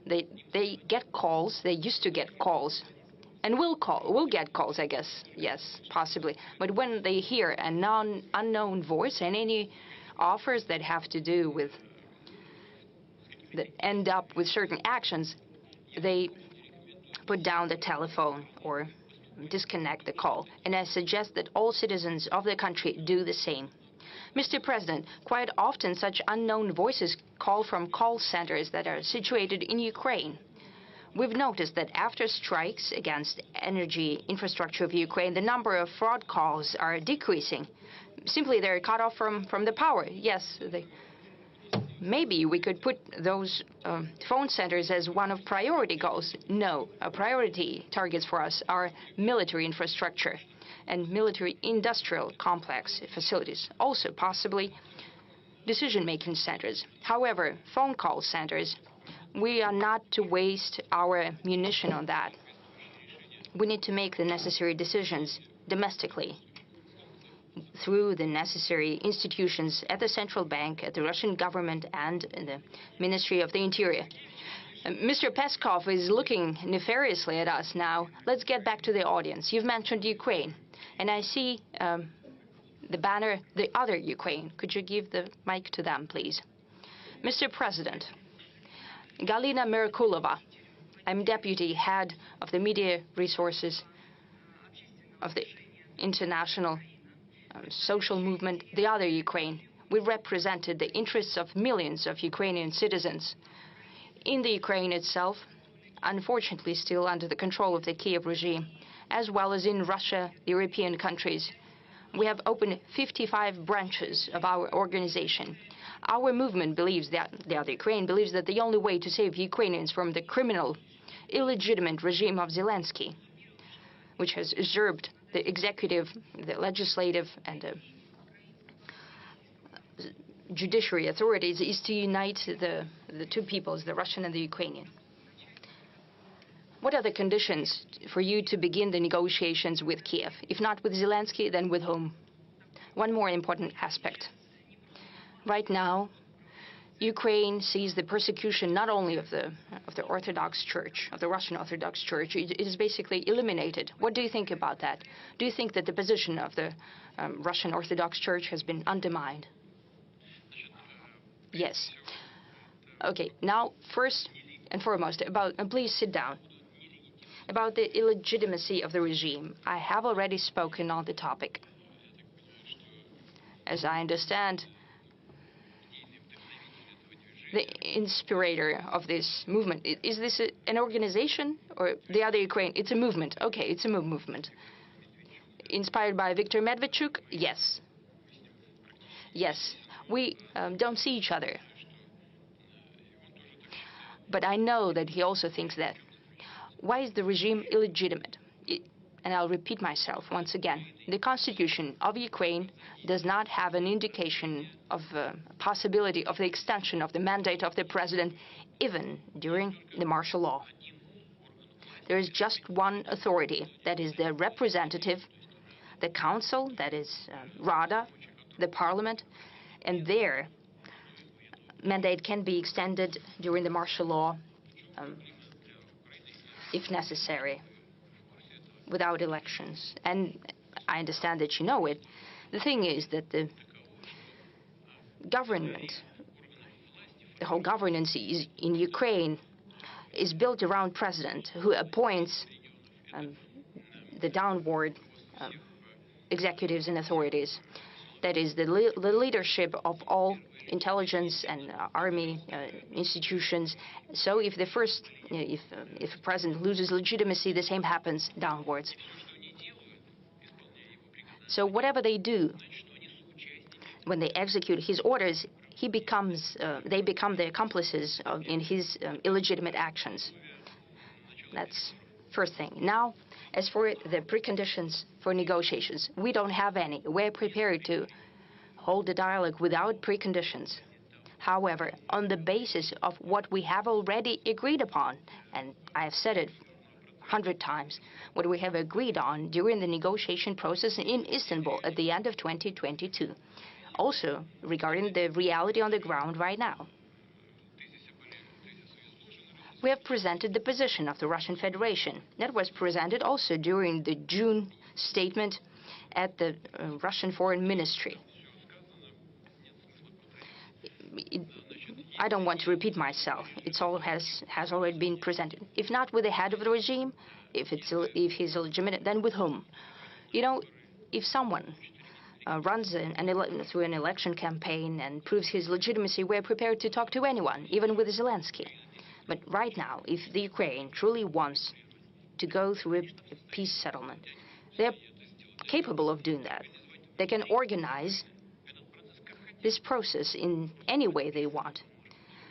They get calls, they used to get calls, and will get calls, I guess, yes, possibly. But when they hear an unknown voice and any offers that have to do with, that end up with certain actions, they put down the telephone or disconnect the call. And I suggest that all citizens of the country do the same. Mr. President, quite often such unknown voices call from call centers that are situated in Ukraine. We've noticed that after strikes against energy infrastructure of Ukraine, the number of fraud calls are decreasing. Simply they're cut off from the power. Yes, maybe we could put those phone centers as one of priority goals. No, priority targets for us are military infrastructure and military industrial complex facilities, also possibly decision-making centers. However, phone call centers, we are not to waste our munition on that. We need to make the necessary decisions domestically. through the necessary institutions at the central bank, at the Russian government, and in the Ministry of the Interior. Mr. Peskov is looking nefariously at us now. Let's get back to the audience. You've mentioned Ukraine, and I see the banner, the other Ukraine. Could you give the mic to them, please? Mr. President, Galina Merkulova, I'm deputy head of the media resources of the international social movement, the other Ukraine. We represented the interests of millions of Ukrainian citizens in the Ukraine itself, unfortunately still under the control of the Kiev regime, as well as in Russia, European countries. We have opened 55 branches of our organization. Our movement believes that, the other Ukraine believes that the only way to save Ukrainians from the criminal, illegitimate regime of Zelensky, which has usurped the executive, the legislative, and the judiciary authorities, is to unite the two peoples, the Russian and the Ukrainian. What are the conditions for you to begin the negotiations with Kiev? If not with Zelensky, then with whom? One more important aspect. Right now, Ukraine sees the persecution not only of the Orthodox Church, of the Russian Orthodox Church. It is basically eliminated. What do you think about that? Do you think that the position of the Russian Orthodox Church has been undermined? Yes. Okay, now first and foremost, please sit down. About the illegitimacy of the regime, I have already spoken on the topic. As I understand, the inspirator of this movement, is this an organization or the other Ukraine? It's a movement. Okay, it's a movement. Inspired by Viktor Medvedchuk? Yes. Yes. We don't see each other. But I know that he also thinks that. Why is the regime illegitimate? And I'll repeat myself once again. The constitution of Ukraine does not have an indication of possibility of the extension of the mandate of the president, even during the martial law. There is just one authority, that is the representative, the council, that is Rada, the parliament, and their mandate can be extended during the martial law if necessary, without elections. And I understand that you know it. The thing is that the government, the whole governance in Ukraine is built around president who appoints the downward executives and authorities. That is the leadership of all intelligence and army institutions. So if the first, if a president loses legitimacy, the same happens downwards. So whatever they do, when they execute his orders, they become the accomplices in his illegitimate actions. That's first thing. Now, as for the preconditions for negotiations, we don't have any. We're prepared to hold a dialogue without preconditions. However, on the basis of what we have already agreed upon, and I have said it 100 times, what we have agreed on during the negotiation process in Istanbul at the end of 2022. Also, regarding the reality on the ground right now. We have presented the position of the Russian Federation. That was presented also during the June statement at the Russian Foreign Ministry. I don't want to repeat myself. It's all has already been presented. If not with the head of the regime, if he's illegitimate, then with whom? You know, if someone runs through an election campaign and proves his legitimacy, we're prepared to talk to anyone, even with Zelensky. But right now, if the Ukraine truly wants to go through a peace settlement, they're capable of doing that. They can organize this process in any way they want.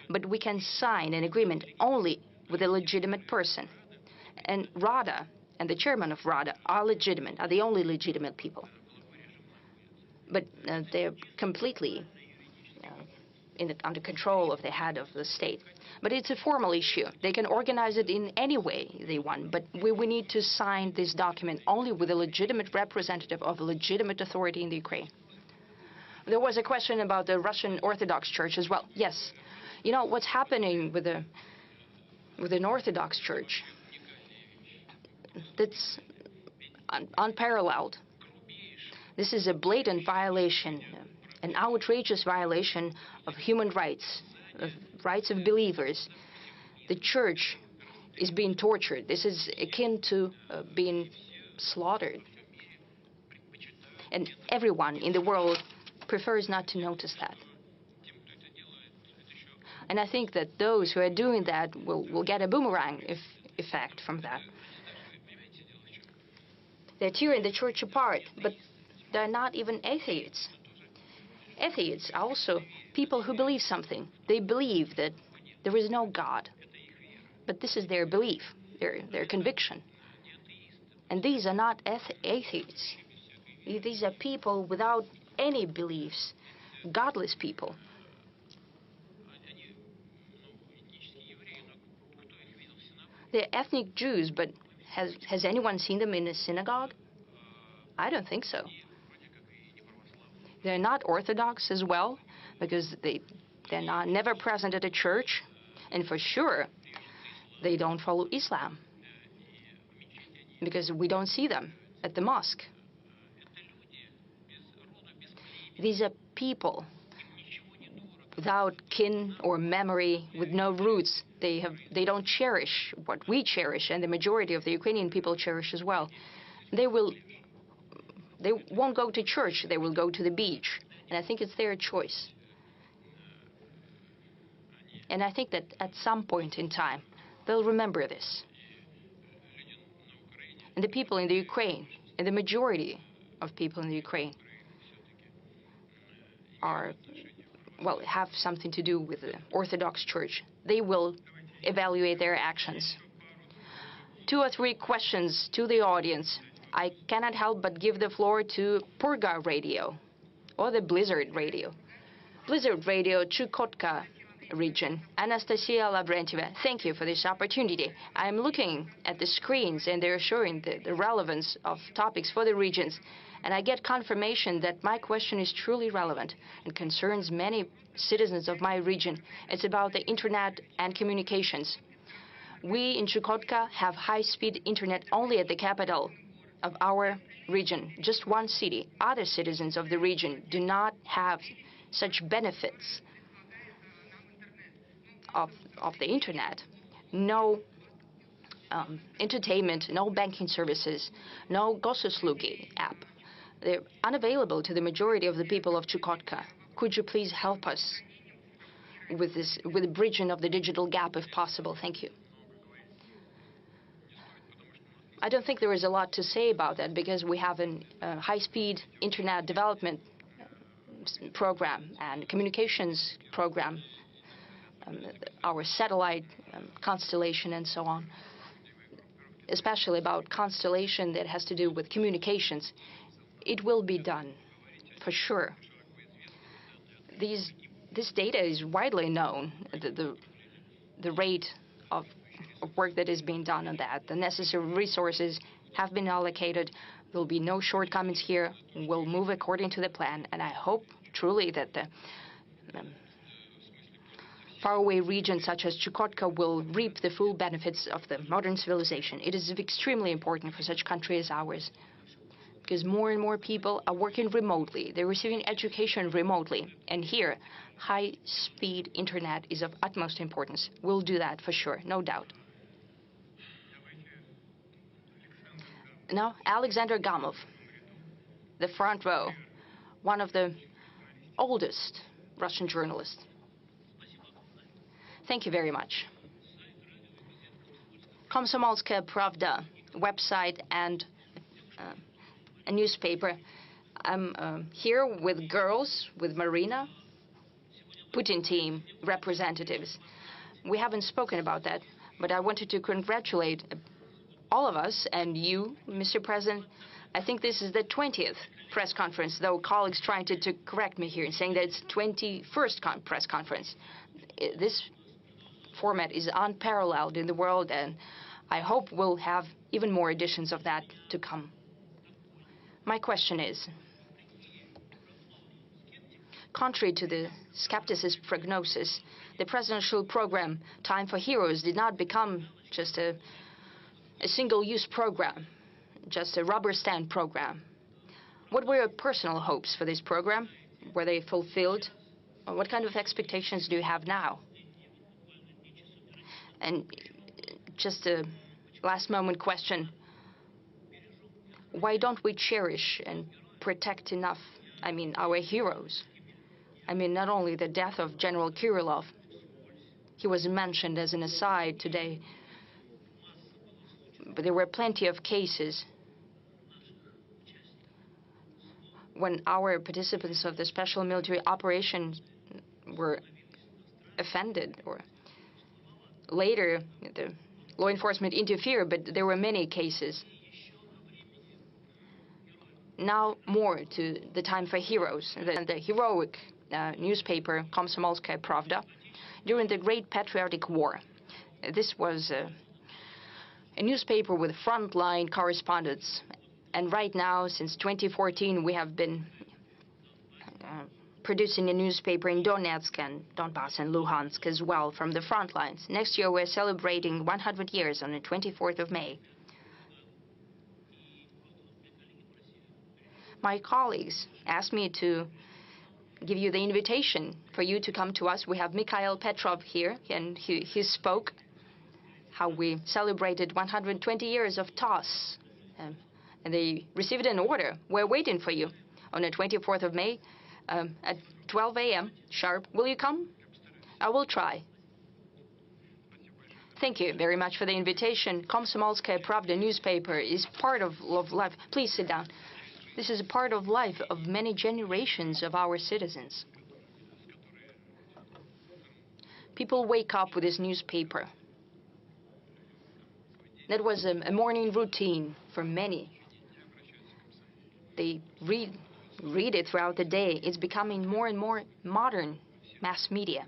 But we can sign an agreement only with a legitimate person. And Rada and the chairman of Rada are legitimate, are the only legitimate people. But they're completely under control of the head of the state. But it's a formal issue. They can organize it in any way they want, but we need to sign this document only with a legitimate representative of a legitimate authority in the Ukraine. There was a question about the Russian Orthodox Church as well. Yes, you know what's happening with an Orthodox Church? That's unparalleled. This is a blatant violation, an outrageous violation of human rights, of rights of believers. The church is being tortured. This is akin to being slaughtered. And everyone in the world prefers not to notice that. And I think that those who are doing that will get a boomerang effect from that. They're tearing the church apart, but they're not even atheists. Atheists are also people who believe something. They believe that there is no God. But this is their belief, their conviction. And these are not atheists. These are people without any beliefs, godless people. They're ethnic Jews, but has anyone seen them in a synagogue? I don't think so. They're not Orthodox as well, because they're never present at a church, and for sure, they don't follow Islam, because we don't see them at the mosque. These are people without kin or memory, with no roots. They don't cherish what we cherish, and the majority of the Ukrainian people cherish as well. They won't go to church. They will go to the beach, and I think it's their choice. And I think that at some point in time, they'll remember this. And the people in the Ukraine, and the majority of people in the Ukraine, have something to do with the Orthodox Church. They will evaluate their actions. 2 or 3 questions to the audience. I cannot help but give the floor to Purga Radio, or the Blizzard Radio. Blizzard Radio, Chukotka region. Anastasia Lavrentieva, thank you for this opportunity. I'm looking at the screens, and they're showing the relevance of topics for the regions. And I get confirmation that my question is truly relevant and concerns many citizens of my region. It's about the internet and communications. We in Chukotka have high-speed internet only at the capital of our region, just one city. Other citizens of the region do not have such benefits of the internet. No entertainment, no banking services, no Gosuslugi app. They're unavailable to the majority of the people of Chukotka. Could you please help us with the bridging of the digital gap if possible? Thank you. I don't think there is a lot to say about that, because we have a high-speed internet development program and communications program, our satellite constellation and so on, especially about constellation that has to do with communications. It will be done, for sure. This data is widely known, the rate of work that is being done on that. The necessary resources have been allocated. There will be no shortcomings here. We'll move according to the plan, and I hope truly that the faraway regions such as Chukotka will reap the full benefits of the modern civilization. It is extremely important for such a country as ours, because more and more people are working remotely. They're receiving education remotely. And here, high-speed internet is of utmost importance. We'll do that for sure, no doubt. Now, Alexander Gamov, the front row, one of the oldest Russian journalists. Thank you very much. Komsomolskaya Pravda website and a newspaper. I'm here with girls, with Marina, Putin team representatives. We haven't spoken about that, but I wanted to congratulate all of us and you, Mr. President, I think this is the 20th press conference, though colleagues trying to correct me here, saying that it's 21st press conference. This format is unparalleled in the world, and I hope we'll have even more editions of that to come. My question is, contrary to the skepticist prognosis, the presidential program, Time for Heroes, did not become just a single-use program, just a rubber stamp program. What were your personal hopes for this program? Were they fulfilled? Or what kind of expectations do you have now? And just a last-moment question. Why don't we cherish and protect enough, our heroes? Not only the death of General Kirillov. He was mentioned as an aside today. But there were plenty of cases when our participants of the special military operations were offended, or later the law enforcement interfered, but there were many cases. Now more to the Time for Heroes, the heroic newspaper Komsomolskaya Pravda during the Great Patriotic War. This was a newspaper with frontline correspondents. And right now, since 2014, we have been producing a newspaper in Donetsk and Donbass and Luhansk as well, from the front lines. Next year, we're celebrating 100 years on the 24th of May. My colleagues asked me to give you the invitation for you to come to us. We have Mikhail Petrov here, and he spoke how we celebrated 120 years of TOS. And they received an order. We're waiting for you on the 24th of May at 12 a.m. sharp. Will you come? I will try. Thank you very much for the invitation. Komsomolskaya Pravda newspaper is part of life. Please sit down. This is a part of life of many generations of our citizens. People wake up with this newspaper. That was a morning routine for many. They read it throughout the day. It's becoming more and more modern mass media.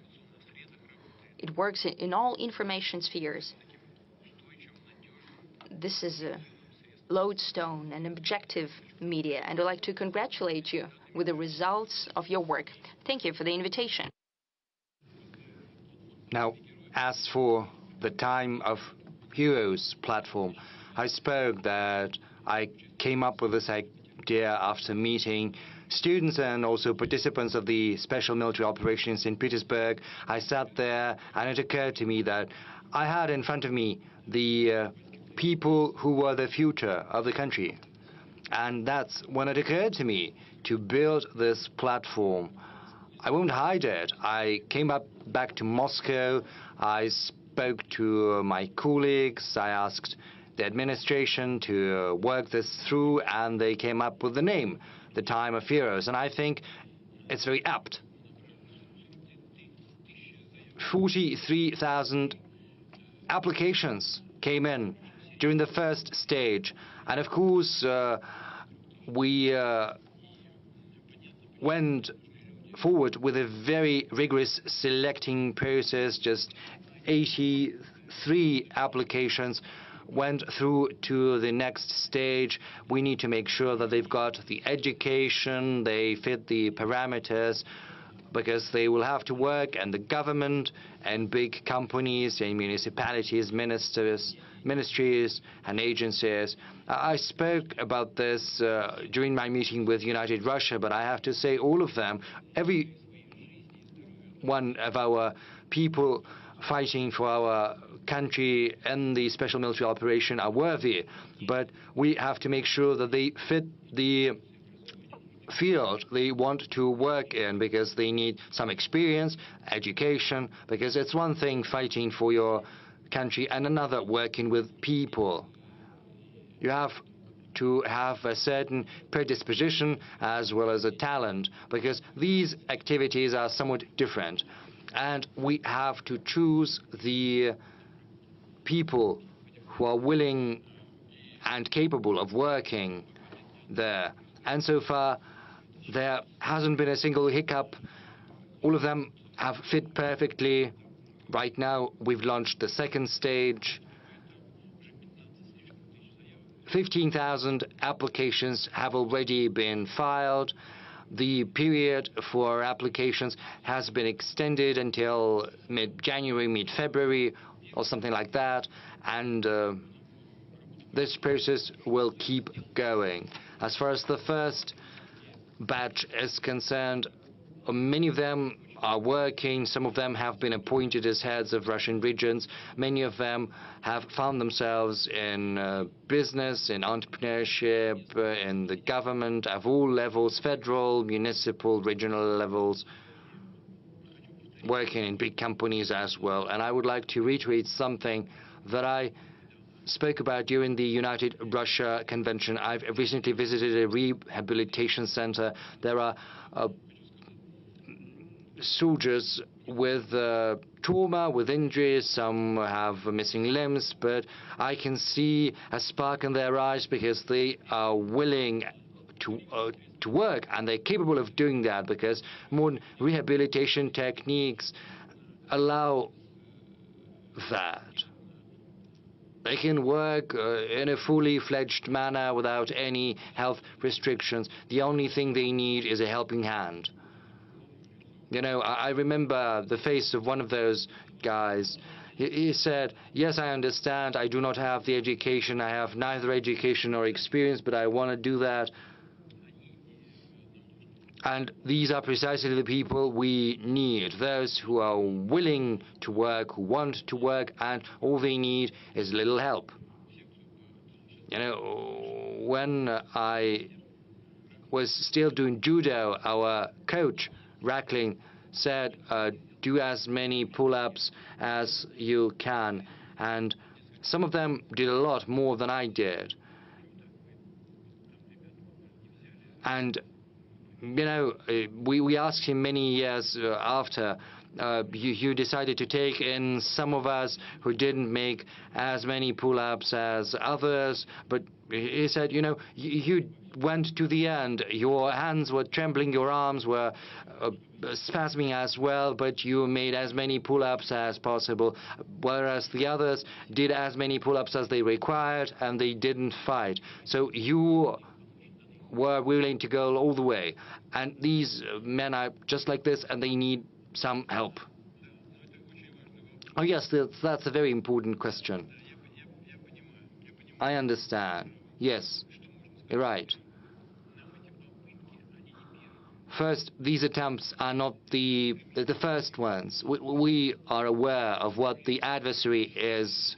It works in all information spheres. This is a lodestone and objective media, and I'd like to congratulate you with the results of your work. Thank you for the invitation. Now, as for the Time of Heroes platform, I spoke that I came up with this idea after meeting students and also participants of the special military operation in St. Petersburg. I sat there and it occurred to me that I had in front of me the people who were the future of the country. And that's when it occurred to me to build this platform. I won't hide it. I came back to Moscow. I spoke to my colleagues. I asked the administration to work this through, and they came up with the name, the Time of Heroes. And I think it's very apt. 43,000 applications came in during the first stage. And of course, we went forward with a very rigorous selecting process. Just 83 applications went through to the next stage. We need to make sure that they've got the education, they fit the parameters, because they will have to work, and the government and big companies and municipalities, ministries and agencies. I spoke about this during my meeting with United Russia, but I have to say all of them, every one of our people fighting for our country and the special military operation are worthy, but we have to make sure that they fit the field they want to work in, because they need some experience, education, because it's one thing fighting for your country and another working with people. You have to have a certain predisposition as well as a talent, because these activities are somewhat different. And we have to choose the people who are willing and capable of working there. And so far, there hasn't been a single hiccup. All of them have fit perfectly. Right now, we've launched the second stage. 15,000 applications have already been filed. The period for applications has been extended until mid-January, mid-February, or something like that. And this process will keep going. As far as the first batch is concerned, many of them are working. Some of them have been appointed as heads of Russian regions. Many of them have found themselves in business, in entrepreneurship, in the government at all levels, federal, municipal, regional levels, working in big companies as well. And I would like to reiterate something that I spoke about during the United Russia Convention. I've recently visited a rehabilitation center. There are soldiers with trauma, with injuries. Some have missing limbs, but I can see a spark in their eyes because they are willing to work, and they're capable of doing that because modern rehabilitation techniques allow that. They can work in a fully fledged manner without any health restrictions. The only thing they need is a helping hand. You know, I remember the face of one of those guys. He said, yes, I understand, I do not have the education, I have neither education nor experience, but I want to do that. And these are precisely the people we need, those who are willing to work, who want to work, and all they need is a little help. You know, when I was still doing judo, our coach, Rackling, said, do as many pull-ups as you can. And some of them did a lot more than I did. And you know, we asked him many years after, you decided to take in some of us who didn't make as many pull-ups as others, but he said, you know, you went to the end. Your hands were trembling, your arms were spasming as well, but you made as many pull-ups as possible, whereas the others did as many pull-ups as they required, and they didn't fight. So you were willing to go all the way. And these men are just like this, and they need some help. Oh yes, that's a very important question. I understand. Yes, you're right. First, these attempts are not the first ones. We are aware of what the adversary is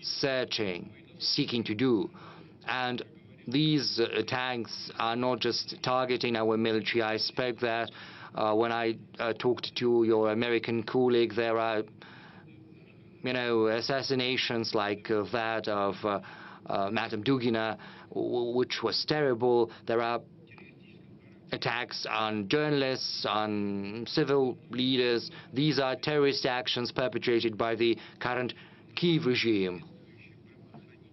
seeking to do. And these attacks are not just targeting our military. I expect that when I talked to your American colleague, there are, you know, assassinations like that of Madame Dugina, which was terrible. There are attacks on journalists, on civil leaders. These are terrorist actions perpetrated by the current Kiev regime.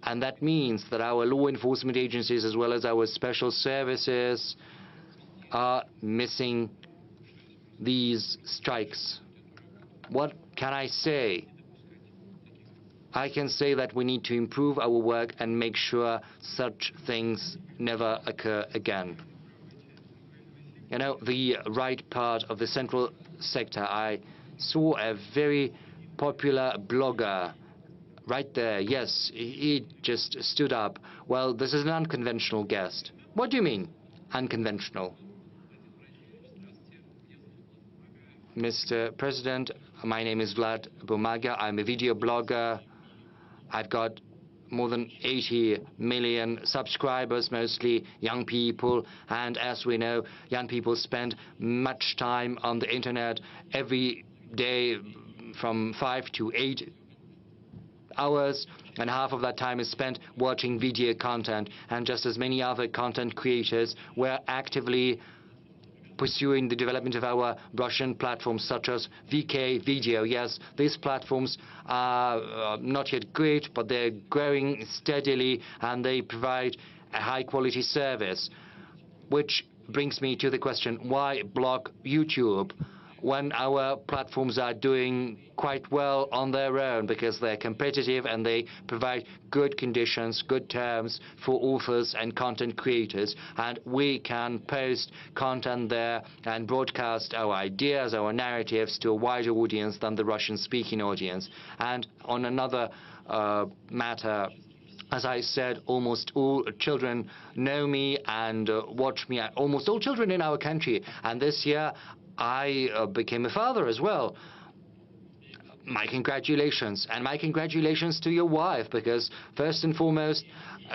And that means that our law enforcement agencies, as well as our special services, are missing these strikes. What can I say? I can say that we need to improve our work and make sure such things never occur again. You know, the right part of the central sector, I saw a very popular blogger right there. Yes, he just stood up. Well, this is an unconventional guest. What do you mean, unconventional? Mr. President, my name is Vlad Bumaga. I'm a video blogger. I've got more than 80 million subscribers, mostly young people. And as we know, young people spend much time on the internet every day, from 5 to 8 hours, and half of that time is spent watching video content. And just as many other content creators, we're actively pursuing the development of our Russian platforms such as VK Video. Yes, these platforms are not yet great, but they're growing steadily and they provide a high-quality service. Which brings me to the question, why block YouTube when our platforms are doing quite well on their own, because they're competitive and they provide good conditions, good terms for authors and content creators, and we can post content there and broadcast our ideas, our narratives to a wider audience than the Russian-speaking audience. And on another matter, as I said, almost all children know me and watch me, almost all children in our country. And this year, I became a father as well. My congratulations. And my congratulations to your wife, because first and foremost,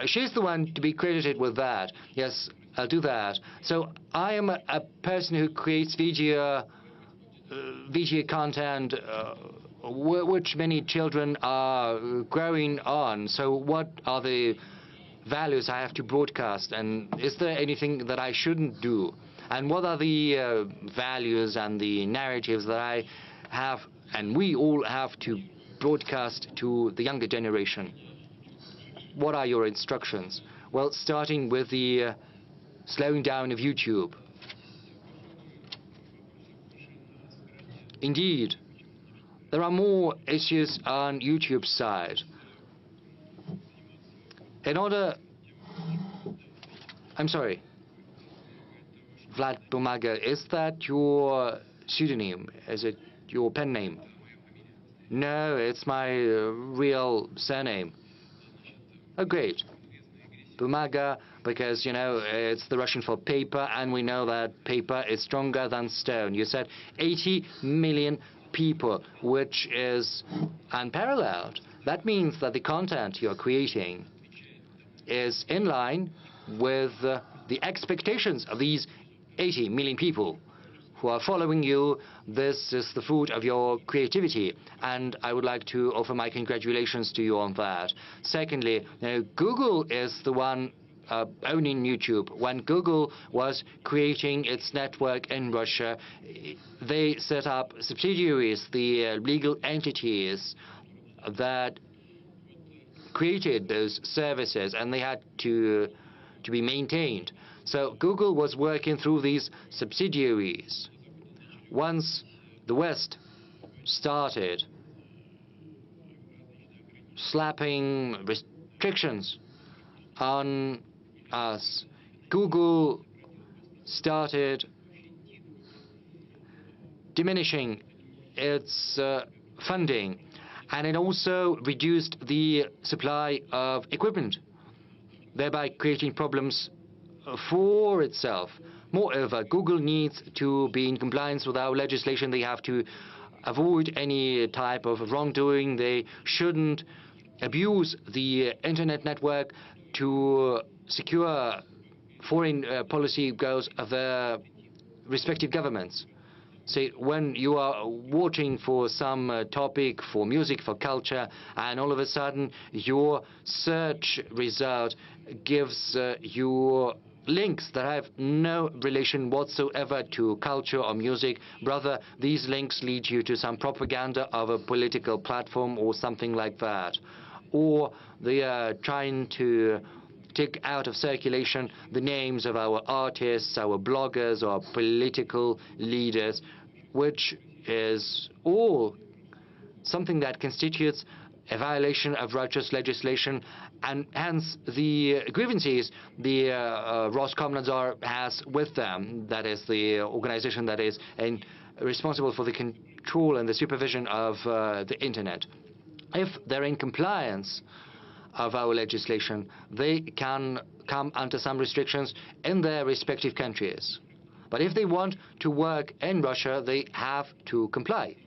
she's the one to be credited with that. Yes, I'll do that. So I am a person who creates video content which many children are growing on. So what are the values I have to broadcast, and is there anything that I shouldn't do? And what are the values and the narratives that I have and we all have to broadcast to the younger generation? What are your instructions? Well, starting with the slowing down of YouTube. Indeed, there are more issues on YouTube's side. I'm sorry. Vlad Bumaga, is that your pseudonym? Is it your pen name? No, it's my real surname. Oh, great. Bumaga, because, you know, it's the Russian for paper, and we know that paper is stronger than stone. You said 80 million people, which is unparalleled. That means that the content you're creating is in line with the expectations of these 80 million people who are following you. This is the fruit of your creativity, and I would like to offer my congratulations to you on that. Secondly, Google is the one owning YouTube. When Google was creating its network in Russia, they set up subsidiaries, the legal entities that created those services, and they had to be maintained. So Google was working through these subsidiaries. Once the West started slapping restrictions on us, Google started diminishing its funding, and it also reduced the supply of equipment, thereby creating problems for itself. Moreover, Google needs to be in compliance with our legislation. They have to avoid any type of wrongdoing. They shouldn't abuse the internet network to secure foreign policy goals of their respective governments. Say, when you are watching for some topic, for music, for culture, and all of a sudden your search result gives you links that have no relation whatsoever to culture or music. Rather, these links lead you to some propaganda of a political platform or something like that. Or they are trying to take out of circulation the names of our artists, our bloggers, or political leaders, which is all something that constitutes a violation of Russia's legislation, and hence the grievances the Roskomnadzor has with them, that is the organization that is responsible for the control and the supervision of the internet. If they're in compliance of our legislation, they can come under some restrictions in their respective countries. But if they want to work in Russia, they have to comply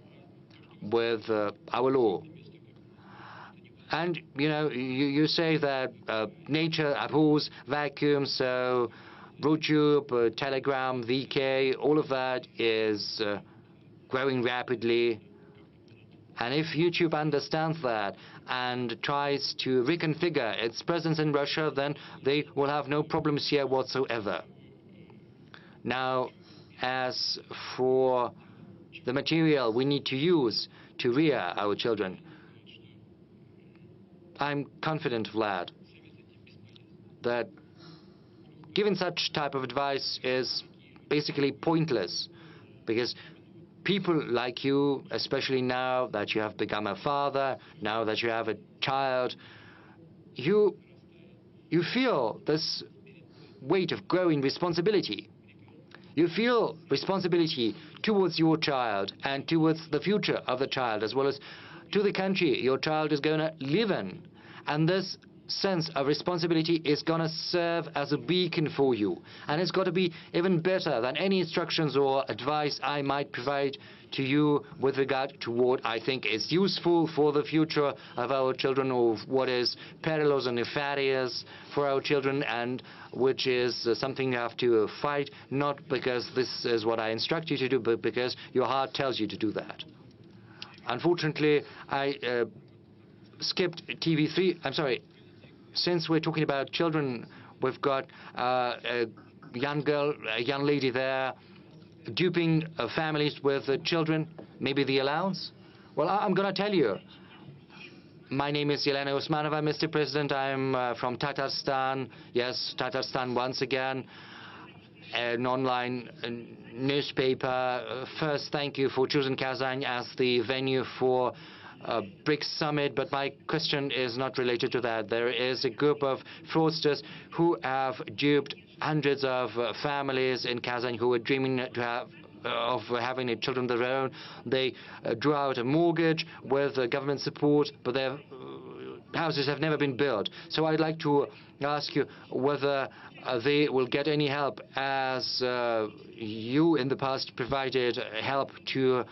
with our law. And, you know, you say that nature abhors vacuum, so YouTube, Telegram, VK, all of that is growing rapidly. And if YouTube understands that and tries to reconfigure its presence in Russia, then they will have no problems here whatsoever. Now, as for the material we need to use to rear our children, I'm confident, Vlad, that giving such type of advice is basically pointless, because people like you, especially now that you have become a father, now that you have a child, you feel this weight of growing responsibility. You feel responsibility towards your child and towards the future of the child, as well as to the country your child is going to live in. And this sense of responsibility is going to serve as a beacon for you. And it's got to be even better than any instructions or advice I might provide to you with regard to what I think is useful for the future of our children, or what is perilous and nefarious for our children, and which is something you have to fight, not because this is what I instruct you to do, but because your heart tells you to do that. Unfortunately, I skipped TV3. I'm sorry. Since we're talking about children, we've got a young girl, a young lady there, duping families with children, maybe the allowance. Well, I'm going to tell you. My name is Yelena Usmanova, Mr. President. I'm from Tatarstan. Yes, Tatarstan once again. An online newspaper. First, thank you for choosing Kazan as the venue for BRICS summit, but my question is not related to that. There is a group of fraudsters who have duped hundreds of families in Kazan who were dreaming to have of having children of their own. They drew out a mortgage with government support, but their houses have never been built. So I'd like to ask you whether they will get any help, as you in the past provided help to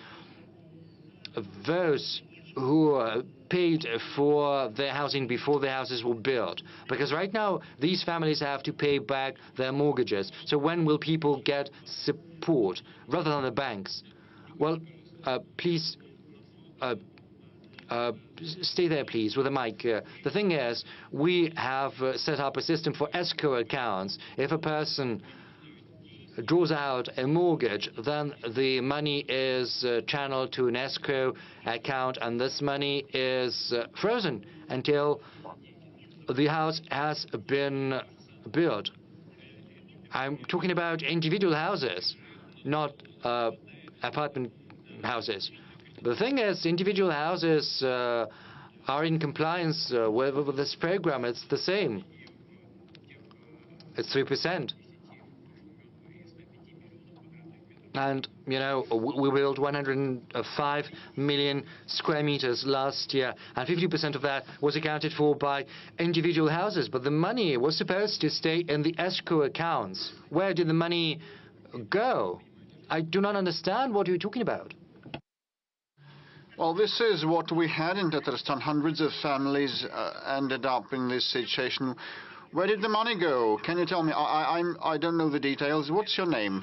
those who paid for their housing before their houses were built. Because right now, these families have to pay back their mortgages. So when will people get support rather than the banks? Well, please stay there, please, with the mic. The thing is, we have set up a system for escrow accounts. If a person draws out a mortgage, then the money is channeled to an escrow account, and this money is frozen until the house has been built. I'm talking about individual houses, not apartment houses. The thing is, individual houses are in compliance with this program. It's the same. It's 3%. And, you know, we built 105 million square meters last year, and 50% of that was accounted for by individual houses. But the money was supposed to stay in the escrow accounts. Where did the money go? I do not understand what you're talking about. Well, this is what we had in Tatarstan. Hundreds of families ended up in this situation. Where did the money go? Can you tell me? I don't know the details. What's your name?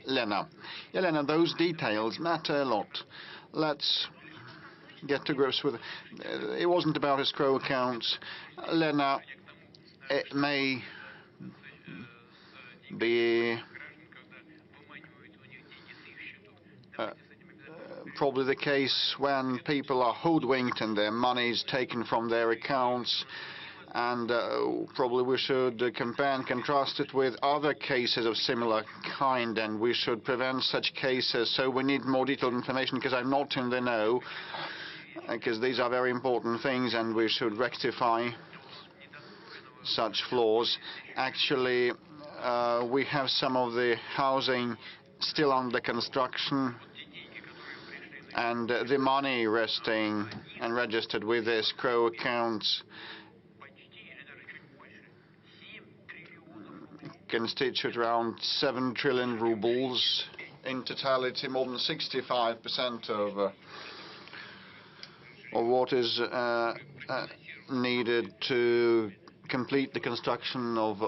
Lena. Elena, those details matter a lot. Let's get to grips with it. It wasn't about escrow accounts. Lena, it may be probably the case when people are hoodwinked and their money is taken from their accounts. And probably we should compare and contrast it with other cases of similar kind, and we should prevent such cases. So we need more detailed information, because I'm not in the know, because these are very important things, and we should rectify such flaws. Actually, we have some of the housing still under construction, and the money resting and registered with escrow accounts constitute around 7 trillion rubles. In totality, more than 65% of what is needed to complete the construction of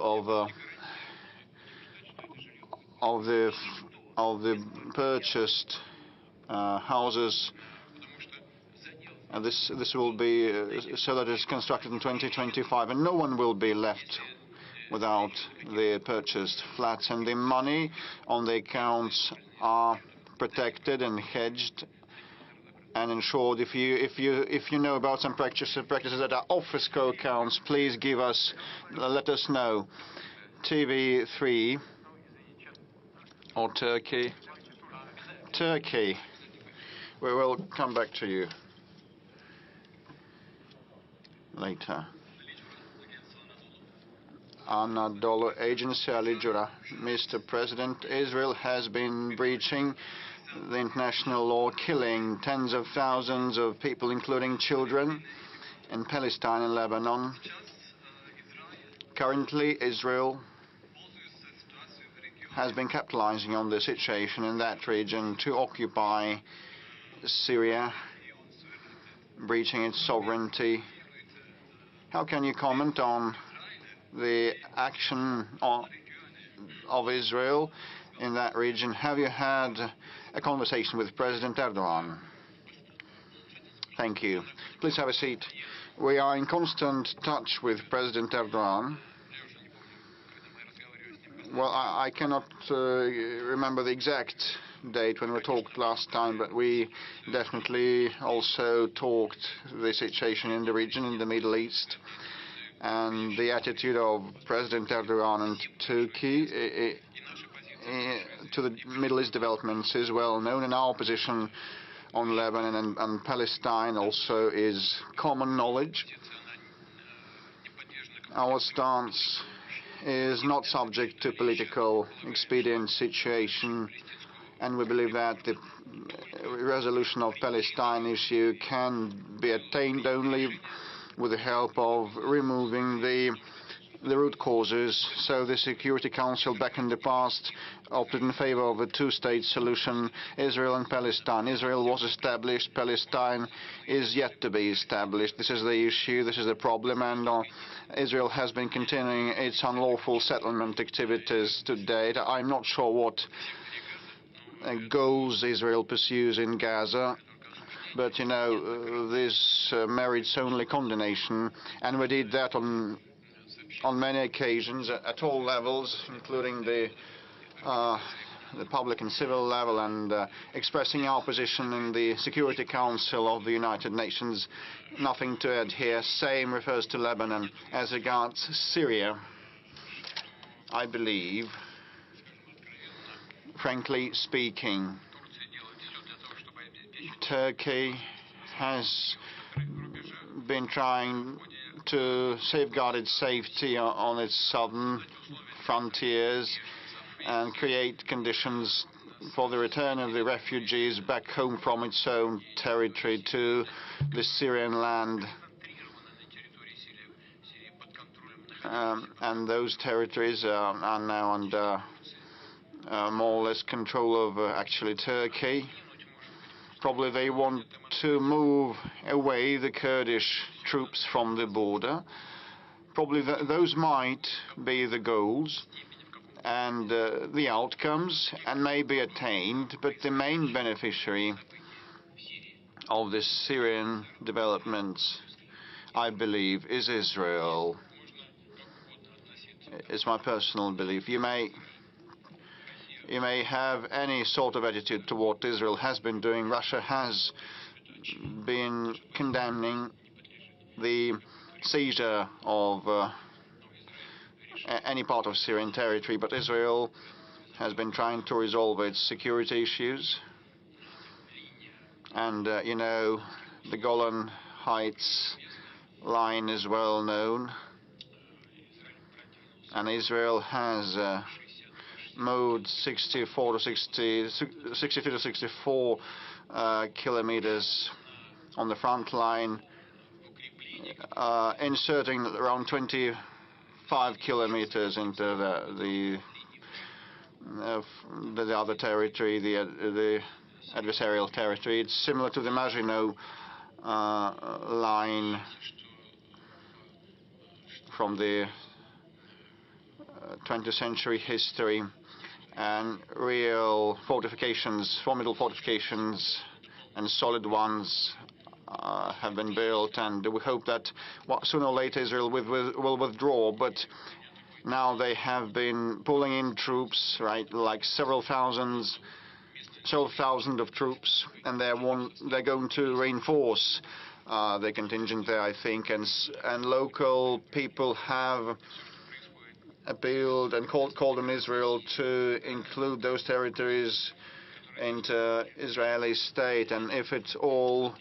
the purchased houses. And this will be so that it's constructed in 2025, and no one will be left without the purchased flats, and the money on the accounts are protected and hedged and ensured. If you know about some practices that are off escrow accounts, please let us know. TV3 or Turkey. Turkey. We will come back to you later. Anadolu Agency, Ali Jura. Mr. President, Israel has been breaching the international law, killing tens of thousands of people, including children, in Palestine and Lebanon. Currently, Israel has been capitalizing on the situation in that region to occupy Syria, breaching its sovereignty. How can you comment on the action of Israel in that region? Have you had a conversation with President Erdogan? Thank you. Please have a seat. We are in constant touch with President Erdogan. Well, I cannot remember the exact date when we talked last time, but we definitely also talked the situation in the region, in the Middle East, and the attitude of President Erdogan and Turkey to the Middle East developments is well known, and our position on Lebanon and Palestine also is common knowledge. Our stance is not subject to political expedient situation, and we believe that the resolution of Palestine issue can be attained only with the help of removing the root causes. So the Security Council back in the past opted in favor of a two-state solution, Israel and Palestine. Israel was established, Palestine is yet to be established. This is the issue, this is the problem, and Israel has been continuing its unlawful settlement activities to date. I'm not sure what goals Israel pursues in Gaza, but you know, this merits only condemnation, and we did that on many occasions at all levels, including the public and civil level, and expressing our position in the Security Council of the United Nations. Nothing to add here. Same refers to Lebanon. As regards Syria, I believe, frankly speaking, Turkey has been trying to safeguard its safety on its southern frontiers and create conditions for the return of the refugees back home from its own territory to the Syrian land. And those territories are now under more or less control of actually Turkey. Probably they want to move away the Kurdish troops from the border. Probably those might be the goals and the outcomes, and may be attained, but the main beneficiary of the Syrian developments, I believe, is Israel. It's my personal belief. You may have any sort of attitude to what Israel has been doing. Russia has been condemning the seizure of any part of Syrian territory, but Israel has been trying to resolve its security issues. And, you know, the Golan Heights line is well known. And Israel has moved 62 to 64 kilometers on the front line, inserting around 25 kilometers into the other territory, the adversarial territory. It's similar to the Maginot line from the 20th century history, and real fortifications, formidable fortifications and solid ones have been built, and we hope that sooner or later Israel will withdraw. But Now they have been pulling in troops, right, like several thousand of troops, and they're going to reinforce the contingent there, I think, and local people have appealed and called on Israel to include those territories into Israeli state, and if it all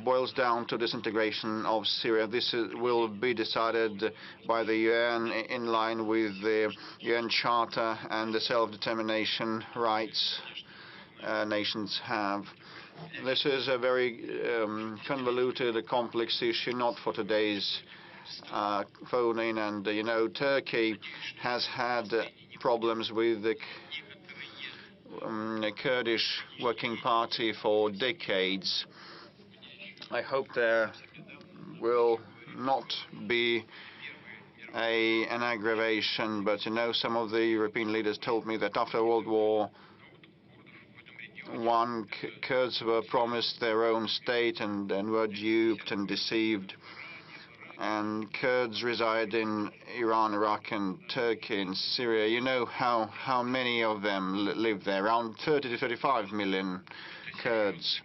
boils down to disintegration of Syria, this will be decided by the UN in line with the UN Charter and the self-determination rights nations have. This is a very convoluted, complex issue, not for today's phone-in, and you know, Turkey has had problems with the Kurdish Working Party for decades. I hope there will not be an aggravation, but you know, some of the European leaders told me that after World War I, Kurds were promised their own state and were duped and deceived. And Kurds reside in Iran, Iraq, and Turkey, and Syria. You know how many of them live there, around 30 to 35 million Kurds.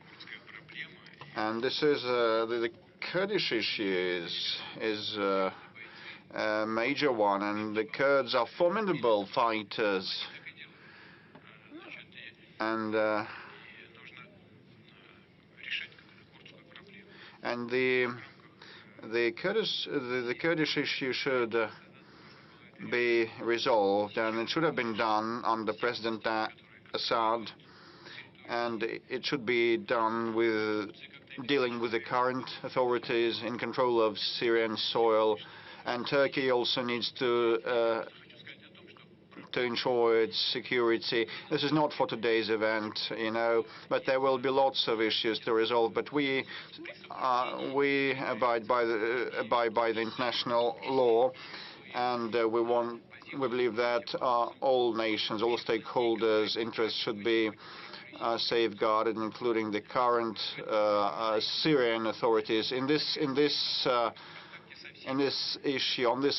And this is the Kurdish issue is a major one, and the Kurds are formidable fighters. And the Kurdish issue should be resolved, and it should have been done under President Assad, and it should be done with dealing with the current authorities in control of Syrian soil, and Turkey also needs to ensure its security. This is not for today's event, you know, but there will be lots of issues to resolve. But we abide by the international law, and we believe that all nations, all stakeholders' interests should be safeguarded, including the current Syrian authorities. On this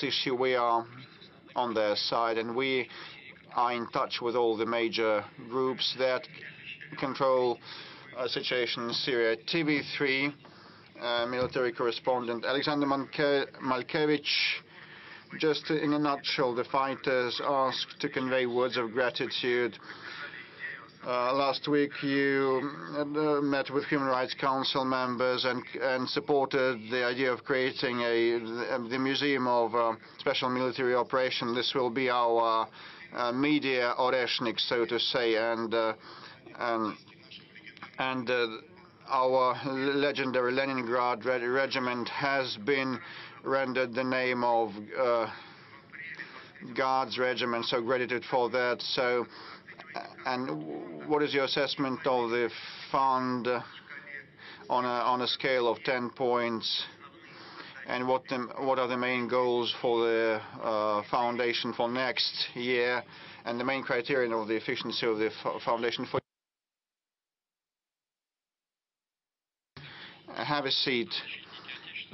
issue, we are on their side, and we are in touch with all the major groups that control a situation in Syria. TV3 military correspondent Alexander Malkevich. Just in a nutshell, the fighters asked to convey words of gratitude. Last week you met with Human Rights Council members and supported the idea of creating the Museum of Special Military Operation. This will be our media Oreshnik, so to say, and our legendary Leningrad regiment has been rendered the name of Guards Regiment, so gratitude for that. So, and what is your assessment of the fund on a scale of 10 points? And what are the main goals for the foundation for next year, and the main criterion of the efficiency of the foundation for? Have a seat.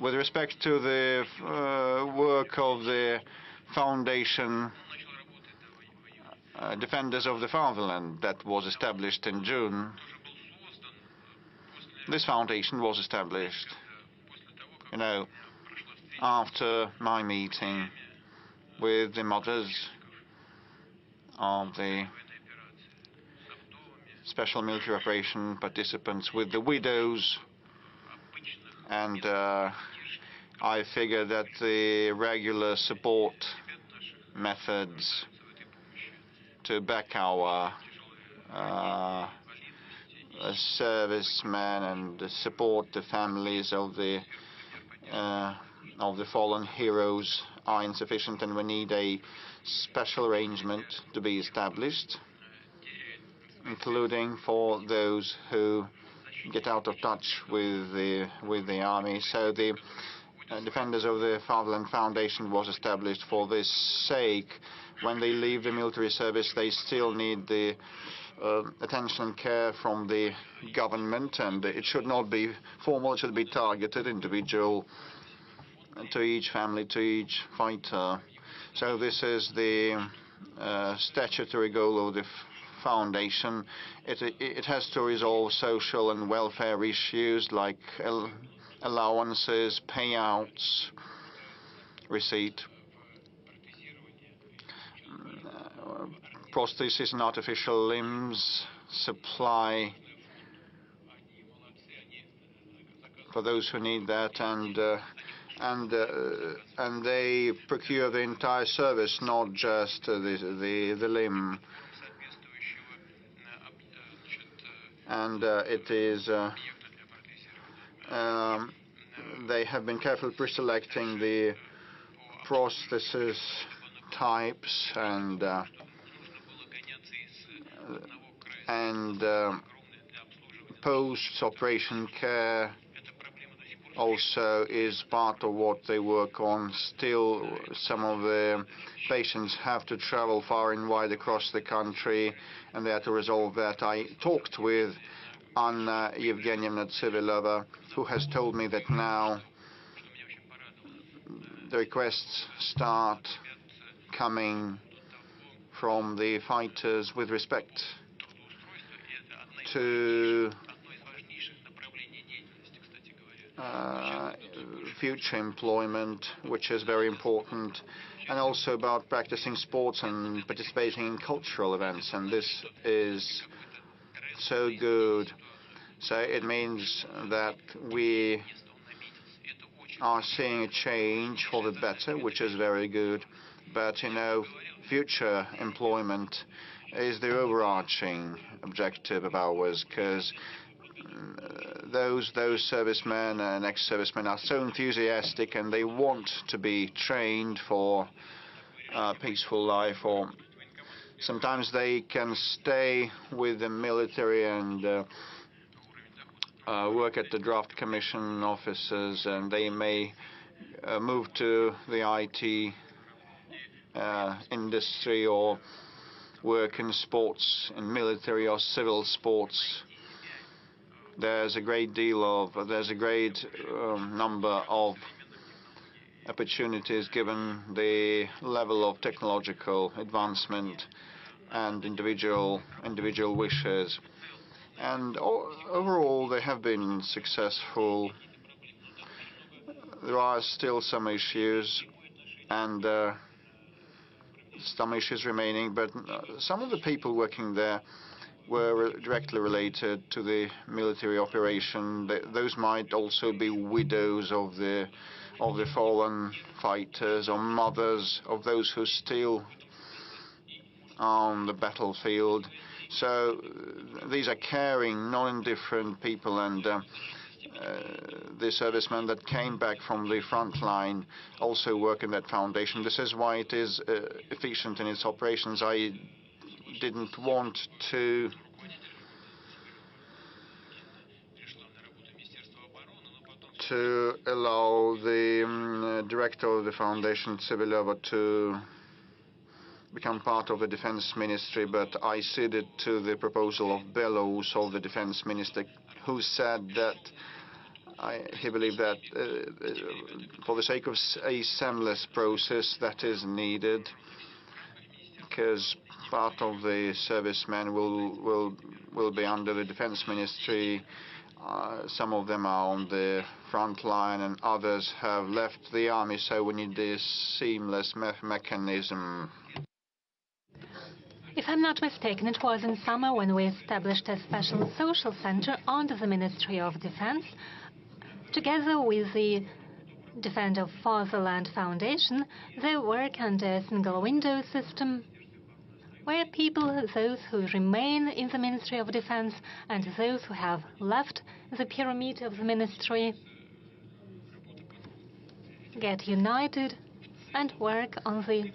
With respect to the work of the foundation, Defenders of the Fatherland, that was established in June. This foundation was established, you know, after my meeting with the mothers of the special military operation participants, with the widows, and I figure that the regular support methods to back our servicemen and support the families of the fallen heroes are insufficient, and we need a special arrangement to be established, including for those who get out of touch with the army. So the Defenders of the Fatherland Foundation was established for this sake. When they leave the military service, they still need the attention and care from the government, and it should not be formal, it should be targeted, individual to each family, to each fighter. So this is the statutory goal of the foundation. It has to resolve social and welfare issues like allowances, payouts, receipt, prosthesis and artificial limbs, supply for those who need that, and they procure the entire service, not just the limb. And it is they have been carefully pre-selecting the prosthesis types and post-operation care also is part of what they work on. Still, some of the patients have to travel far and wide across the country, and they have to resolve that. I talked with Anna Evgenievna Tsivilova, who has told me that now the requests start coming from the fighters with respect to future employment, which is very important, and also about practicing sports and participating in cultural events, and this is so good. So it means that we are seeing a change for the better, which is very good. But, you know, future employment is the overarching objective of ours, because those servicemen and ex-servicemen are so enthusiastic, and they want to be trained for a peaceful life, or sometimes they can stay with the military and work at the draft commission offices, and they may move to the IT industry or work in sports, in military or civil sports. There's a great number of opportunities given the level of technological advancement and individual wishes. And overall, they have been successful. There are still some issues, and some issues remaining, but some of the people working there were directly related to the military operation. Those might also be widows of the fallen fighters, or mothers of those who still are on the battlefield. So these are caring, non-indifferent people, and the servicemen that came back from the front line also work in that foundation. This is why it is efficient in its operations. I didn't want to allow the director of the foundation, Tsivilova, to become part of the defense ministry, but I ceded to the proposal of Belarus, of the defense minister, who said that he believed that for the sake of a seamless process that is needed, because part of the servicemen will be under the defense ministry. Some of them are on the front line, and others have left the army, so we need this seamless mechanism. If I'm not mistaken, it was in summer when we established a special social center under the Ministry of Defense, together with the Defend of Fatherland Foundation. They work under a single window system, where people, those who remain in the Ministry of Defense and those who have left the pyramid of the ministry, get united and work on the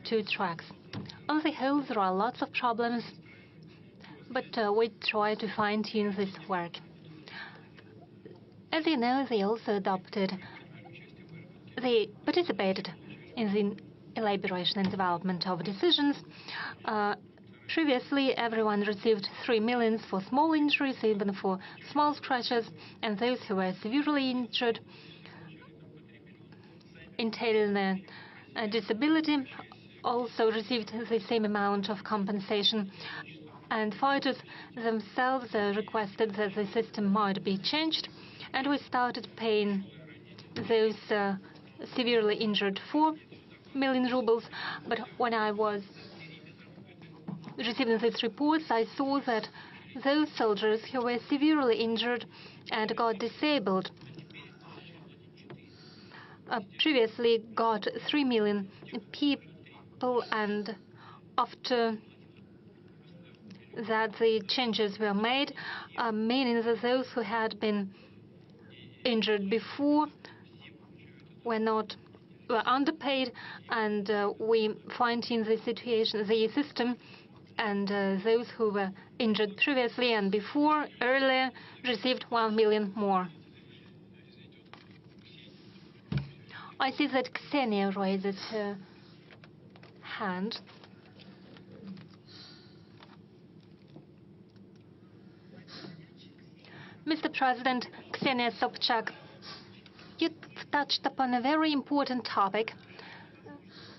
two tracks. On the whole, there are lots of problems, but we try to fine-tune this work. As you know, they also participated in the elaboration and development of decisions. Previously, everyone received 3 million for small injuries, even for small scratches, and those who were severely injured entailing a disability also received the same amount of compensation. And fighters themselves requested that the system might be changed, and we started paying those severely injured 4 million rubles. But when I was receiving these reports, I saw that those soldiers who were severely injured and got disabled previously got 3 million people, and after that the changes were made, meaning that those who had been injured before were underpaid, and we fine-tuned the situation, the system, and those who were injured previously and earlier, received 1 million more. I see that Ksenia raises her hand. Mr. President, Ksenia Sobchak, you touched upon a very important topic,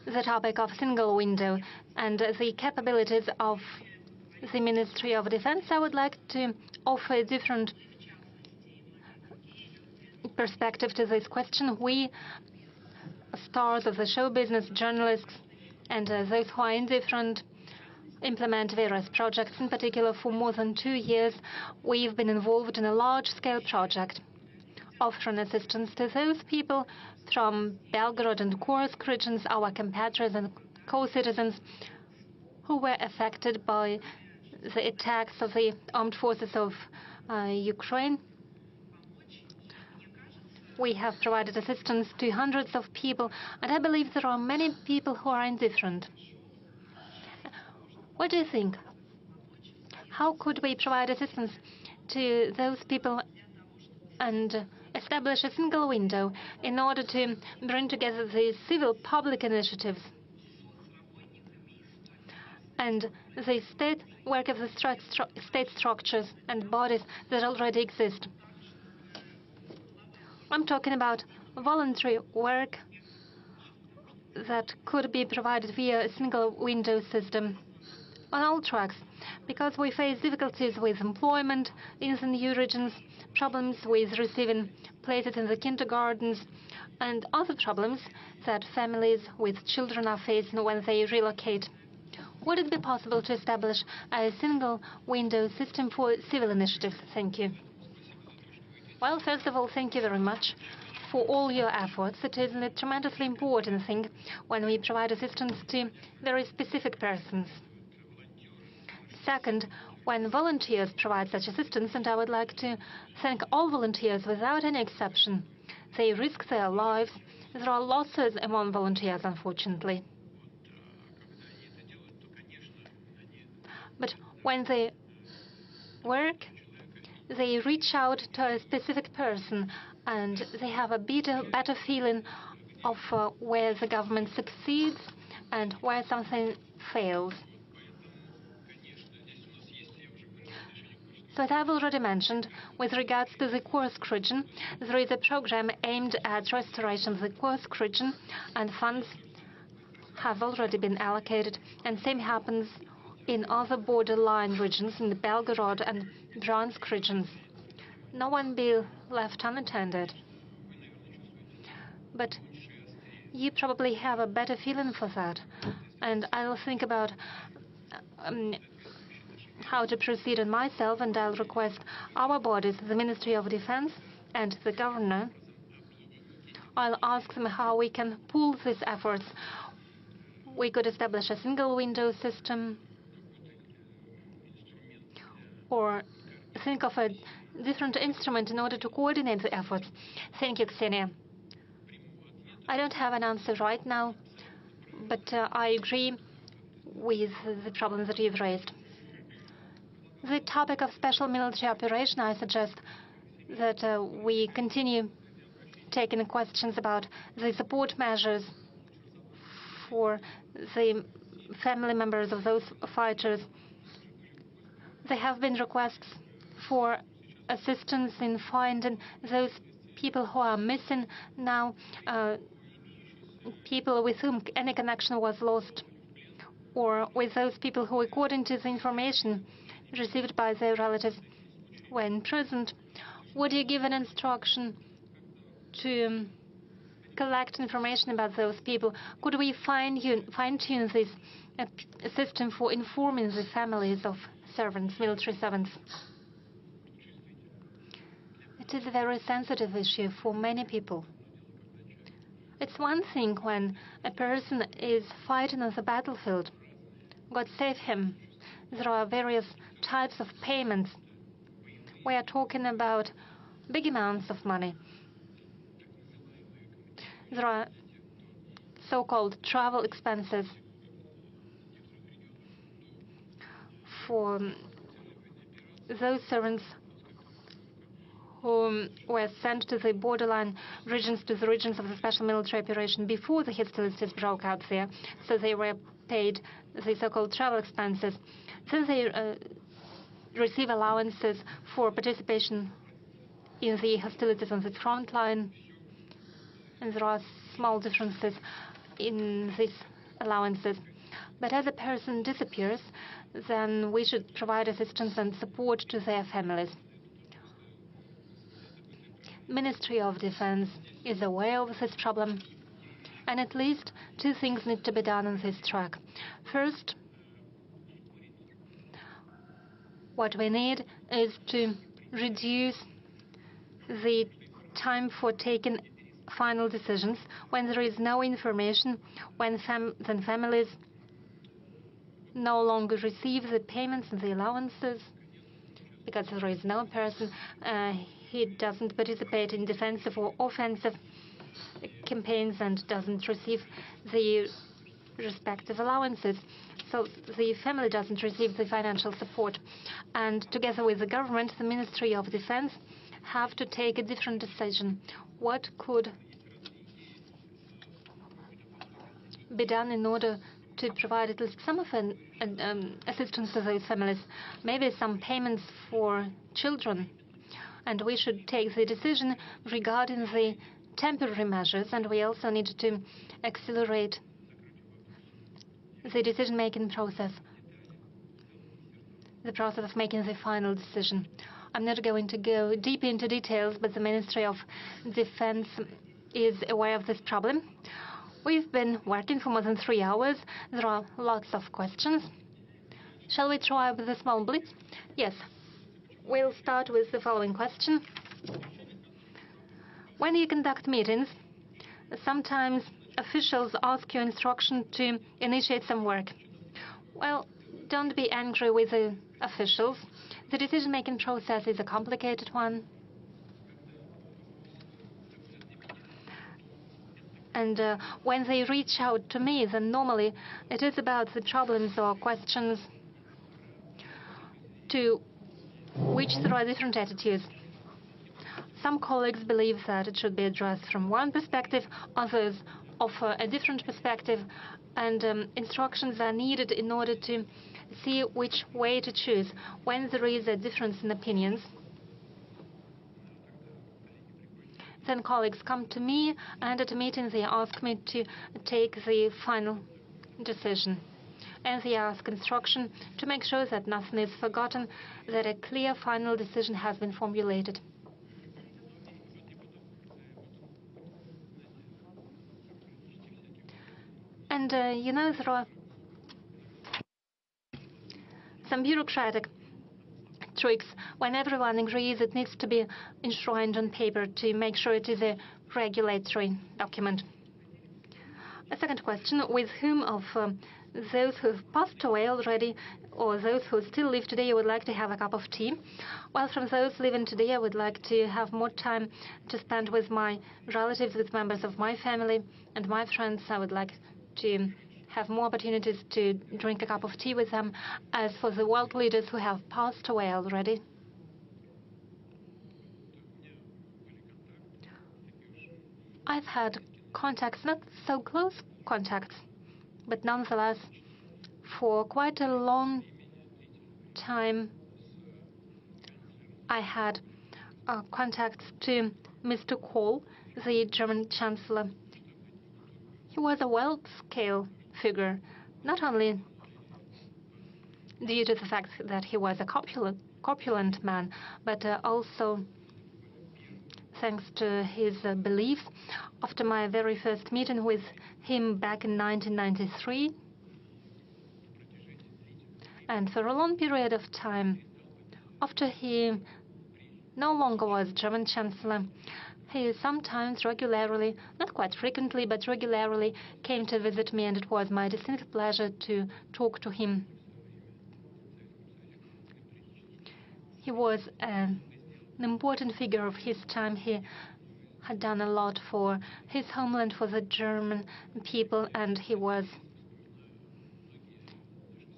the topic of single window and the capabilities of the Ministry of Defense. I would like to offer a different perspective to this question. We, stars of the show business, journalists, and those who are indifferent, implement various projects. In particular, for more than 2 years, we've been involved in a large-scale project offering assistance to those people from Belgorod and Kursk regions, our compatriots and co-citizens who were affected by the attacks of the armed forces of Ukraine. We have provided assistance to hundreds of people, and I believe there are many people who are indifferent. What do you think? How could we provide assistance to those people and establish a single window in order to bring together the civil public initiatives and the state work of the state structures and bodies that already exist? I'm talking about voluntary work that could be provided via a single window system on all tracks, because we face difficulties with employment in the new regions, problems with receiving places in the kindergartens, and other problems that families with children are facing when they relocate. Would it be possible to establish a single window system for civil initiatives? Thank you. Well, first of all, thank you very much for all your efforts. It is a tremendously important thing when we provide assistance to very specific persons. Second, when volunteers provide such assistance, and I would like to thank all volunteers without any exception, they risk their lives. There are losses among volunteers, unfortunately. But when they work, they reach out to a specific person, and they have a better feeling of where the government succeeds and where something fails. So as I've already mentioned, with regards to the Kursk region, there is a program aimed at restoration of the Kursk region, and funds have already been allocated, and same happens in other borderline regions, in the Belgorod and Bryansk regions. No one be left unattended. But you probably have a better feeling for that, and I'll think about how to proceed on myself, and I'll request our bodies, the Ministry of Defense and the governor. I'll ask them how we can pool these efforts. We could establish a single window system, or think of a different instrument in order to coordinate the efforts. Thank you, Ksenia. I don't have an answer right now, but I agree with the problems that you've raised. The topic of special military operation, I suggest that we continue taking questions about the support measures for the family members of those fighters. There have been requests for assistance in finding those people who are missing now. people with whom any connection was lost, or with those people who, according to the information received by their relatives, were imprisoned, would you give an instruction to collect information about those people? Could we fine-tune this system for informing the families of servants, military servants? It is a very sensitive issue for many people. It's one thing when a person is fighting on the battlefield. God save him. There are various types of payments. We are talking about big amounts of money. There are so-called travel expenses for those servants who were sent to the borderline regions, to the regions of the special military operation before the hostilities broke out there. So they were paid the so-called travel expenses. Since they receive allowances for participation in the hostilities on the front line, and there are small differences in these allowances. But as a person disappears, then we should provide assistance and support to their families. Ministry of Defense is aware of this problem, and at least two things need to be done on this track. First, what we need is to reduce the time for taking final decisions when there is no information, when families no longer receive the payments and the allowances, because there is no person, he doesn't participate in defensive or offensive campaigns and doesn't receive the respective allowances. So the family doesn't receive the financial support. And together with the government, the Ministry of Defense have to take a different decision. What could be done in order to provide at least some of an assistance to those families? Maybe some payments for children. And we should take the decision regarding the temporary measures, and we also need to accelerate the decision-making process, the process of making the final decision. I'm not going to go deep into details, but the Ministry of Defense is aware of this problem. We've been working for more than 3 hours. There are lots of questions. Shall we try with a small blitz? Yes. We'll start with the following question. When you conduct meetings, sometimes officials ask you instruction to initiate some work. Well, don't be angry with the officials. The decision-making process is a complicated one. And when they reach out to me, then normally it is about the problems or questions to which there are different attitudes. Some colleagues believe that it should be addressed from one perspective, others offer a different perspective, and instructions are needed in order to see which way to choose when there is a difference in opinions. Then colleagues come to me, and at a meeting they ask me to take the final decision. And they ask instruction to make sure that nothing is forgotten, that a clear final decision has been formulated. And, there are some bureaucratic tricks. When everyone agrees, it needs to be enshrined on paper to make sure it is a regulatory document. A second question, with whom of those who have passed away already or those who still live today you would like to have a cup of tea? Well, from those living today, I would like to have more time to spend with my relatives, with members of my family and my friends. I would like to have more opportunities to drink a cup of tea with them. As for the world leaders who have passed away already, I've had contacts, not so close contacts, but nonetheless, for quite a long time, I had contacts to Mr. Kohl, the German Chancellor. He was a world-scale figure, not only due to the fact that he was a corpulent man, but also thanks to his beliefs. After my very first meeting with him back in 1993, and for a long period of time, after he no longer was German Chancellor, he sometimes regularly, not quite frequently, but regularly came to visit me, and it was my distinct pleasure to talk to him. He was an important figure of his time. He had done a lot for his homeland, for the German people, and he was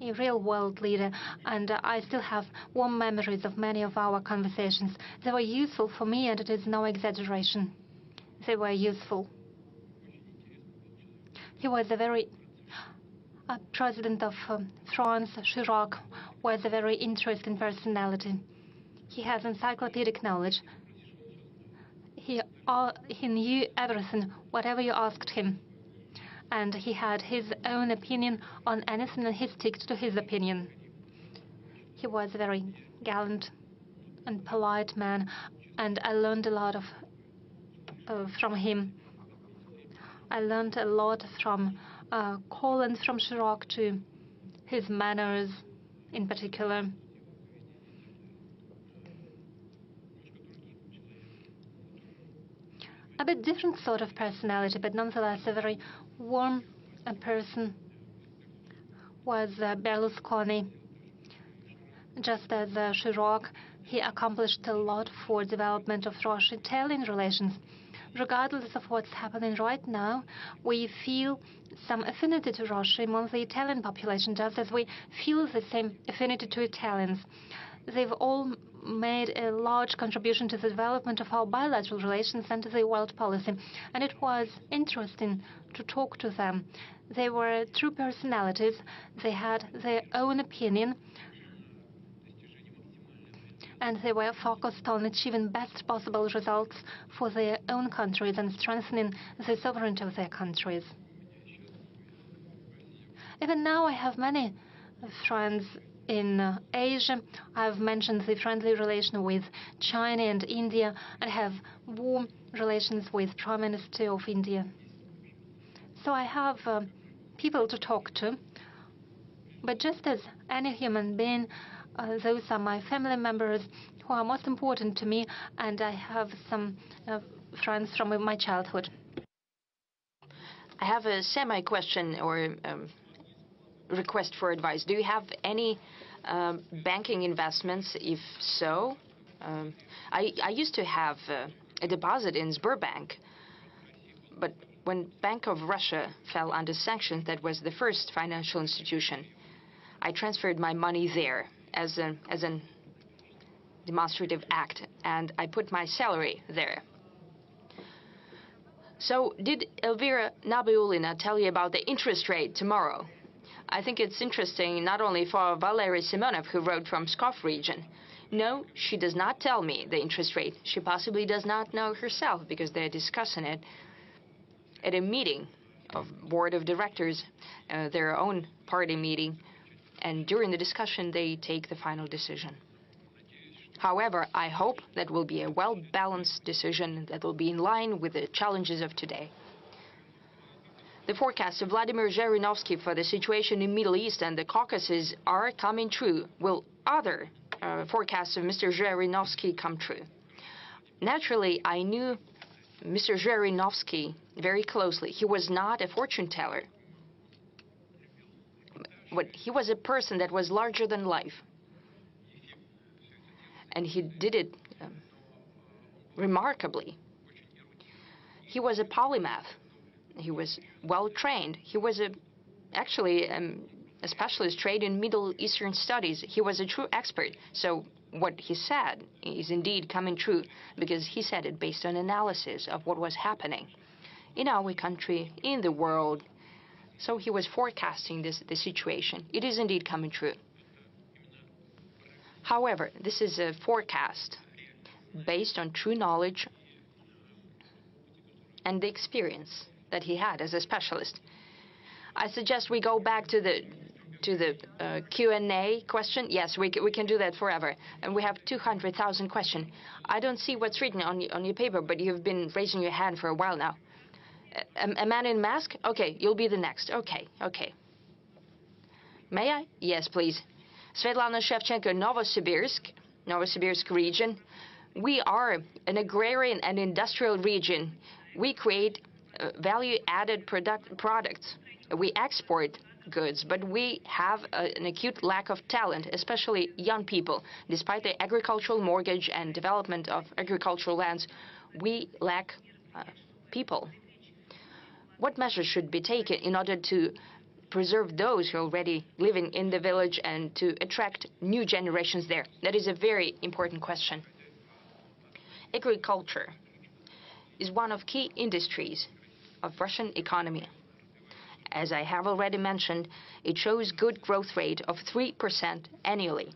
a real world leader. And I still have warm memories of many of our conversations. They were useful for me, and it is no exaggeration. They were useful. He was a very President of France, Chirac, was a very interesting personality. He has encyclopedic knowledge. He knew everything, whatever you asked him. And he had his own opinion on anything, and he stuck to his opinion. He was a very gallant and polite man, and I learned a lot from him. I learned a lot from Kohl and from Chirac to his manners in particular. A bit different sort of personality, but nonetheless a very warm person was Berlusconi. Just as Chirac, he accomplished a lot for development of Russo-Italian relations. Regardless of what's happening right now, we feel some affinity to Russia among the Italian population, just as we feel the same affinity to Italians. They've all made a large contribution to the development of our bilateral relations and to the world policy, and it was interesting to talk to them. They were true personalities. They had their own opinion, and they were focused on achieving best possible results for their own countries and strengthening the sovereignty of their countries. Even now, I have many friends in Asia. I've mentioned the friendly relation with China and India, and have warm relations with Prime Minister of India. So I have people to talk to. But just as any human being, those are my family members who are most important to me, and I have some friends from my childhood. I have a semi-question or request for advice. Do you have any banking investments? If so, I used to have a deposit in Sberbank, but when Bank of Russia fell under sanctions, that was the first financial institution, I transferred my money there as an demonstrative act, and I put my salary there. So did Elvira Nabiulina tell you about the interest rate tomorrow? I think it's interesting not only for Valery Simonov, who wrote from Pskov region. No, she does not tell me the interest rate. She possibly does not know herself, because they're discussing it at a meeting of board of directors, their own party meeting, and during the discussion they take the final decision. However, I hope that will be a well-balanced decision that will be in line with the challenges of today. The forecasts of Vladimir Zhirinovsky for the situation in Middle East and the Caucasus are coming true. Will other forecasts of Mr. Zhirinovsky come true? Naturally, I knew Mr. Zhirinovsky very closely. He was not a fortune teller, but he was a person that was larger than life. And he did it remarkably. He was a polymath. He was well-trained. He was actually a specialist trained in Middle Eastern studies. He was a true expert. So what he said is indeed coming true, because he said it based on analysis of what was happening in our country, in the world. So he was forecasting the situation. It is indeed coming true. However, this is a forecast based on true knowledge and the experience that he had as a specialist. I suggest we go back to the Q&A question. Yes, we can do that forever. And we have 200,000 questions. I don't see what's written on your paper, but you've been raising your hand for a while now. A man in a mask? Okay, you'll be the next. Okay. May I? Yes, please. Svetlana Shevchenko, Novosibirsk region. We are an agrarian and industrial region. We create value-added products. We export goods, but we have an acute lack of talent, especially young people. Despite the agricultural mortgage and development of agricultural lands, we lack people. What measures should be taken in order to preserve those who are already living in the village and to attract new generations there? That is a very important question. Agriculture is one of key industries of Russian economy. As I have already mentioned, it shows good growth rate of 3% annually.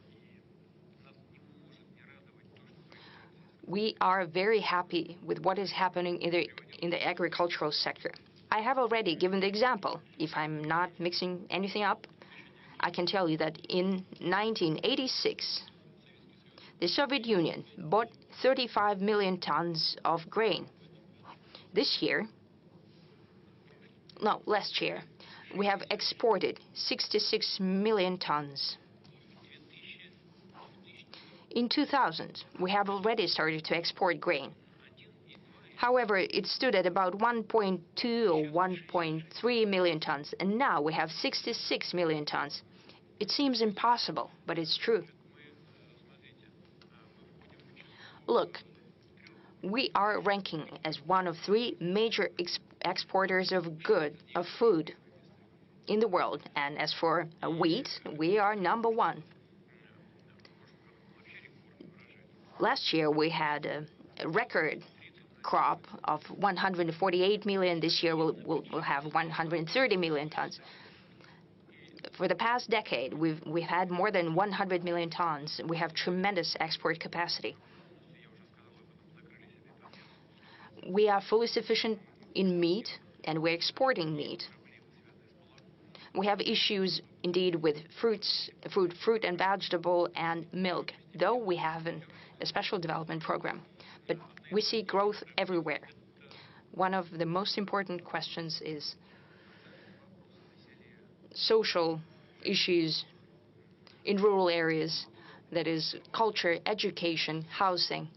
We are very happy with what is happening in the agricultural sector. I have already given the example. If I'm not mixing anything up, I can tell you that in 1986, the Soviet Union bought 35 million tons of grain. Last year, we have exported 66 million tons. In 2000, we have already started to export grain. However, it stood at about 1.2 or 1.3 million tons, and now we have 66 million tons. It seems impossible, but it's true. Look, we are ranking as one of 3 major exporters of food in the world, and as for wheat, we are number 1. Last year, we had a record crop of 148 million. This year we'll have 130 million tons. For the past decade, we've had more than 100 million tons. We have tremendous export capacity. We are fully sufficient in meat, and we're exporting meat. We have issues indeed with fruit and vegetable and milk, though we have a special development program. But we see growth everywhere. One of the most important questions is social issues in rural areas, that is culture, education, housing.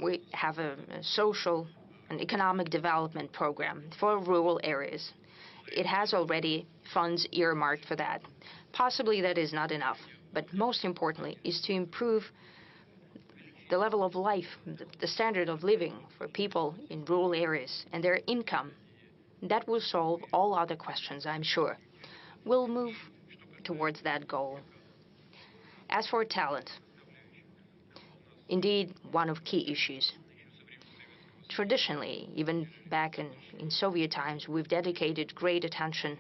We have a social and economic development program for rural areas. It has already funds earmarked for that. Possibly that is not enough, but most importantly is to improve the level of life, the standard of living for people in rural areas and their income. That will solve all other questions, I'm sure. We'll move towards that goal. As for talent, indeed one of key issues. Traditionally, even back in Soviet times, we've dedicated great attention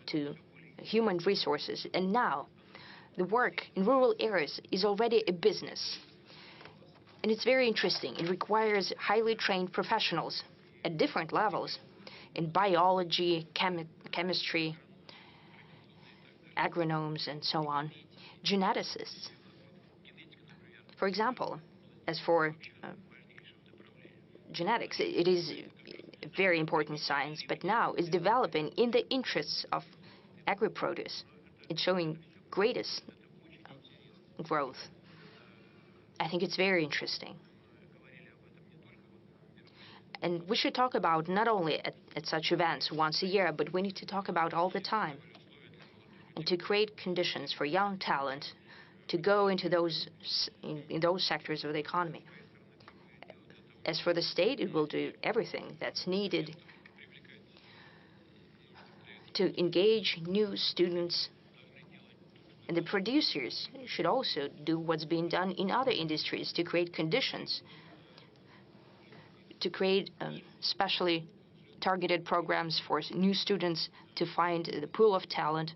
to human resources, and now the work in rural areas is already a business. And it's very interesting. It requires highly trained professionals at different levels in biology, chemistry, agronomes, and so on, geneticists. For example, as for genetics, it is a very important science, but now it's developing in the interests of agri-produce. It's showing greatest growth. I think it's very interesting. And we should talk about not only at such events once a year, but we need to talk about all the time. And to create conditions for young talent to go into those sectors of the economy. As for the state, it will do everything that's needed to engage new students. And the producers should also do what's being done in other industries to create conditions, to create specially targeted programs for new students to find the pool of talent,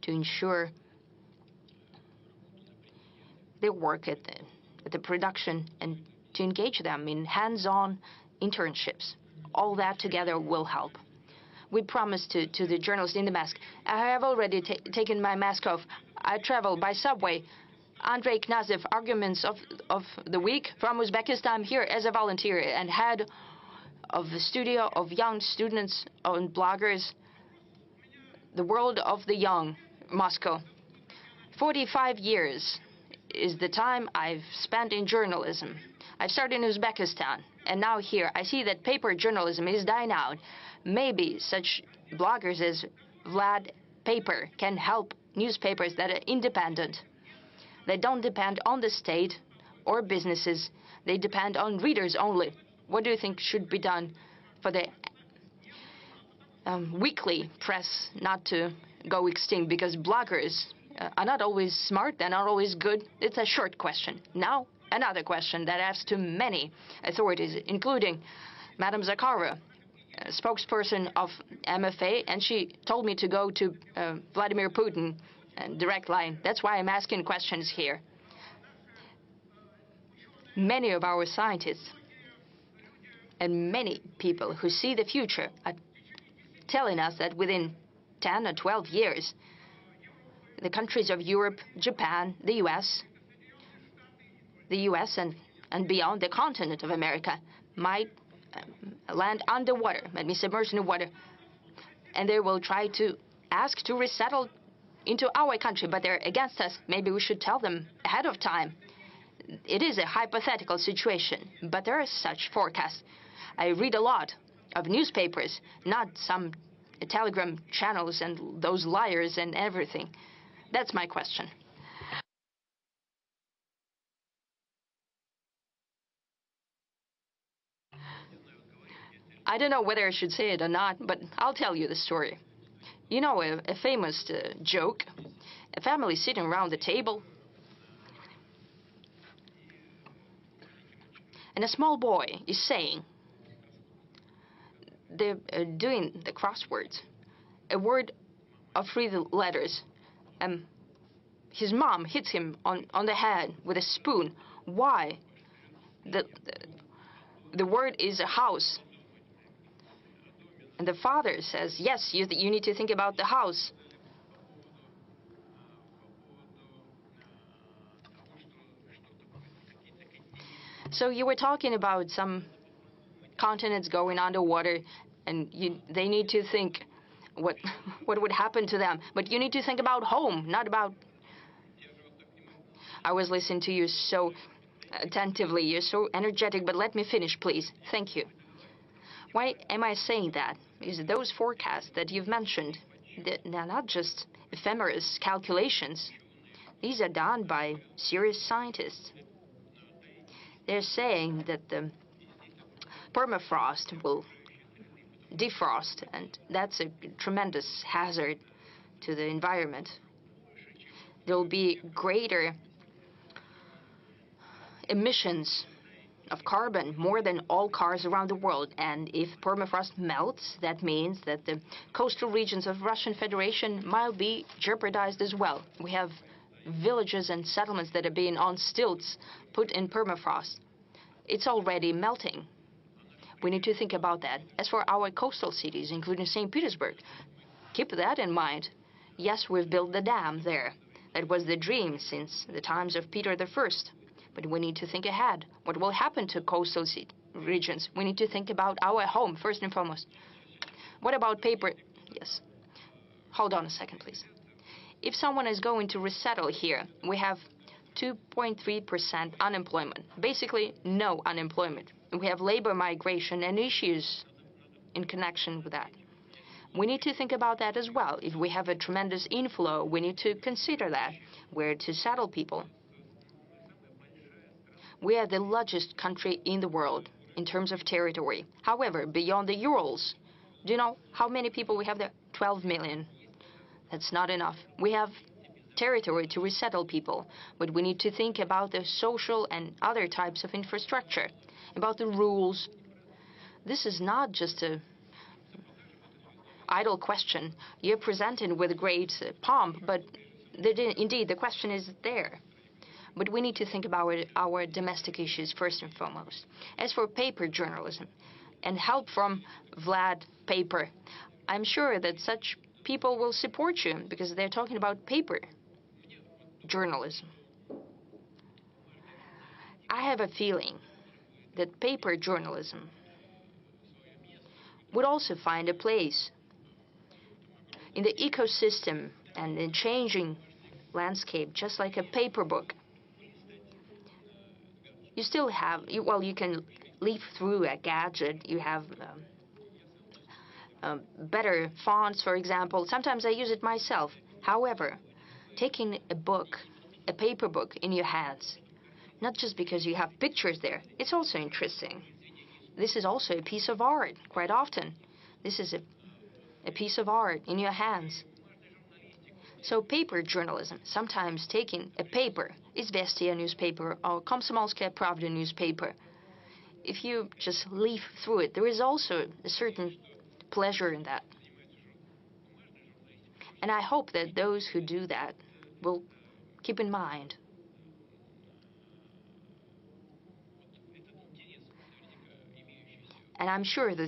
to ensure their work at the production, and to to engage them in hands-on internships. All that together will help. We promised to the journalist in the mask. I have already taken my mask off. I travel by subway. Andrei Knazev, Arguments of the Week from Uzbekistan, here as a volunteer and head of the studio of young students and bloggers, the world of the young, Moscow. 45 years is the time I've spent in journalism. I started in Uzbekistan, and now here I see that paper journalism is dying out. Maybe such bloggers as Vlad Paper can help newspapers that are independent. They don't depend on the state or businesses. They depend on readers only. What do you think should be done for the weekly press not to go extinct? Because bloggers are not always smart, they're not always good. It's a short question. Now, another question that asks to many authorities, including Madam Zakharova, spokesperson of MFA, and she told me to go to Vladimir Putin, direct line. That's why I'm asking questions here. Many of our scientists and many people who see the future are telling us that within 10 or 12 years, the countries of Europe, Japan, the US and beyond, the continent of America, might land underwater, might be submerged in the water, and they will try to ask to resettle into our country, but they're against us. Maybe we should tell them ahead of time. It is a hypothetical situation, but there are such forecasts. I read a lot of newspapers, not some telegram channels and those liars and everything. That's my question. I don't know whether I should say it or not, but I'll tell you the story. You know, a famous joke, a family sitting around the table, and a small boy is saying, they're doing the crosswords, a word of 3 letters. His mom hits him on the head with a spoon. Why? The word is a house. And the father says, yes, you need to think about the house. So you were talking about some continents going underwater, and they need to think what would happen to them. But you need to think about home, not about... I was listening to you so attentively. You're so energetic, but let me finish, please. Thank you. Why am I saying that? Because those forecasts that you've mentioned, they're not just ephemeris calculations. These are done by serious scientists. They're saying that the permafrost will defrost, and that's a tremendous hazard to the environment. There will be greater emissions of carbon, more than all cars around the world. And if permafrost melts, that means that the coastal regions of Russian Federation might be jeopardized as well. We have villages and settlements that are being on stilts, put in permafrost. It's already melting. We need to think about that. As for our coastal cities, including St. Petersburg, keep that in mind. Yes, we've built the dam there. That was the dream since the times of Peter I. But we need to think ahead. What will happen to coastal regions? We need to think about our home, first and foremost. What about paper? Yes. Hold on a second, please. If someone is going to resettle here, we have 2.3% unemployment. Basically, no unemployment. We have labor migration and issues in connection with that. We need to think about that as well. If we have a tremendous inflow, we need to consider that, where to settle people. We are the largest country in the world in terms of territory. However, beyond the Urals, do you know how many people we have there? 12 million. That's not enough. We have territory to resettle people, but we need to think about the social and other types of infrastructure, about the rules. This is not just a idle question. You're presented with great pomp, but indeed the question is there. but we need to think about our domestic issues first and foremost. As for paper journalism and help from Vlad Paper, I'm sure that such people will support you because they're talking about paper journalism. I have a feeling that paper journalism would also find a place in the ecosystem and in changing landscape, just like a paper book. You still have, well, you can leaf through a gadget. You have better fonts, for example. Sometimes I use it myself. However, taking a book, a paper book in your hands, not just because you have pictures there, it's also interesting. This is also a piece of art, quite often. This is a piece of art in your hands. So paper journalism, sometimes taking a paper, Izvestia newspaper or Komsomolskaya Pravda newspaper, if you just leaf through it, there is also a certain pleasure in that. And I hope that those who do that will keep in mind. And I'm sure that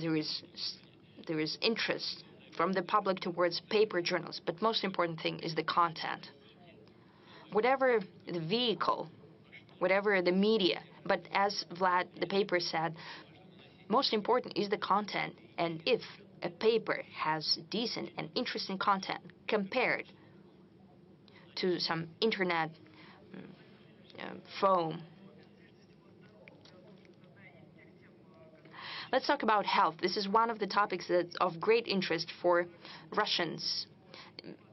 there is interest from the public towards paper journals, but most important thing is the content. Whatever the vehicle, whatever the media, but as Vlad the Paper said, most important is the content. And if a paper has decent and interesting content compared to some internet foam. Let's talk about health. This is one of the topics that's of great interest for Russians.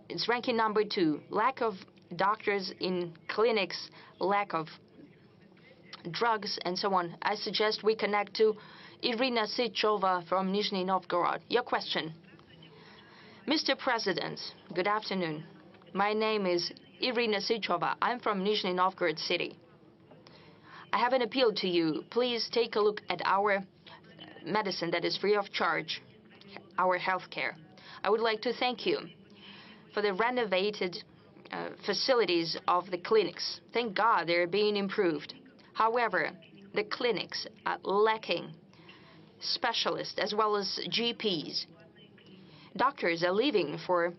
It's ranking number 2. Lack of doctors in clinics, lack of drugs, and so on. I suggest we connect to Irina Sychova from Nizhny Novgorod. Your question. Mr. President, good afternoon. My name is Irina Sychova. I'm from Nizhny Novgorod city. I have an appeal to you. Please take a look at our medicine that is free of charge, our health care. I would like to thank you for the renovated facilities of the clinics. Thank God they're being improved. However, the clinics are lacking specialists as well as GPs. Doctors are leaving for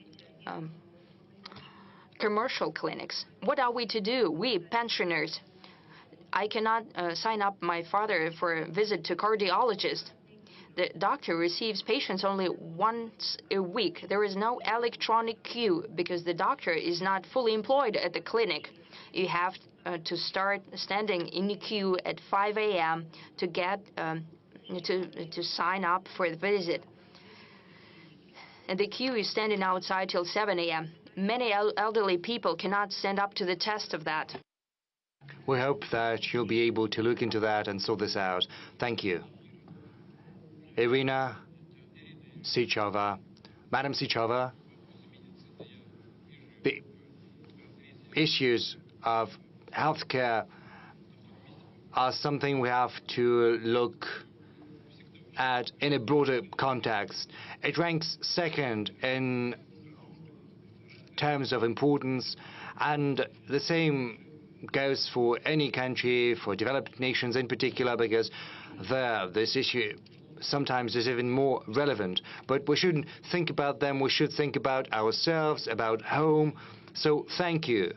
commercial clinics. What are we to do? We pensioners. I cannot sign up my father for a visit to cardiologist. The doctor receives patients only once a week. There is no electronic queue because the doctor is not fully employed at the clinic. You have to start standing in the queue at 5 a.m. to get to sign up for the visit. And the queue is standing outside till 7 a.m. Many elderly people cannot stand up to the test of that. We hope that you'll be able to look into that and sort this out. Thank you. Irina Sychova. Madam Sychova, the issues of healthcare are something we have to look at in a broader context. It ranks second in terms of importance, and the same goes for any country, for developed nations in particular, because there this issue sometimes is even more relevant. But we shouldn't think about them, we should think about ourselves, about home. So thank you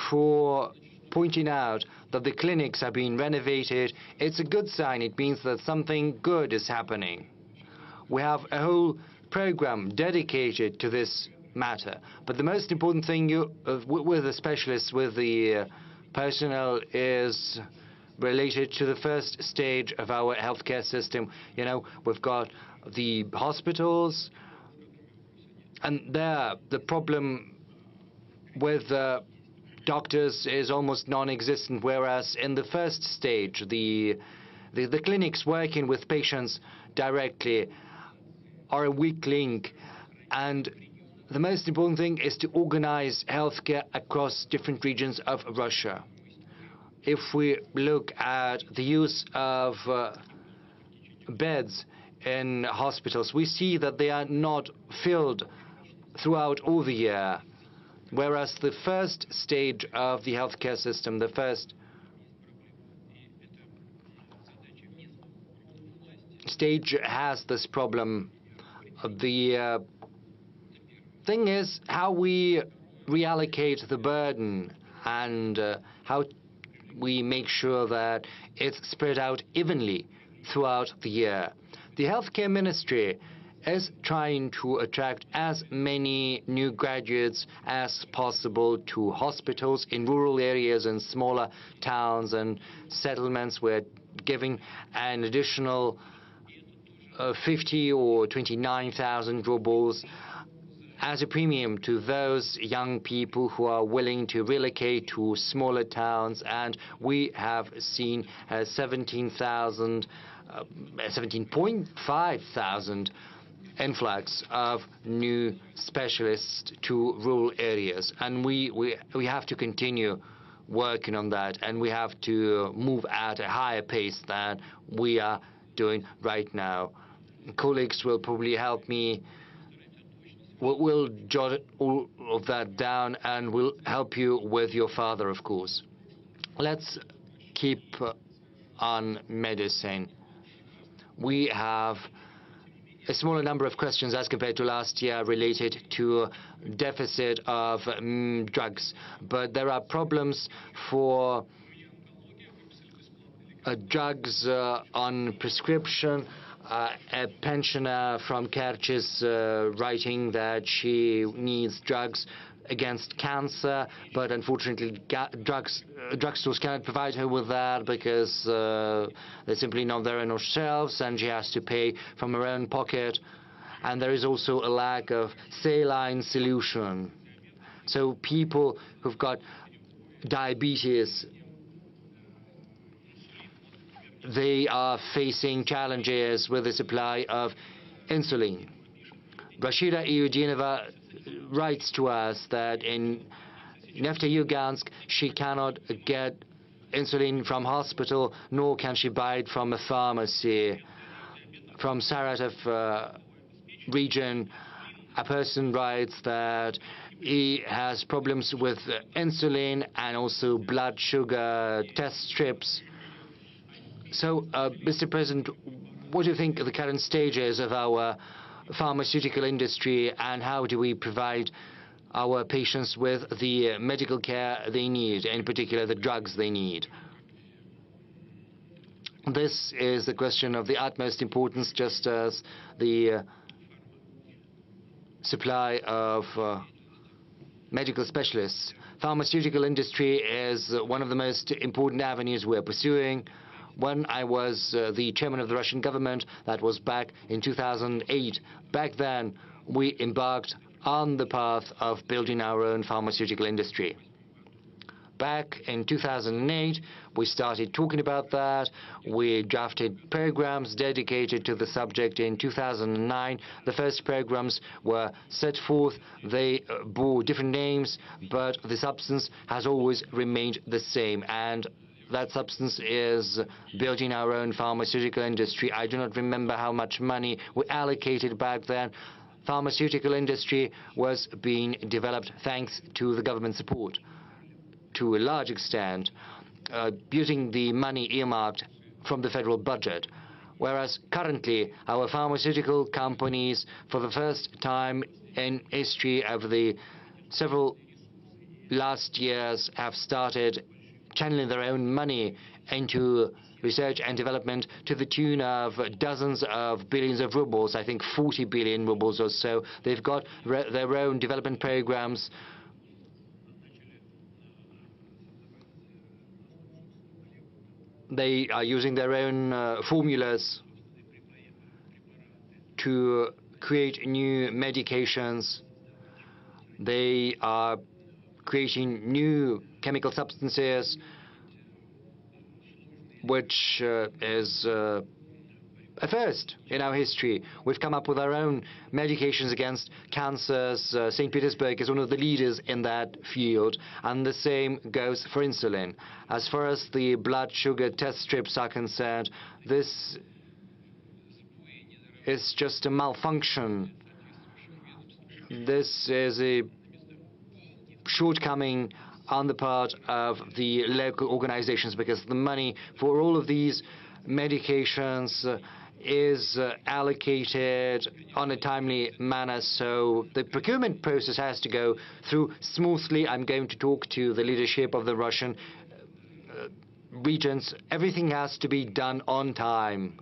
for pointing out that the clinics are being renovated. It's a good sign. It means that something good is happening. We have a whole program dedicated to this matter. But the most important thing with the specialists, with the personnel, is related to the first stage of our healthcare system. You know, we've got the hospitals, and there the problem with doctors is almost non-existent, whereas in the first stage, the clinics working with patients directly are a weak link. And the most important thing is to organize healthcare across different regions of Russia. If we look at the use of beds in hospitals, we see that they are not filled throughout all the year. Whereas the first stage of the healthcare system, the first stage has this problem. The thing is how we reallocate the burden and how we make sure that it's spread out evenly throughout the year. The healthcare ministry is trying to attract as many new graduates as possible to hospitals in rural areas and smaller towns and settlements. We're giving an additional 50 or 29,000 rubles as a premium to those young people who are willing to relocate to smaller towns, and we have seen 17.5 thousand influx of new specialists to rural areas, and we have to continue working on that, and we have to move at a higher pace than we are doing right now. Colleagues will probably help me. We'll jot all of that down, and we'll help you with your father, of course. Let's keep on medicine. We have a smaller number of questions as compared to last year related to deficit of drugs, but there are problems for drugs on prescription. A pensioner from Kerch is writing that she needs drugs against cancer, but unfortunately drugstores cannot provide her with that because they're simply not there on our shelves, and she has to pay from her own pocket. And there is also a lack of saline solution. So people who've got diabetes, they are facing challenges with the supply of insulin. Rashida Iudinova writes to us that in Neftejugansk she cannot get insulin from hospital, nor can she buy it from a pharmacy. From Saratov region, a person writes that he has problems with insulin and also blood sugar test strips. So, Mr. President, what do you think of the current stages of our pharmaceutical industry, and how do we provide our patients with the medical care they need, in particular the drugs they need? This is the question of the utmost importance, just as the supply of medical specialists. Pharmaceutical industry is one of the most important avenues we're pursuing. When I was the chairman of the Russian government, that was back in 2008. Back then, we embarked on the path of building our own pharmaceutical industry. Back in 2008, we started talking about that. We drafted programs dedicated to the subject. In 2009, the first programs were set forth. They bore different names, but the substance has always remained the same, and that substance is building our own pharmaceutical industry. I do not remember how much money we allocated back then. Pharmaceutical industry was being developed thanks to the government support, to a large extent, using the money earmarked from the federal budget. Whereas currently, our pharmaceutical companies, for the first time in history of the several last years, have started channeling their own money into research and development to the tune of dozens of billions of rubles, I think 40 billion rubles or so. They've got their own development programs. They are using their own formulas to create new medications. They are creating new chemical substances, which is a first in our history. We've come up with our own medications against cancers. St. Petersburg is one of the leaders in that field, and the same goes for insulin. As far as the blood sugar test strips are concerned, this is just a malfunction. This is a shortcoming on the part of the local organizations, because the money for all of these medications is allocated on a timely manner, so the procurement process has to go through smoothly. I'm going to talk to the leadership of the Russian regions. Everything has to be done on time.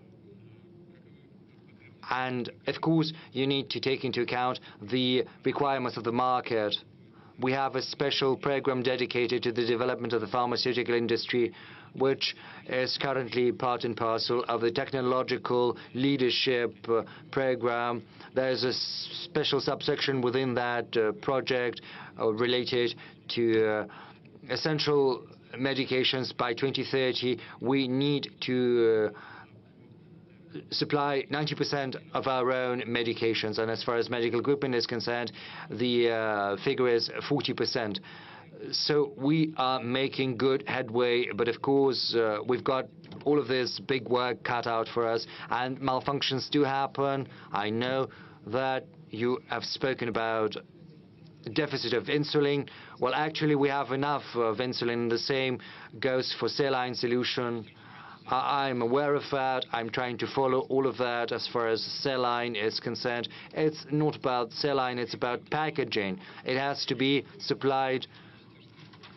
And of course, you need to take into account the requirements of the market. We have a special program dedicated to the development of the pharmaceutical industry, which is currently part and parcel of the technological leadership program. There is a special subsection within that project related to essential medications. By 2030, we need to supply 90% of our own medications, and as far as medical equipment is concerned, the figure is 40%. So we are making good headway, but of course we've got all of this big work cut out for us, and malfunctions do happen. I know that you have spoken about deficit of insulin. Well, actually we have enough of insulin. The same goes for saline solution. I'm aware of that. I'm trying to follow all of that as far as saline is concerned. It's not about saline, it's about packaging. It has to be supplied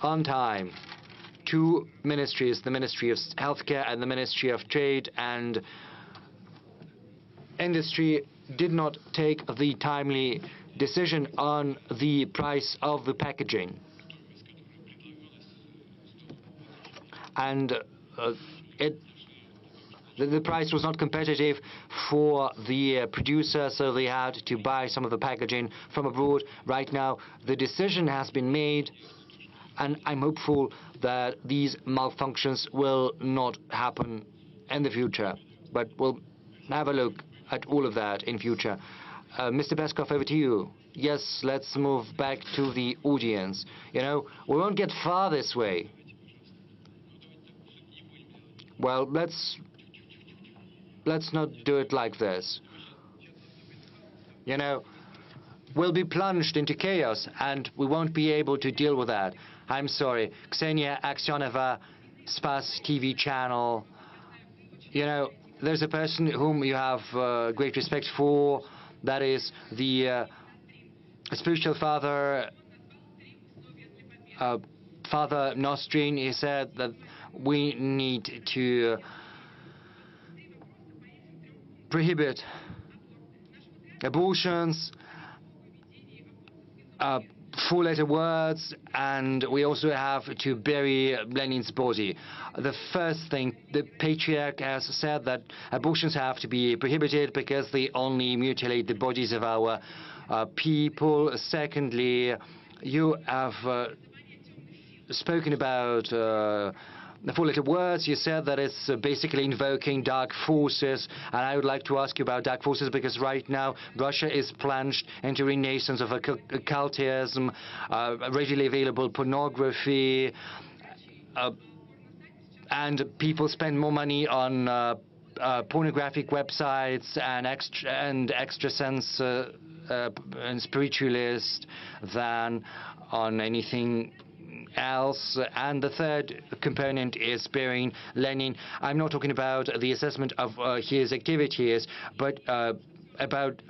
on time. Two ministries, the Ministry of Healthcare and the Ministry of Trade and Industry, did not take the timely decision on the price of the packaging. And the price was not competitive for the producer, so they had to buy some of the packaging from abroad. Right now, the decision has been made, and I'm hopeful that these malfunctions will not happen in the future. But we'll have a look at all of that in future. Mr. Peskov, over to you. Yes, let's move back to the audience. You know, we won't get far this way. Well, let's not do it like this. You know, we'll be plunged into chaos, and we won't be able to deal with that. I'm sorry. Ksenia Aksionova, Spas TV channel. You know, there's a person whom you have great respect for. That is the spiritual father, Father Nostrin. He said that we need to prohibit abortions, four-letter words, and we also have to bury Lenin's body. The first thing, the patriarch has said that abortions have to be prohibited because they only mutilate the bodies of our people. Secondly, you have spoken about the four-letter words. You said that it's basically invoking dark forces, and I would like to ask you about dark forces, because right now Russia is plunged into renaissance of occultism, readily available pornography, and people spend more money on pornographic websites and extrasense and spiritualist than on anything else. And the third component is burying Lenin. I'm not talking about the assessment of his activities, but about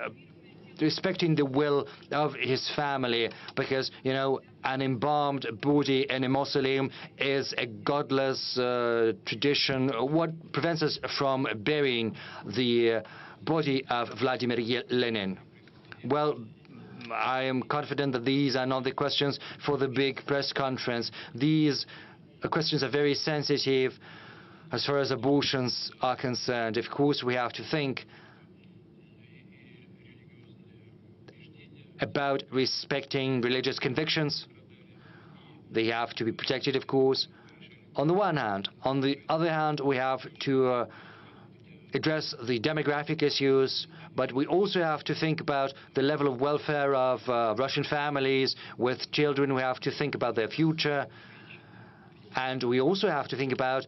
respecting the will of his family, because, you know, an embalmed body in a mausoleum is a godless tradition. What prevents us from burying the body of Vladimir Lenin? Well, I am confident that these are not the questions for the big press conference. These questions are very sensitive as far as abortions are concerned. Of course, we have to think about respecting religious convictions. They have to be protected, of course, on the one hand. On the other hand, we have to address the demographic issues, but we also have to think about the level of welfare of Russian families with children. We have to think about their future, and we also have to think about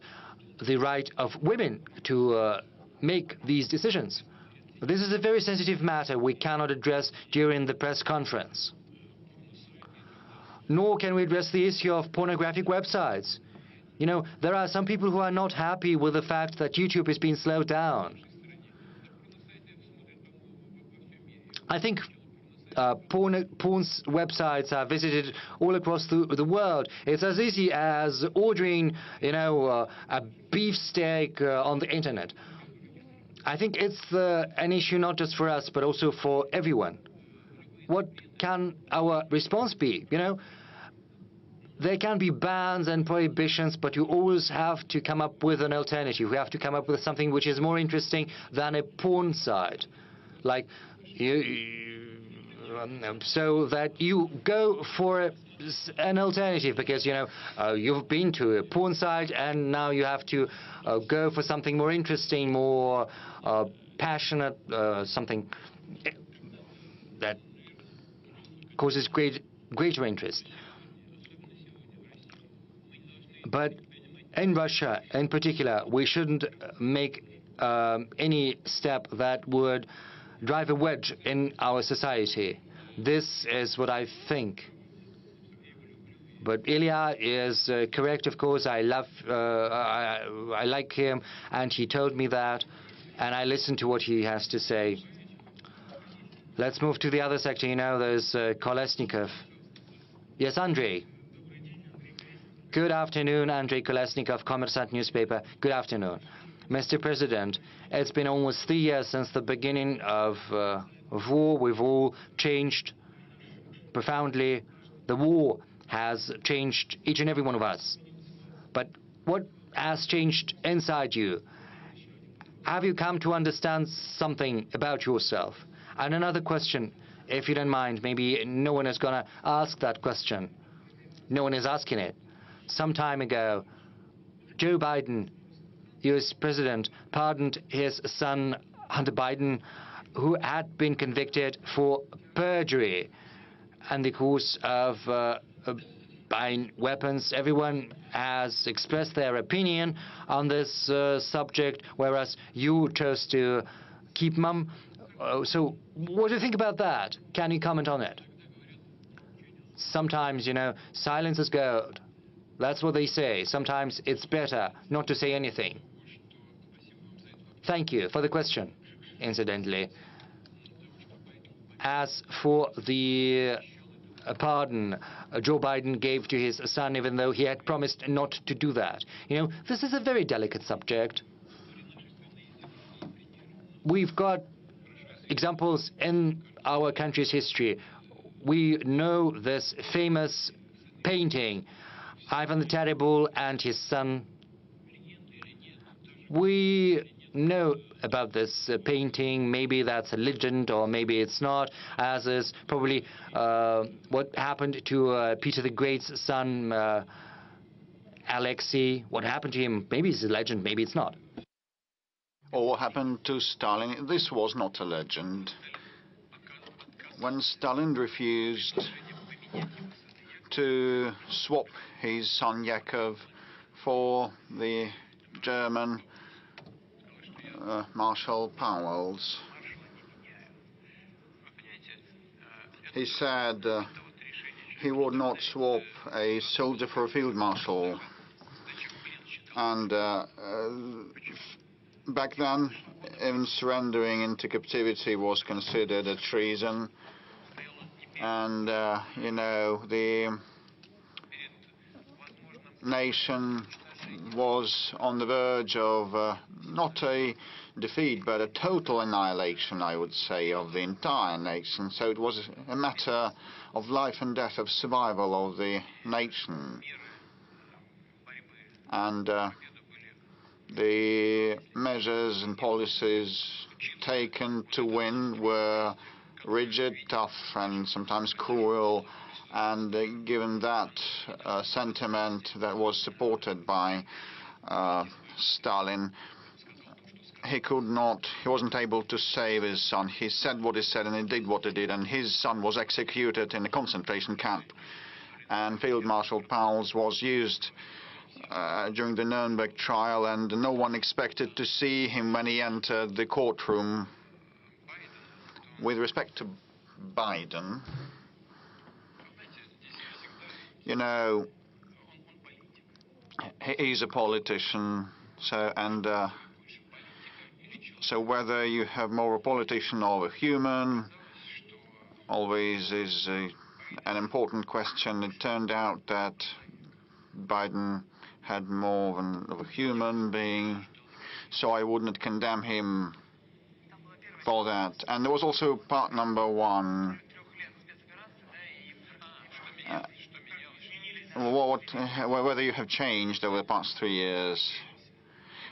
the right of women to make these decisions. This is a very sensitive matter we cannot address during the press conference. nor can we address the issue of pornographic websites. You know, there are some people who are not happy with the fact that YouTube is being slowed down. I think porn websites are visited all across the world. It's as easy as ordering, you know, a beefsteak on the internet. I think it's an issue not just for us, but also for everyone. What can our response be? You know, there can be bans and prohibitions, but you always have to come up with an alternative. We have to come up with something which is more interesting than a porn site. Like, so that you go for an alternative, because, you know, you've been to a porn site and now you have to go for something more interesting, more passionate, something that causes greater interest. But in Russia, in particular, we shouldn't make any step that would drive a wedge in our society. This is what I think. But Ilya is correct, of course. I like him, and he told me that, and I listened to what he has to say. Let's move to the other sector. You know, there's Kolesnikov. Yes, Andrei. Good afternoon, Andrei Kolesnikov, Kommersant newspaper. Good afternoon. Mr. President, it's been almost 3 years since the beginning of war. We've all changed profoundly. The war has changed each and every one of us. But what has changed inside you? Have you come to understand something about yourself? And another question, if you don't mind, maybe no one is going to ask that question. No one is asking it. Some time ago, Joe Biden, U.S. President, pardoned his son, Hunter Biden, who had been convicted for perjury and the course of buying weapons. Everyone has expressed their opinion on this subject, whereas you chose to keep mum. So what do you think about that? Can you comment on it? Sometimes, you know, silence is gold. That's what they say. Sometimes it's better not to say anything. Thank you for the question, incidentally. As for the pardon Joe Biden gave to his son, even though he had promised not to do that. You know, this is a very delicate subject. We've got examples in our country's history. We know this famous painting, Ivan the Terrible and his son. We know about this painting. Maybe that's a legend, or maybe it's not, as is probably what happened to Peter the Great's son, Alexei. What happened to him? Maybe it's a legend, maybe it's not. Or what happened to Stalin? This was not a legend. When Stalin refused to swap his son Yakov for the German Marshal Powell's, he said he would not swap a soldier for a field marshal. And back then, even surrendering into captivity was considered a treason. And, you know, the nation was on the verge of not a defeat, but a total annihilation, I would say, of the entire nation. So it was a matter of life and death, of survival of the nation. And the measures and policies taken to win were rigid, tough, and sometimes cruel. And given that sentiment that was supported by Stalin, he wasn't able to save his son. He said what he said and he did what he did, and his son was executed in a concentration camp. And Field Marshal Pauls was used during the Nuremberg trial, and no one expected to see him when he entered the courtroom. With respect to Biden, You know, he's a politician, so whether you have more a politician or a human always is an important question. It turned out that Biden had more of a human being, so I wouldn't condemn him for that. And there was also part number one. Whether you have changed over the past 3 years.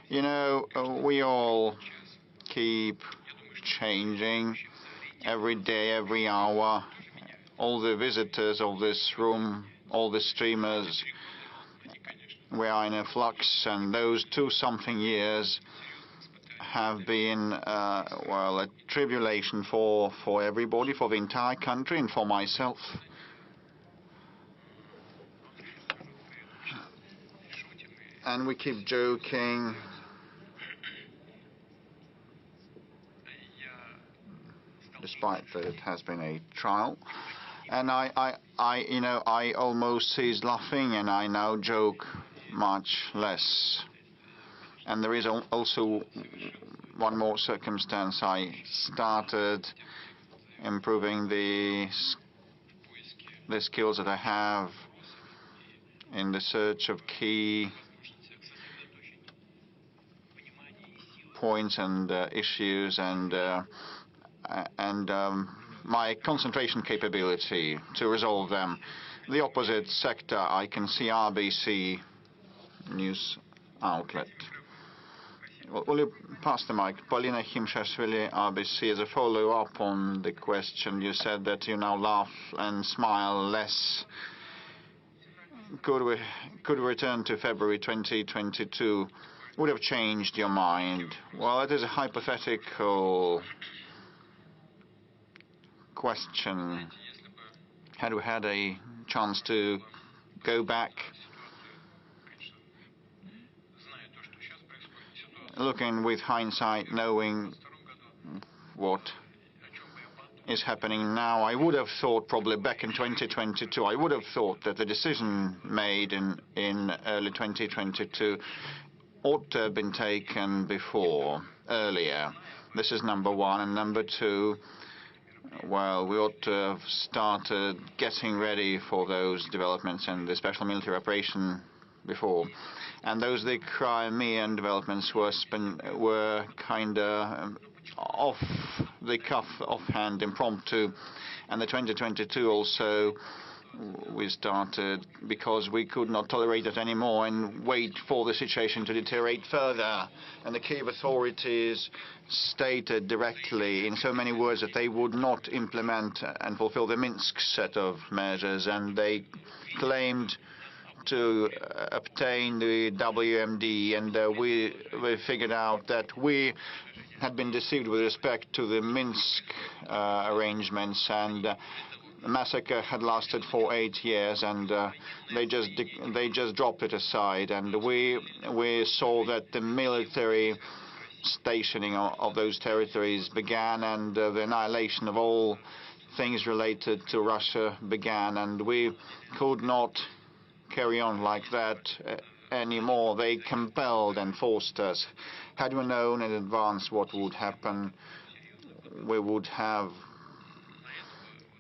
You know, we all keep changing every day, every hour. All the visitors of this room, all the streamers, we are in a flux, and those 2-something years have been, well, a tribulation for everybody, for the entire country, and for myself. And we keep joking. Despite that it has been a trial. And I almost ceased laughing, and I now joke much less. And there is also one more circumstance. I started improving the skills that I have in the search of key points and issues, and my concentration capability to resolve them. The opposite sector, I can see RBC news outlet. Will you pass the mic? Polina Himshashvili, RBC, as a follow-up on the question. You said that you now laugh and smile less. Could we return to February 2022? Would have changed your mind? Well, it is a hypothetical question. Had we had a chance to go back, looking with hindsight, knowing what is happening now, I would have thought probably back in 2022, I would have thought that the decision made in early 2022 ought to have been taken earlier. This is number one. And number two, well, we ought to have started getting ready for those developments and the special military operation before. And the Crimean developments were kind of off the cuff, offhand, impromptu. And the 2022 also, we started because we could not tolerate it anymore and wait for the situation to deteriorate further. And the Kiev authorities stated directly in so many words that they would not implement and fulfill the Minsk set of measures, and they claimed to obtain the WMD, and we figured out that we had been deceived with respect to the Minsk arrangements, and the massacre had lasted for 8 years, and they just dropped it aside. And we saw that the military stationing of those territories began, and the annihilation of all things related to Russia began, and we could not carry on like that anymore. They compelled and forced us. Had we known in advance what would happen, we would have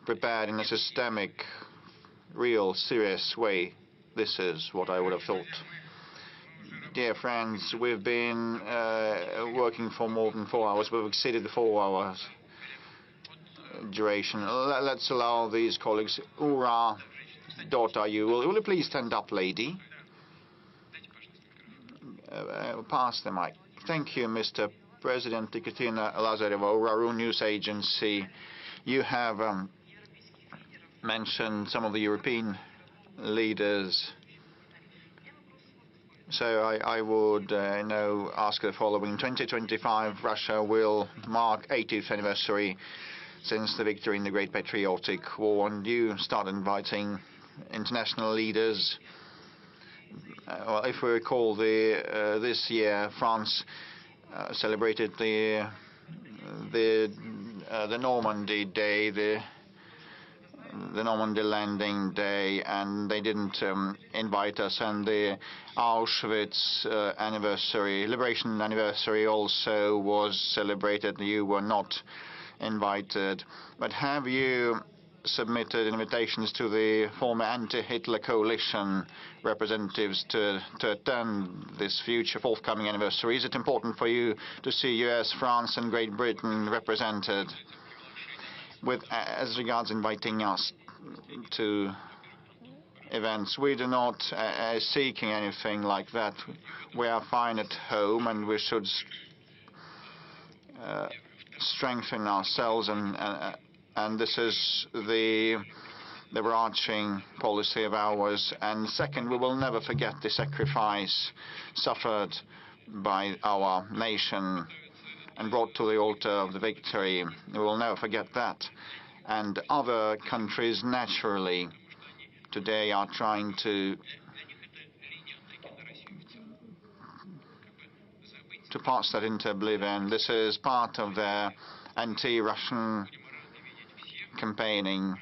prepared in a systemic, real, serious way. This is what I would have thought. Dear friends, we've been working for more than 4 hours. We've exceeded the 4 hours duration. Let's allow these colleagues. Ura, daughter, will you please stand up, lady? Pass the mic. Thank you, Mr. President. Ekaterina Lazareva, Ura News Agency. You have mentioned some of the European leaders. So I would ask the following. In 2025, Russia will mark 80th anniversary since the victory in the Great Patriotic War, and you start inviting international leaders. Well, if we recall, this year France celebrated the Normandy Day, the Normandy landing day, and they didn't invite us. And the Auschwitz anniversary, liberation anniversary, also was celebrated. You were not invited. But have you submitted invitations to the former anti-Hitler coalition representatives to attend this future forthcoming anniversary? Is it important for you to see US, France, and Great Britain represented? As regards inviting us to events, we do not seeking anything like that. We are fine at home, and we should strengthen ourselves, and this is the overarching policy of ours. And second, we will never forget the sacrifice suffered by our nation and brought to the altar of the victory. We will never forget that. And other countries, naturally, today are trying to pass that into oblivion. This is part of their anti-Russian campaigning.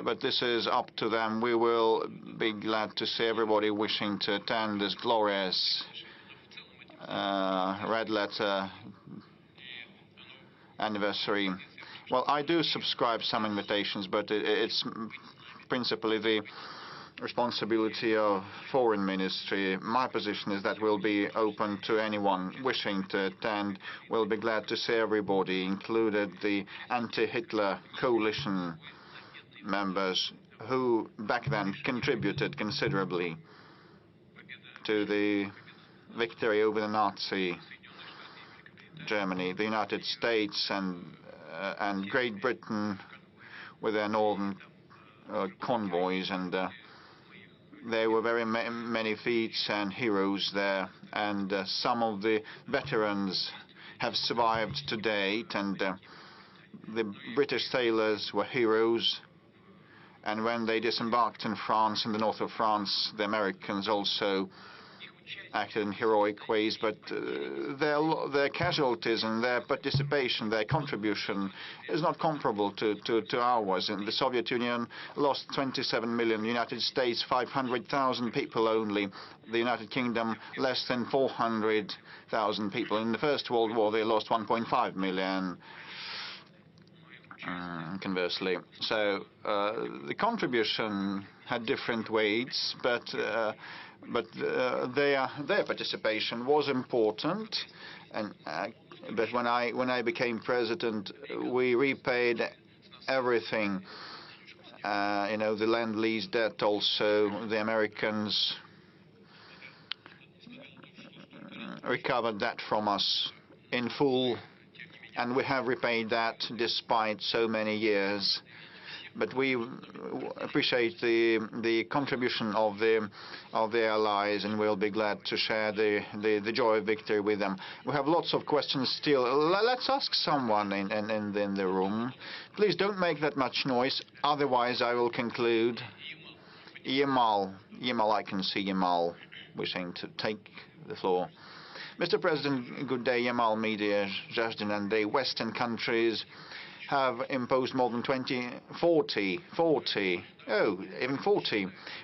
But this is up to them. We will be glad to see everybody wishing to attend this glorious red letter anniversary. Well, I do subscribe some invitations, but it's principally the responsibility of Foreign Ministry. My position is that we'll be open to anyone wishing to attend. We'll be glad to see everybody, included the anti-Hitler coalition members who back then contributed considerably to the victory over the Nazi Germany. The United States and Great Britain with their northern convoys, and there were very many feats and heroes there, and some of the veterans have survived to date, and the British sailors were heroes. And when they disembarked in France, in the north of France, the Americans also acted in heroic ways, but their casualties and their participation, their contribution is not comparable to ours. And the Soviet Union lost 27 million, the United States 500,000 people only, the United Kingdom less than 400,000 people. In the First World War they lost 1.5 million. Conversely, so the contribution had different weights, but their participation was important. And but when I became president, we repaid everything. The Lend-Lease debt. Also, the Americans recovered that from us in full. And we have repaid that despite so many years. But we appreciate the contribution of the allies, and we'll be glad to share the joy of victory with them. We have lots of questions still. Let's ask someone in the room. Please don't make that much noise, otherwise I will conclude. Yamal, I can see Yamal wishing to take the floor. Mr. President, good day. Yamal Media, Zhazdin, and the Western countries have imposed more than 40.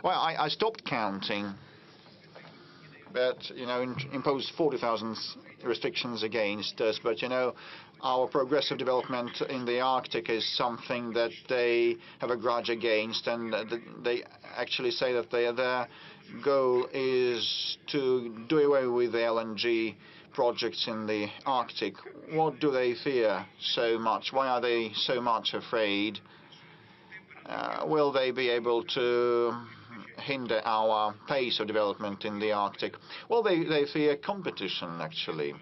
Well, I stopped counting, but, imposed 40,000 restrictions against us. But, our progressive development in the Arctic is something that they have a grudge against, and they actually say that their goal is to do away with the LNG projects in the Arctic. What do they fear so much? Why are they so much afraid? Will they be able to hinder our pace of development in the Arctic? Well, they fear competition, actually.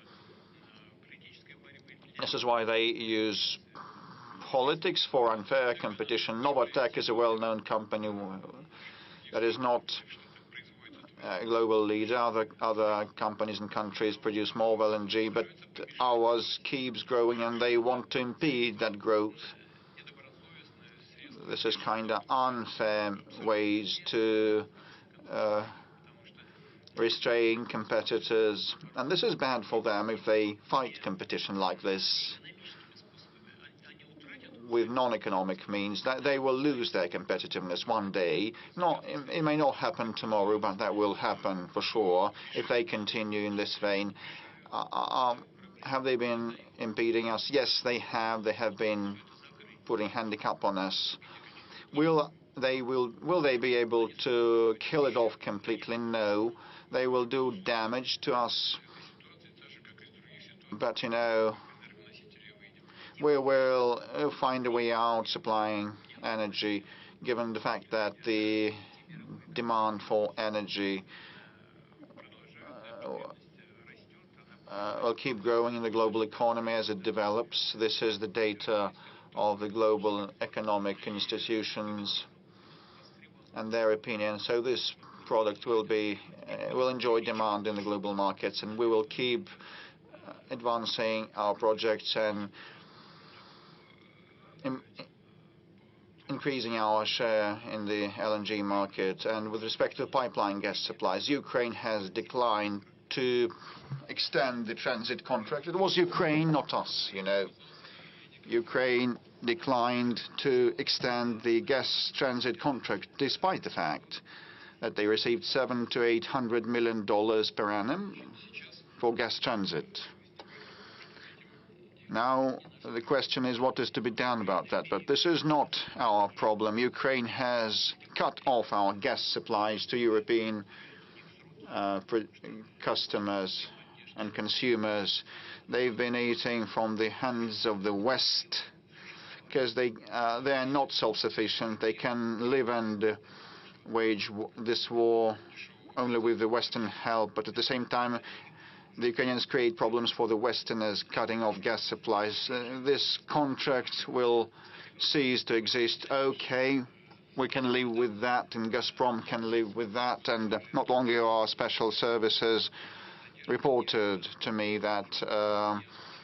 This is why they use politics for unfair competition. Novatek is a well-known company that is not a global leader. Other companies and countries produce more LNG, but ours keeps growing, and they want to impede that growth. This is kind of unfair ways to restrain competitors, and this is bad for them if they fight competition like this. with non-economic means, that they will lose their competitiveness one day. It may not happen tomorrow, but that will happen for sure if they continue in this vein. Have they been impeding us? Yes, they have. They have been putting handicap on us. Will they be able to kill it off completely? No. They will do damage to us. But, you know, we will find a way out supplying energy, given the fact that the demand for energy will keep growing in the global economy as it develops. This is the data of the global economic institutions and their opinion. So this product will enjoy demand in the global markets, and we will keep advancing our projects and increasing our share in the LNG market. And with respect to the pipeline gas supplies, Ukraine has declined to extend the transit contract. It was Ukraine, not us, you know. Ukraine declined to extend the gas transit contract, despite the fact that they received $700 to $800 million per annum for gas transit. Now, the question is what is to be done about that. But this is not our problem. Ukraine has cut off our gas supplies to European customers and consumers. They've been eating from the hands of the West because they are not self-sufficient. They can live and wage this war only with the Western help. But at the same time, the Ukrainians create problems for the Westerners, cutting off gas supplies. This contract will cease to exist. Okay, we can live with that, and Gazprom can live with that. And not long ago, our special services reported to me that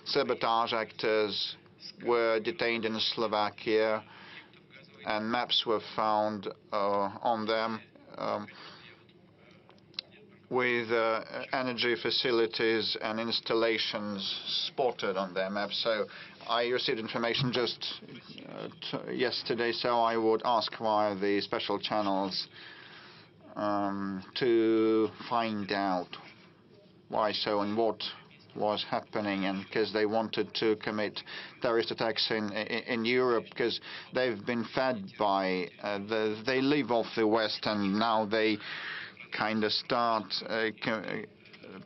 sabotage actors were detained in Slovakia, and maps were found on them with energy facilities and installations spotted on their maps. So I received information just yesterday, so I would ask via the special channels to find out why so and what was happening, and because they wanted to commit terrorist attacks in Europe, because they've been fed by, they live off the West, and now they kind of start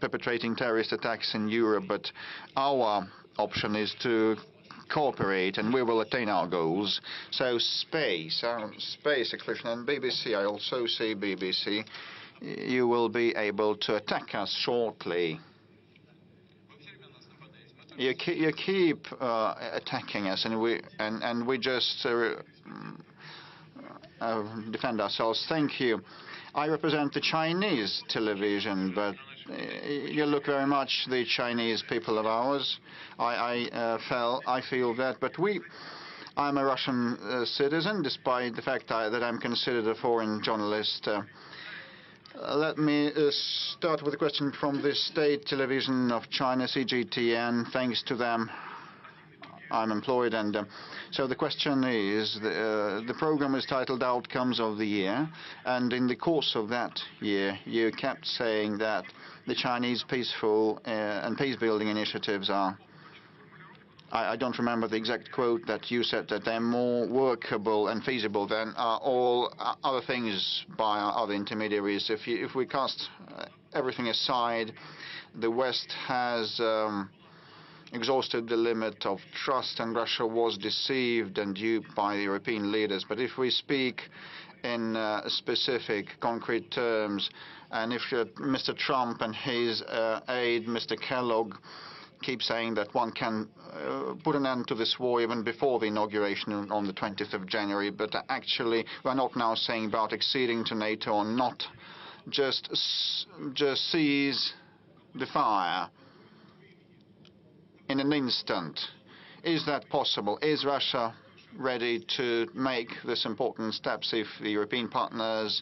perpetrating terrorist attacks in Europe. But our option is to cooperate, and we will attain our goals. So space exploration, and BBC, I also see BBC, you will be able to attack us shortly. You keep attacking us, and we just defend ourselves. Thank you. I represent the Chinese television, but you look very much the Chinese people of ours. I feel that, but I'm a Russian citizen, despite the fact that I'm considered a foreign journalist. Let me start with a question from the state television of China, CGTN. Thanks to them, I'm employed, and so the question is, the program is titled Outcomes of the Year, and in the course of that year, you kept saying that the Chinese peaceful and peace-building initiatives are, I don't remember the exact quote, that you said that they're more workable and feasible than all other things by other intermediaries. If we cast everything aside, the West has exhausted the limit of trust, and Russia was deceived and duped by the European leaders. But if we speak in specific, concrete terms, and if Mr. Trump and his aide, Mr. Kellogg, keep saying that one can put an end to this war even before the inauguration on the 20th of January, but actually we're not now saying about acceding to NATO or not, just seize the fire in an instant. Is that possible? Is Russia ready to make this important steps if the European partners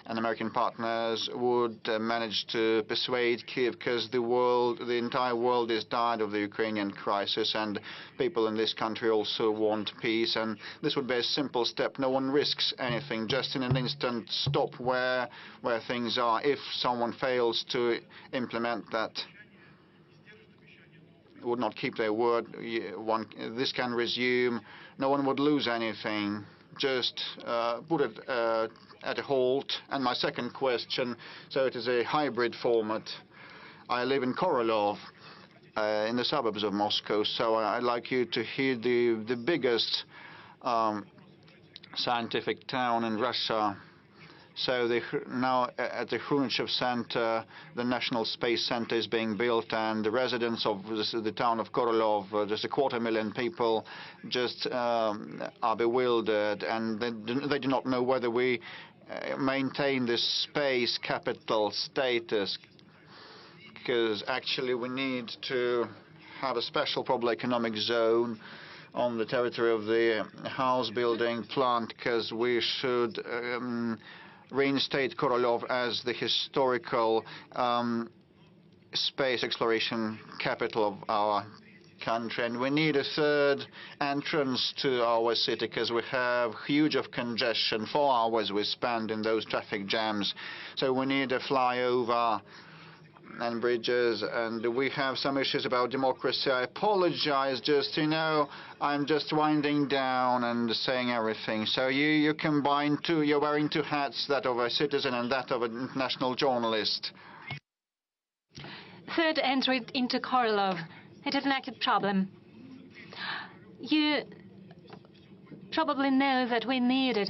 and American partners would manage to persuade Kyiv, because the entire world is tired of the Ukrainian crisis, and people in this country also want peace. And this would be a simple step. No one risks anything. Just in an instant, stop where things are. If someone fails to implement that, would not keep their word, this can resume. No one would lose anything. Just put it at a halt. And my second question, so it is a hybrid format. I live in Korolov, in the suburbs of Moscow, so I'd like you to hear the biggest scientific town in Russia. So now at the Khrushchev Center, the National Space Center is being built, and the residents of the town of Korolov, just 250,000 people, just are bewildered, and they do not know whether we maintain this space capital status, because actually we need to have a special probably economic zone on the territory of the house building plant, because we should reinstate Korolov as the historical space exploration capital of our country. And we need a third entrance to our city, because we have huge of congestion. 4 hours we spend in those traffic jams. So we need a flyover and bridges, and we have some issues about democracy. I apologize, I'm just winding down and saying everything. So you combine two, you're wearing two hats, that of a citizen and that of an international journalist. Third entry into Korolov. It is an acute problem. You probably know that we need it.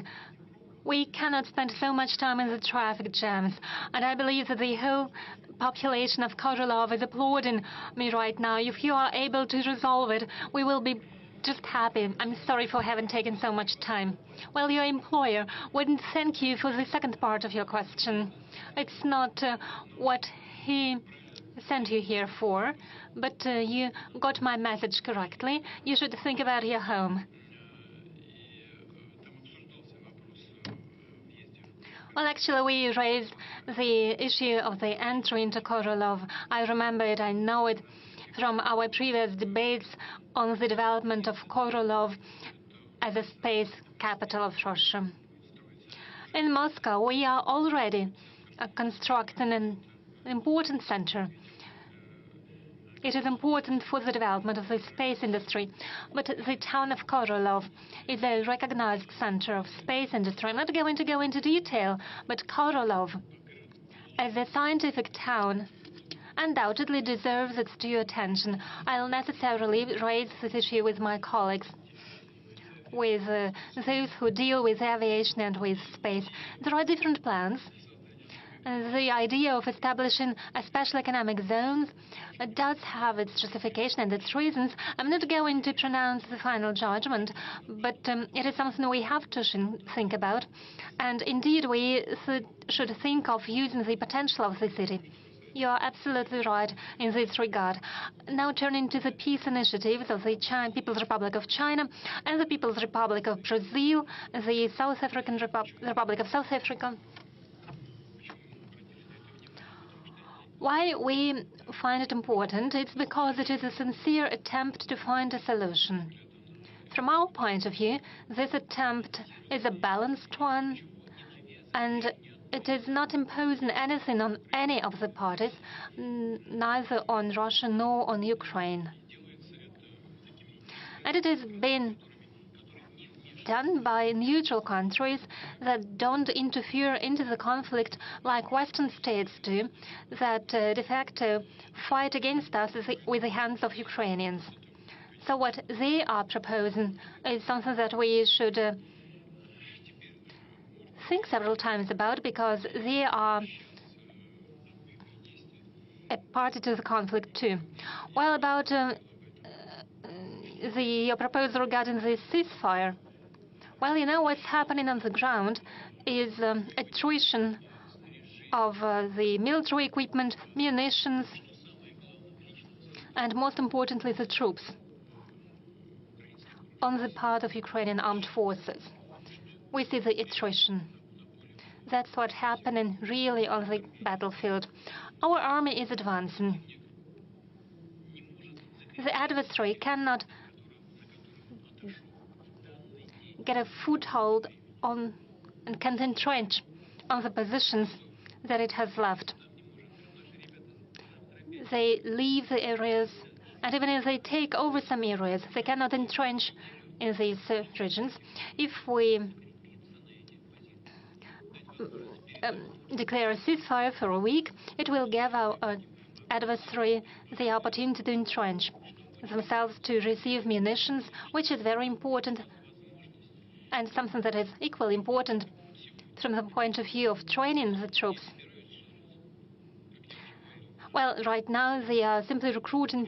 We cannot spend so much time in the traffic jams, and I believe that the whole population of Korolov is applauding me right now. If you are able to resolve it, we will be just happy. I'm sorry for having taken so much time. Well, your employer wouldn't thank you for the second part of your question. It's not what he sent you here for, but you got my message correctly. You should think about your home. Well, actually, we raised the issue of the entry into Korolov. I remember it, I know it from our previous debates on the development of Korolov as a space capital of Russia. In Moscow, we are already constructing an important center. It is important for the development of the space industry, but the town of Korolov is a recognized center of space industry. I'm not going to go into detail, but Korolov, as a scientific town, undoubtedly deserves its due attention. I'll necessarily raise this issue with my colleagues, with those who deal with aviation and with space. There are different plans. The idea of establishing a special economic zones does have its justification and its reasons. I'm not going to pronounce the final judgment, but it is something we have to think about. And indeed, we should think of using the potential of the city. You are absolutely right in this regard. Now turning to the peace initiatives of the People's Republic of China and the People's Republic of Brazil, the South African Republic of South Africa. Why we find it important? It's because it is a sincere attempt to find a solution. From our point of view, this attempt is a balanced one, and it is not imposing anything on any of the parties, neither on Russia nor on Ukraine. And it has been done by neutral countries that don't interfere into the conflict like Western states do, that de facto fight against us with the hands of Ukrainians. So what they are proposing is something that we should think several times about, because they are a party to the conflict too. Well, about your proposal regarding the ceasefire. Well, you know what's happening on the ground is attrition of the military equipment, munitions, and most importantly, the troops on the part of Ukrainian armed forces. We see the attrition. That's what's happening really on the battlefield. Our army is advancing. The adversary cannot get a foothold on and can entrench on the positions that it has left. They leave the areas, and even if they take over some areas, they cannot entrench in these regions. If we declare a ceasefire for a week, it will give our adversary the opportunity to entrench themselves, to receive munitions, which is very important, and something that is equally important from the point of view of training the troops. Well, right now they are simply recruiting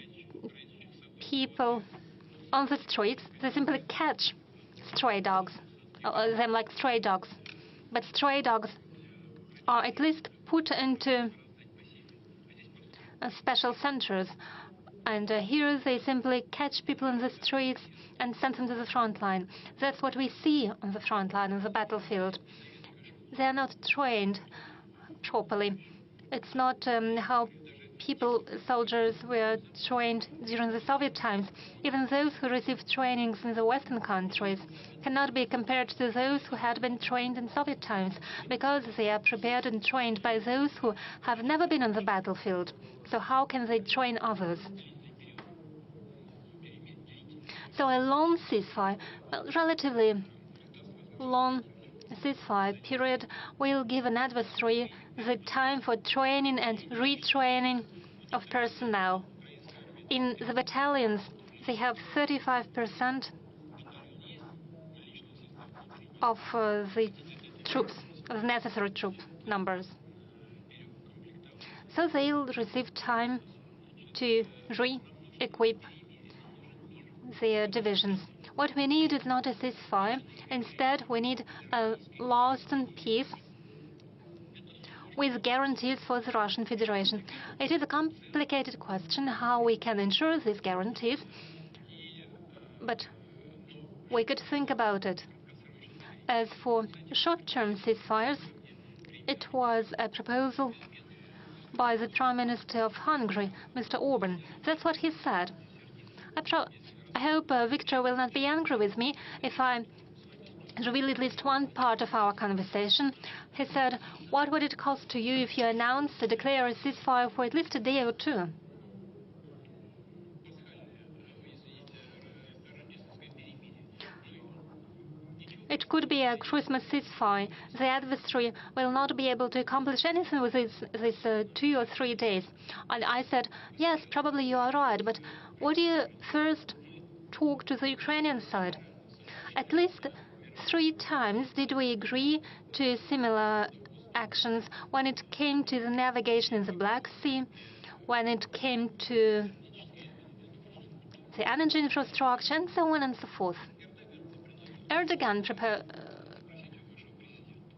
people on the streets. They simply catch stray dogs, them like stray dogs. But stray dogs are at least put into special centers. And here they simply catch people in the streets and send them to the front line. That's what we see on the front line, on the battlefield. They are not trained properly. It's not how soldiers were trained during the Soviet times. Even those who received trainings in the Western countries cannot be compared to those who had been trained in Soviet times, because they are prepared and trained by those who have never been on the battlefield. So how can they train others? So a long ceasefire, relatively long ceasefire period, will give an adversary the time for training and retraining of personnel. In the battalions, they have 35% of the troops, of the necessary troop numbers. So they'll receive time to re-equip their divisions. What we need is not a ceasefire. Instead, we need a lasting peace with guarantees for the Russian Federation. It is a complicated question how we can ensure these guarantees, but we could think about it. As for short-term ceasefires, it was a proposal by the Prime Minister of Hungary, Mr. Orban. That's what he said. I hope Victor will not be angry with me if I reveal at least one part of our conversation. He said, "What would it cost to you if you announced to declare a ceasefire for at least a day or two?" It could be a Christmas ceasefire. The adversary will not be able to accomplish anything with these 2 or 3 days. And I said, yes, probably you are right, but would you first talk to the Ukrainian side? At least 3 times did we agree to similar actions when it came to the navigation in the Black Sea, when it came to the energy infrastructure, and so on and so forth. Erdogan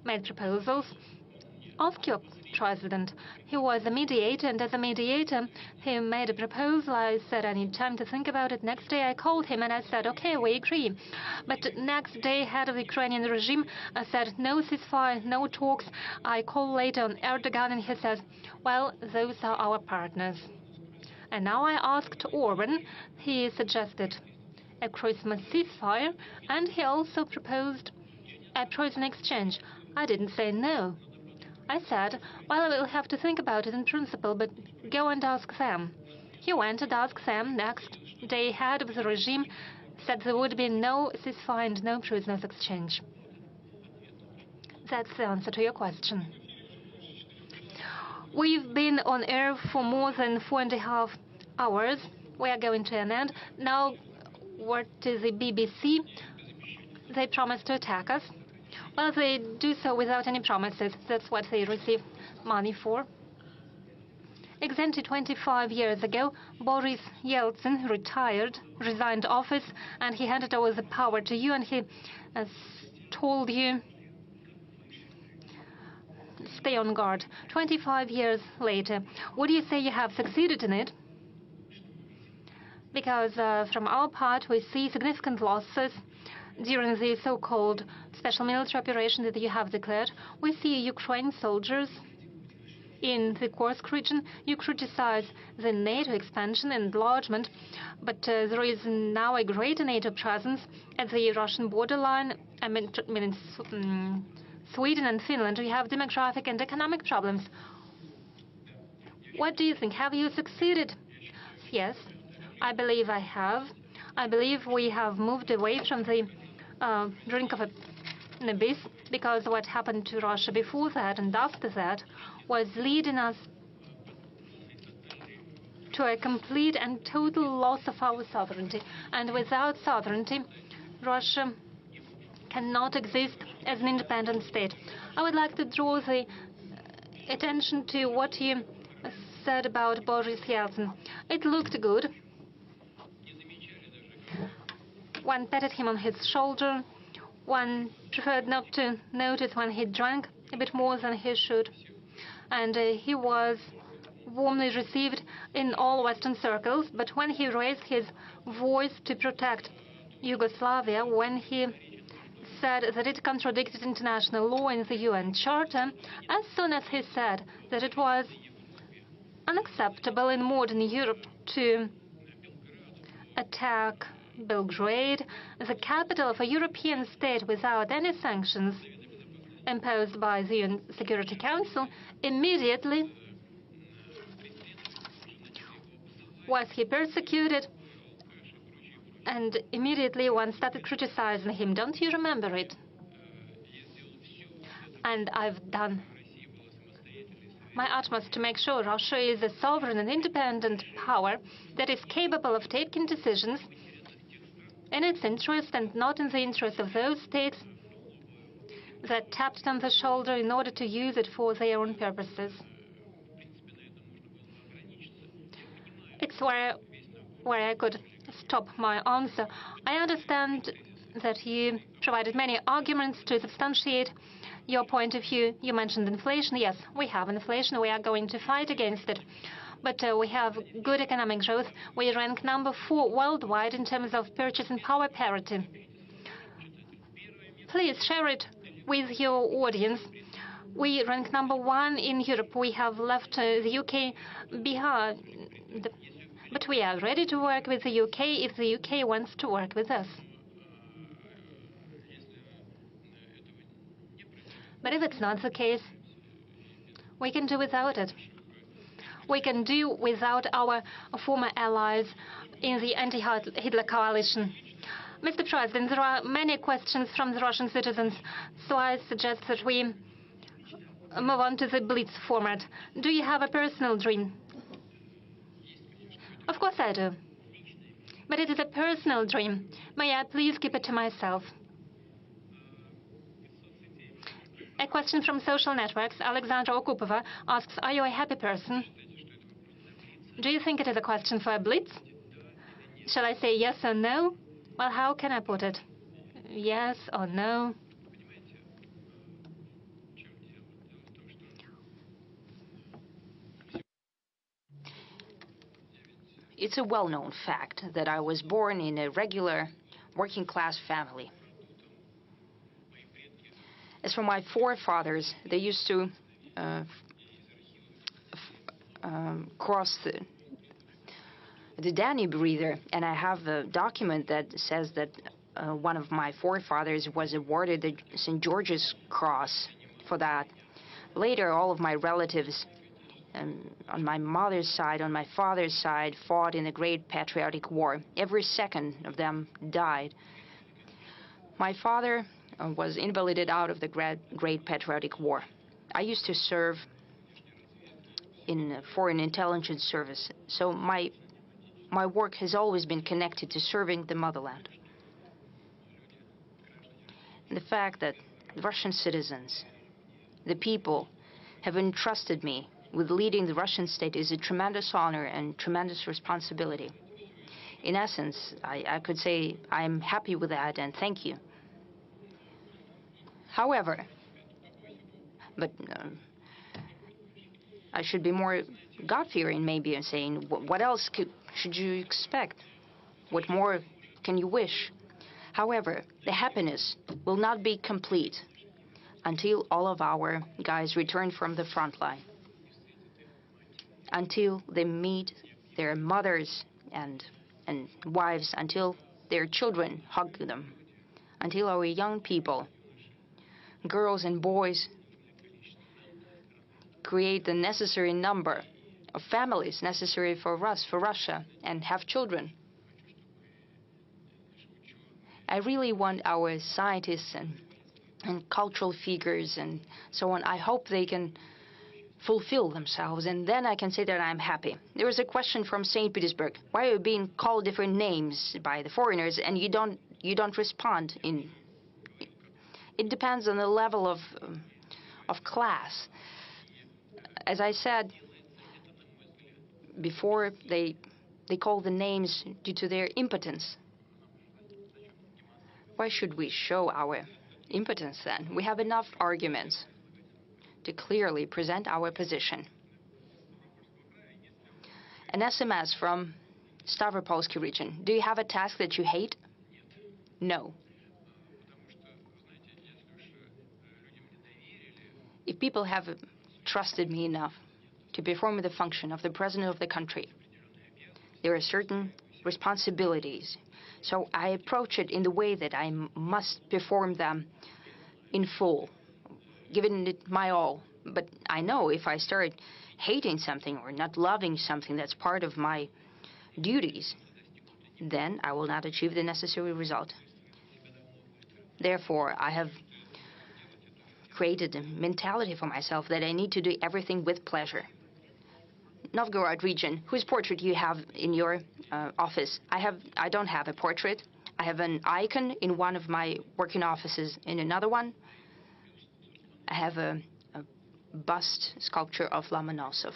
made proposals. Ask your president. He was a mediator, and as a mediator, he made a proposal. I said, I need time to think about it. Next day, I called him, and I said, okay, we agree. But next day, head of the Ukrainian regime said, no ceasefire, no talks. I called later on Erdogan, and he says, well, those are our partners. And now I asked Orban. He suggested a Christmas ceasefire, and he also proposed a prisoner exchange. I didn't say no. I said, well, I will have to think about it in principle, but go and ask them. He went and asked them. Next day, head of the regime said there would be no ceasefire and no prisoners exchange. That's the answer to your question. We've been on air for more than 4.5 hours. We are going to an end. Now, what is the BBC? They promised to attack us. Well, they do so without any promises. That's what they receive money for. Exactly 25 years ago, Boris Yeltsin resigned office, and he handed over the power to you, and he told you, stay on guard. 25 years later, would you say you have succeeded in it? Because from our part, we see significant losses. during the so-called special military operation that you have declared. We see Ukraine soldiers in the Kursk region. You criticize the NATO expansion and enlargement, but there is now a greater NATO presence at the Russian borderline. I mean, Sweden and Finland, we have demographic and economic problems. What do you think? Have you succeeded? Yes, I believe I have. I believe we have moved away from the brink of an abyss, because what happened to Russia before that and after that was leading us to a complete and total loss of our sovereignty. And without sovereignty, Russia cannot exist as an independent state. I would like to draw the attention to what you said about Boris Yeltsin. It looked good. One patted him on his shoulder. One preferred not to notice when he drank a bit more than he should. And he was warmly received in all Western circles. But when he raised his voice to protect Yugoslavia, when he said that it contradicted international law in the UN Charter, as soon as he said that it was unacceptable in modern Europe to attack Belgrade, the capital of a European state, without any sanctions imposed by the UN Security Council, immediately was he persecuted, and immediately one started criticizing him. Don't you remember it? And I've done my utmost to make sure Russia is a sovereign and independent power that is capable of taking decisions in its interest and not in the interest of those states that tapped it on the shoulder in order to use it for their own purposes. It's where I could stop my answer. I understand that you provided many arguments to substantiate your point of view. You mentioned inflation. Yes, we have inflation. We are going to fight against it. But we have good economic growth. We rank number 4 worldwide in terms of purchasing power parity. Please share it with your audience. We rank number 1 in Europe. We have left the UK behind. But we are ready to work with the UK if the UK wants to work with us. But if it's not the case, we can do without it. We can do without our former allies in the anti-Hitler coalition. Mr. President, there are many questions from the Russian citizens, so I suggest that we move on to the Blitz format. Do you have a personal dream? Of course I do. But it is a personal dream. May I please keep it to myself? A question from social networks. Alexandra Okupova asks, are you a happy person? Do you think it is a question for a Blitz? Shall I say yes or no? Well, how can I put it? Yes or no? It's a well-known fact that I was born in a regular working-class family. As for my forefathers, they used to cross the Danube River, and I have a document that says that one of my forefathers was awarded the St. George's Cross for that. Later, all of my relatives on my mother's side, on my father's side, fought in the Great Patriotic War. Every second of them died. My father was invalided out of the Great Patriotic War. I used to serve in Foreign Intelligence Service, so my work has always been connected to serving the motherland. And the fact that Russian citizens, the people, have entrusted me with leading the Russian state is a tremendous honor and tremendous responsibility. In essence, I could say I'm happy with that and thank you. However, I should be more God-fearing maybe and saying, what else should you expect? What more can you wish? However, the happiness will not be complete until all of our guys return from the front line, until they meet their mothers and wives, until their children hug them, until our young people, girls and boys, create the necessary number of families necessary for us, for Russia, and have children. I really want our scientists and cultural figures and so on, I hope they can fulfill themselves, and then I can say that I'm happy. There was a question from St. Petersburg. Why are you being called different names by the foreigners and you don't respond? It depends on the level of class. As I said before, they call the names due to their impotence. Why should we show our impotence then? We have enough arguments to clearly present our position. An SMS from Stavropolsky region. Do you have a task that you hate? No. If people have trusted me enough to perform the function of the president of the country, there are certain responsibilities. So I approach it in the way that I must perform them in full, giving it my all. But I know if I start hating something or not loving something that's part of my duties, then I will not achieve the necessary result. Therefore, I have created a mentality for myself that I need to do everything with pleasure. Novgorod region, whose portrait you have in your office? I don't have a portrait. I have an icon in one of my working offices. In another one, I have a bust sculpture of Lomonosov.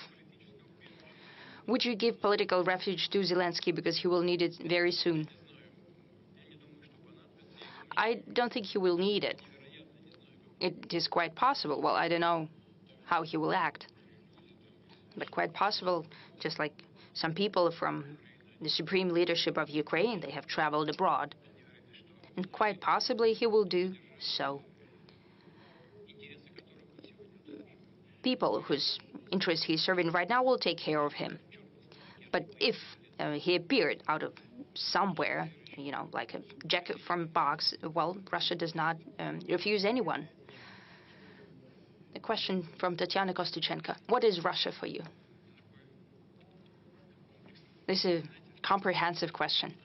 Would you give political refuge to Zelensky because he will need it very soon? I don't think he will need it. It is quite possible. Well, I don't know how he will act. But quite possible, just like some people from the supreme leadership of Ukraine, they have traveled abroad. And quite possibly he will do so. People whose interests he's serving right now will take care of him. But if he appeared out of somewhere, you know, like a jacket from a box, well, Russia does not refuse anyone. A question from Tatiana Kostychenko. What is Russia for you? This is a comprehensive question.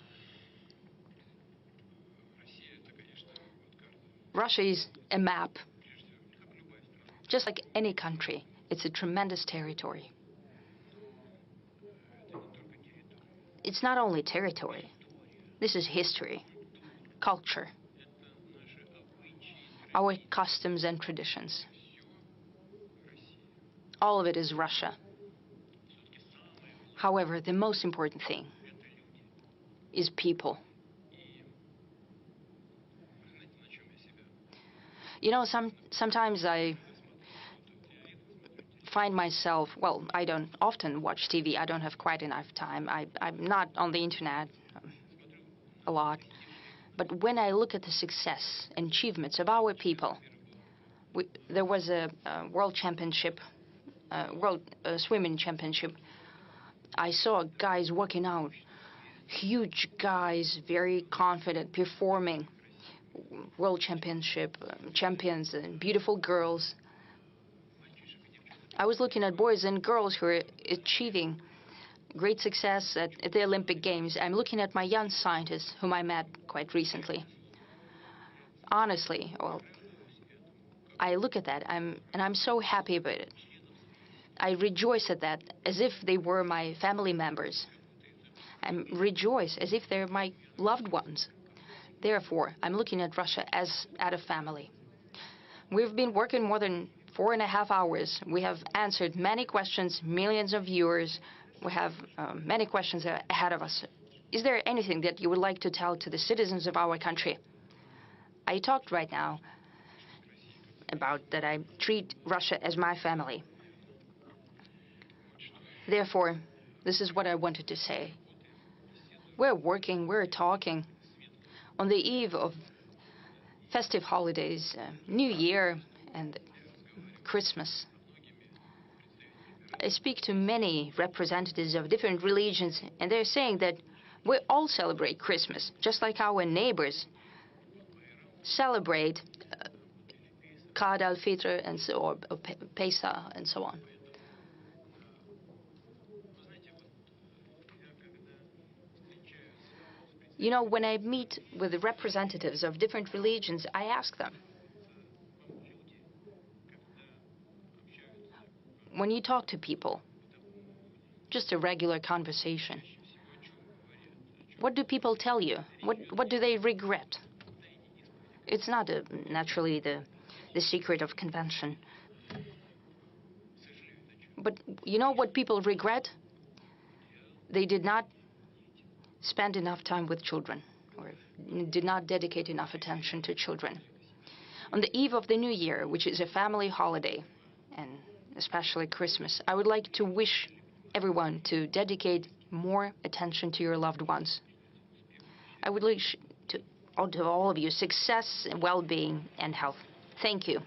Russia is a map. Just like any country, it's a tremendous territory. It's not only territory. This is history, culture, our customs and traditions. All of it is Russia. However, the most important thing is people. You know, sometimes I find myself, well, I don't often watch TV. I don't have quite enough time. I'm not on the internet a lot. But when I look at the success and achievements of our people, there was a world championship, world swimming championship. I saw guys walking out, huge guys, very confident, performing. World championship champions and beautiful girls. I was looking at boys and girls who are achieving great success at the Olympic Games. I'm looking at my young scientists whom I met quite recently. Honestly, well, I look at that and I'm so happy about it. I rejoice at that as if they were my family members. I rejoice as if they're my loved ones. Therefore, I'm looking at Russia as at a family. We've been working more than 4.5 hours. We have answered many questions, millions of viewers. We have many questions ahead of us. Is there anything that you would like to tell to the citizens of our country? I talked right now about that I treat Russia as my family. Therefore, this is what I wanted to say. We're working, we're talking. On the eve of festive holidays, New Year and Christmas, I speak to many representatives of different religions, and they're saying that we all celebrate Christmas, just like our neighbors celebrate Qad al-Fitr and so, or Pesach and so on. You know, when I meet with the representatives of different religions, I ask them, when you talk to people, just a regular conversation, what do people tell you? What do they regret? It's not naturally the secret of convention. But you know what people regret? They did not spend enough time with children, or did not dedicate enough attention to children. On the eve of the New Year, which is a family holiday, and especially Christmas, I would like to wish everyone to dedicate more attention to your loved ones. I would wish to all of you success, well-being, and health. Thank you.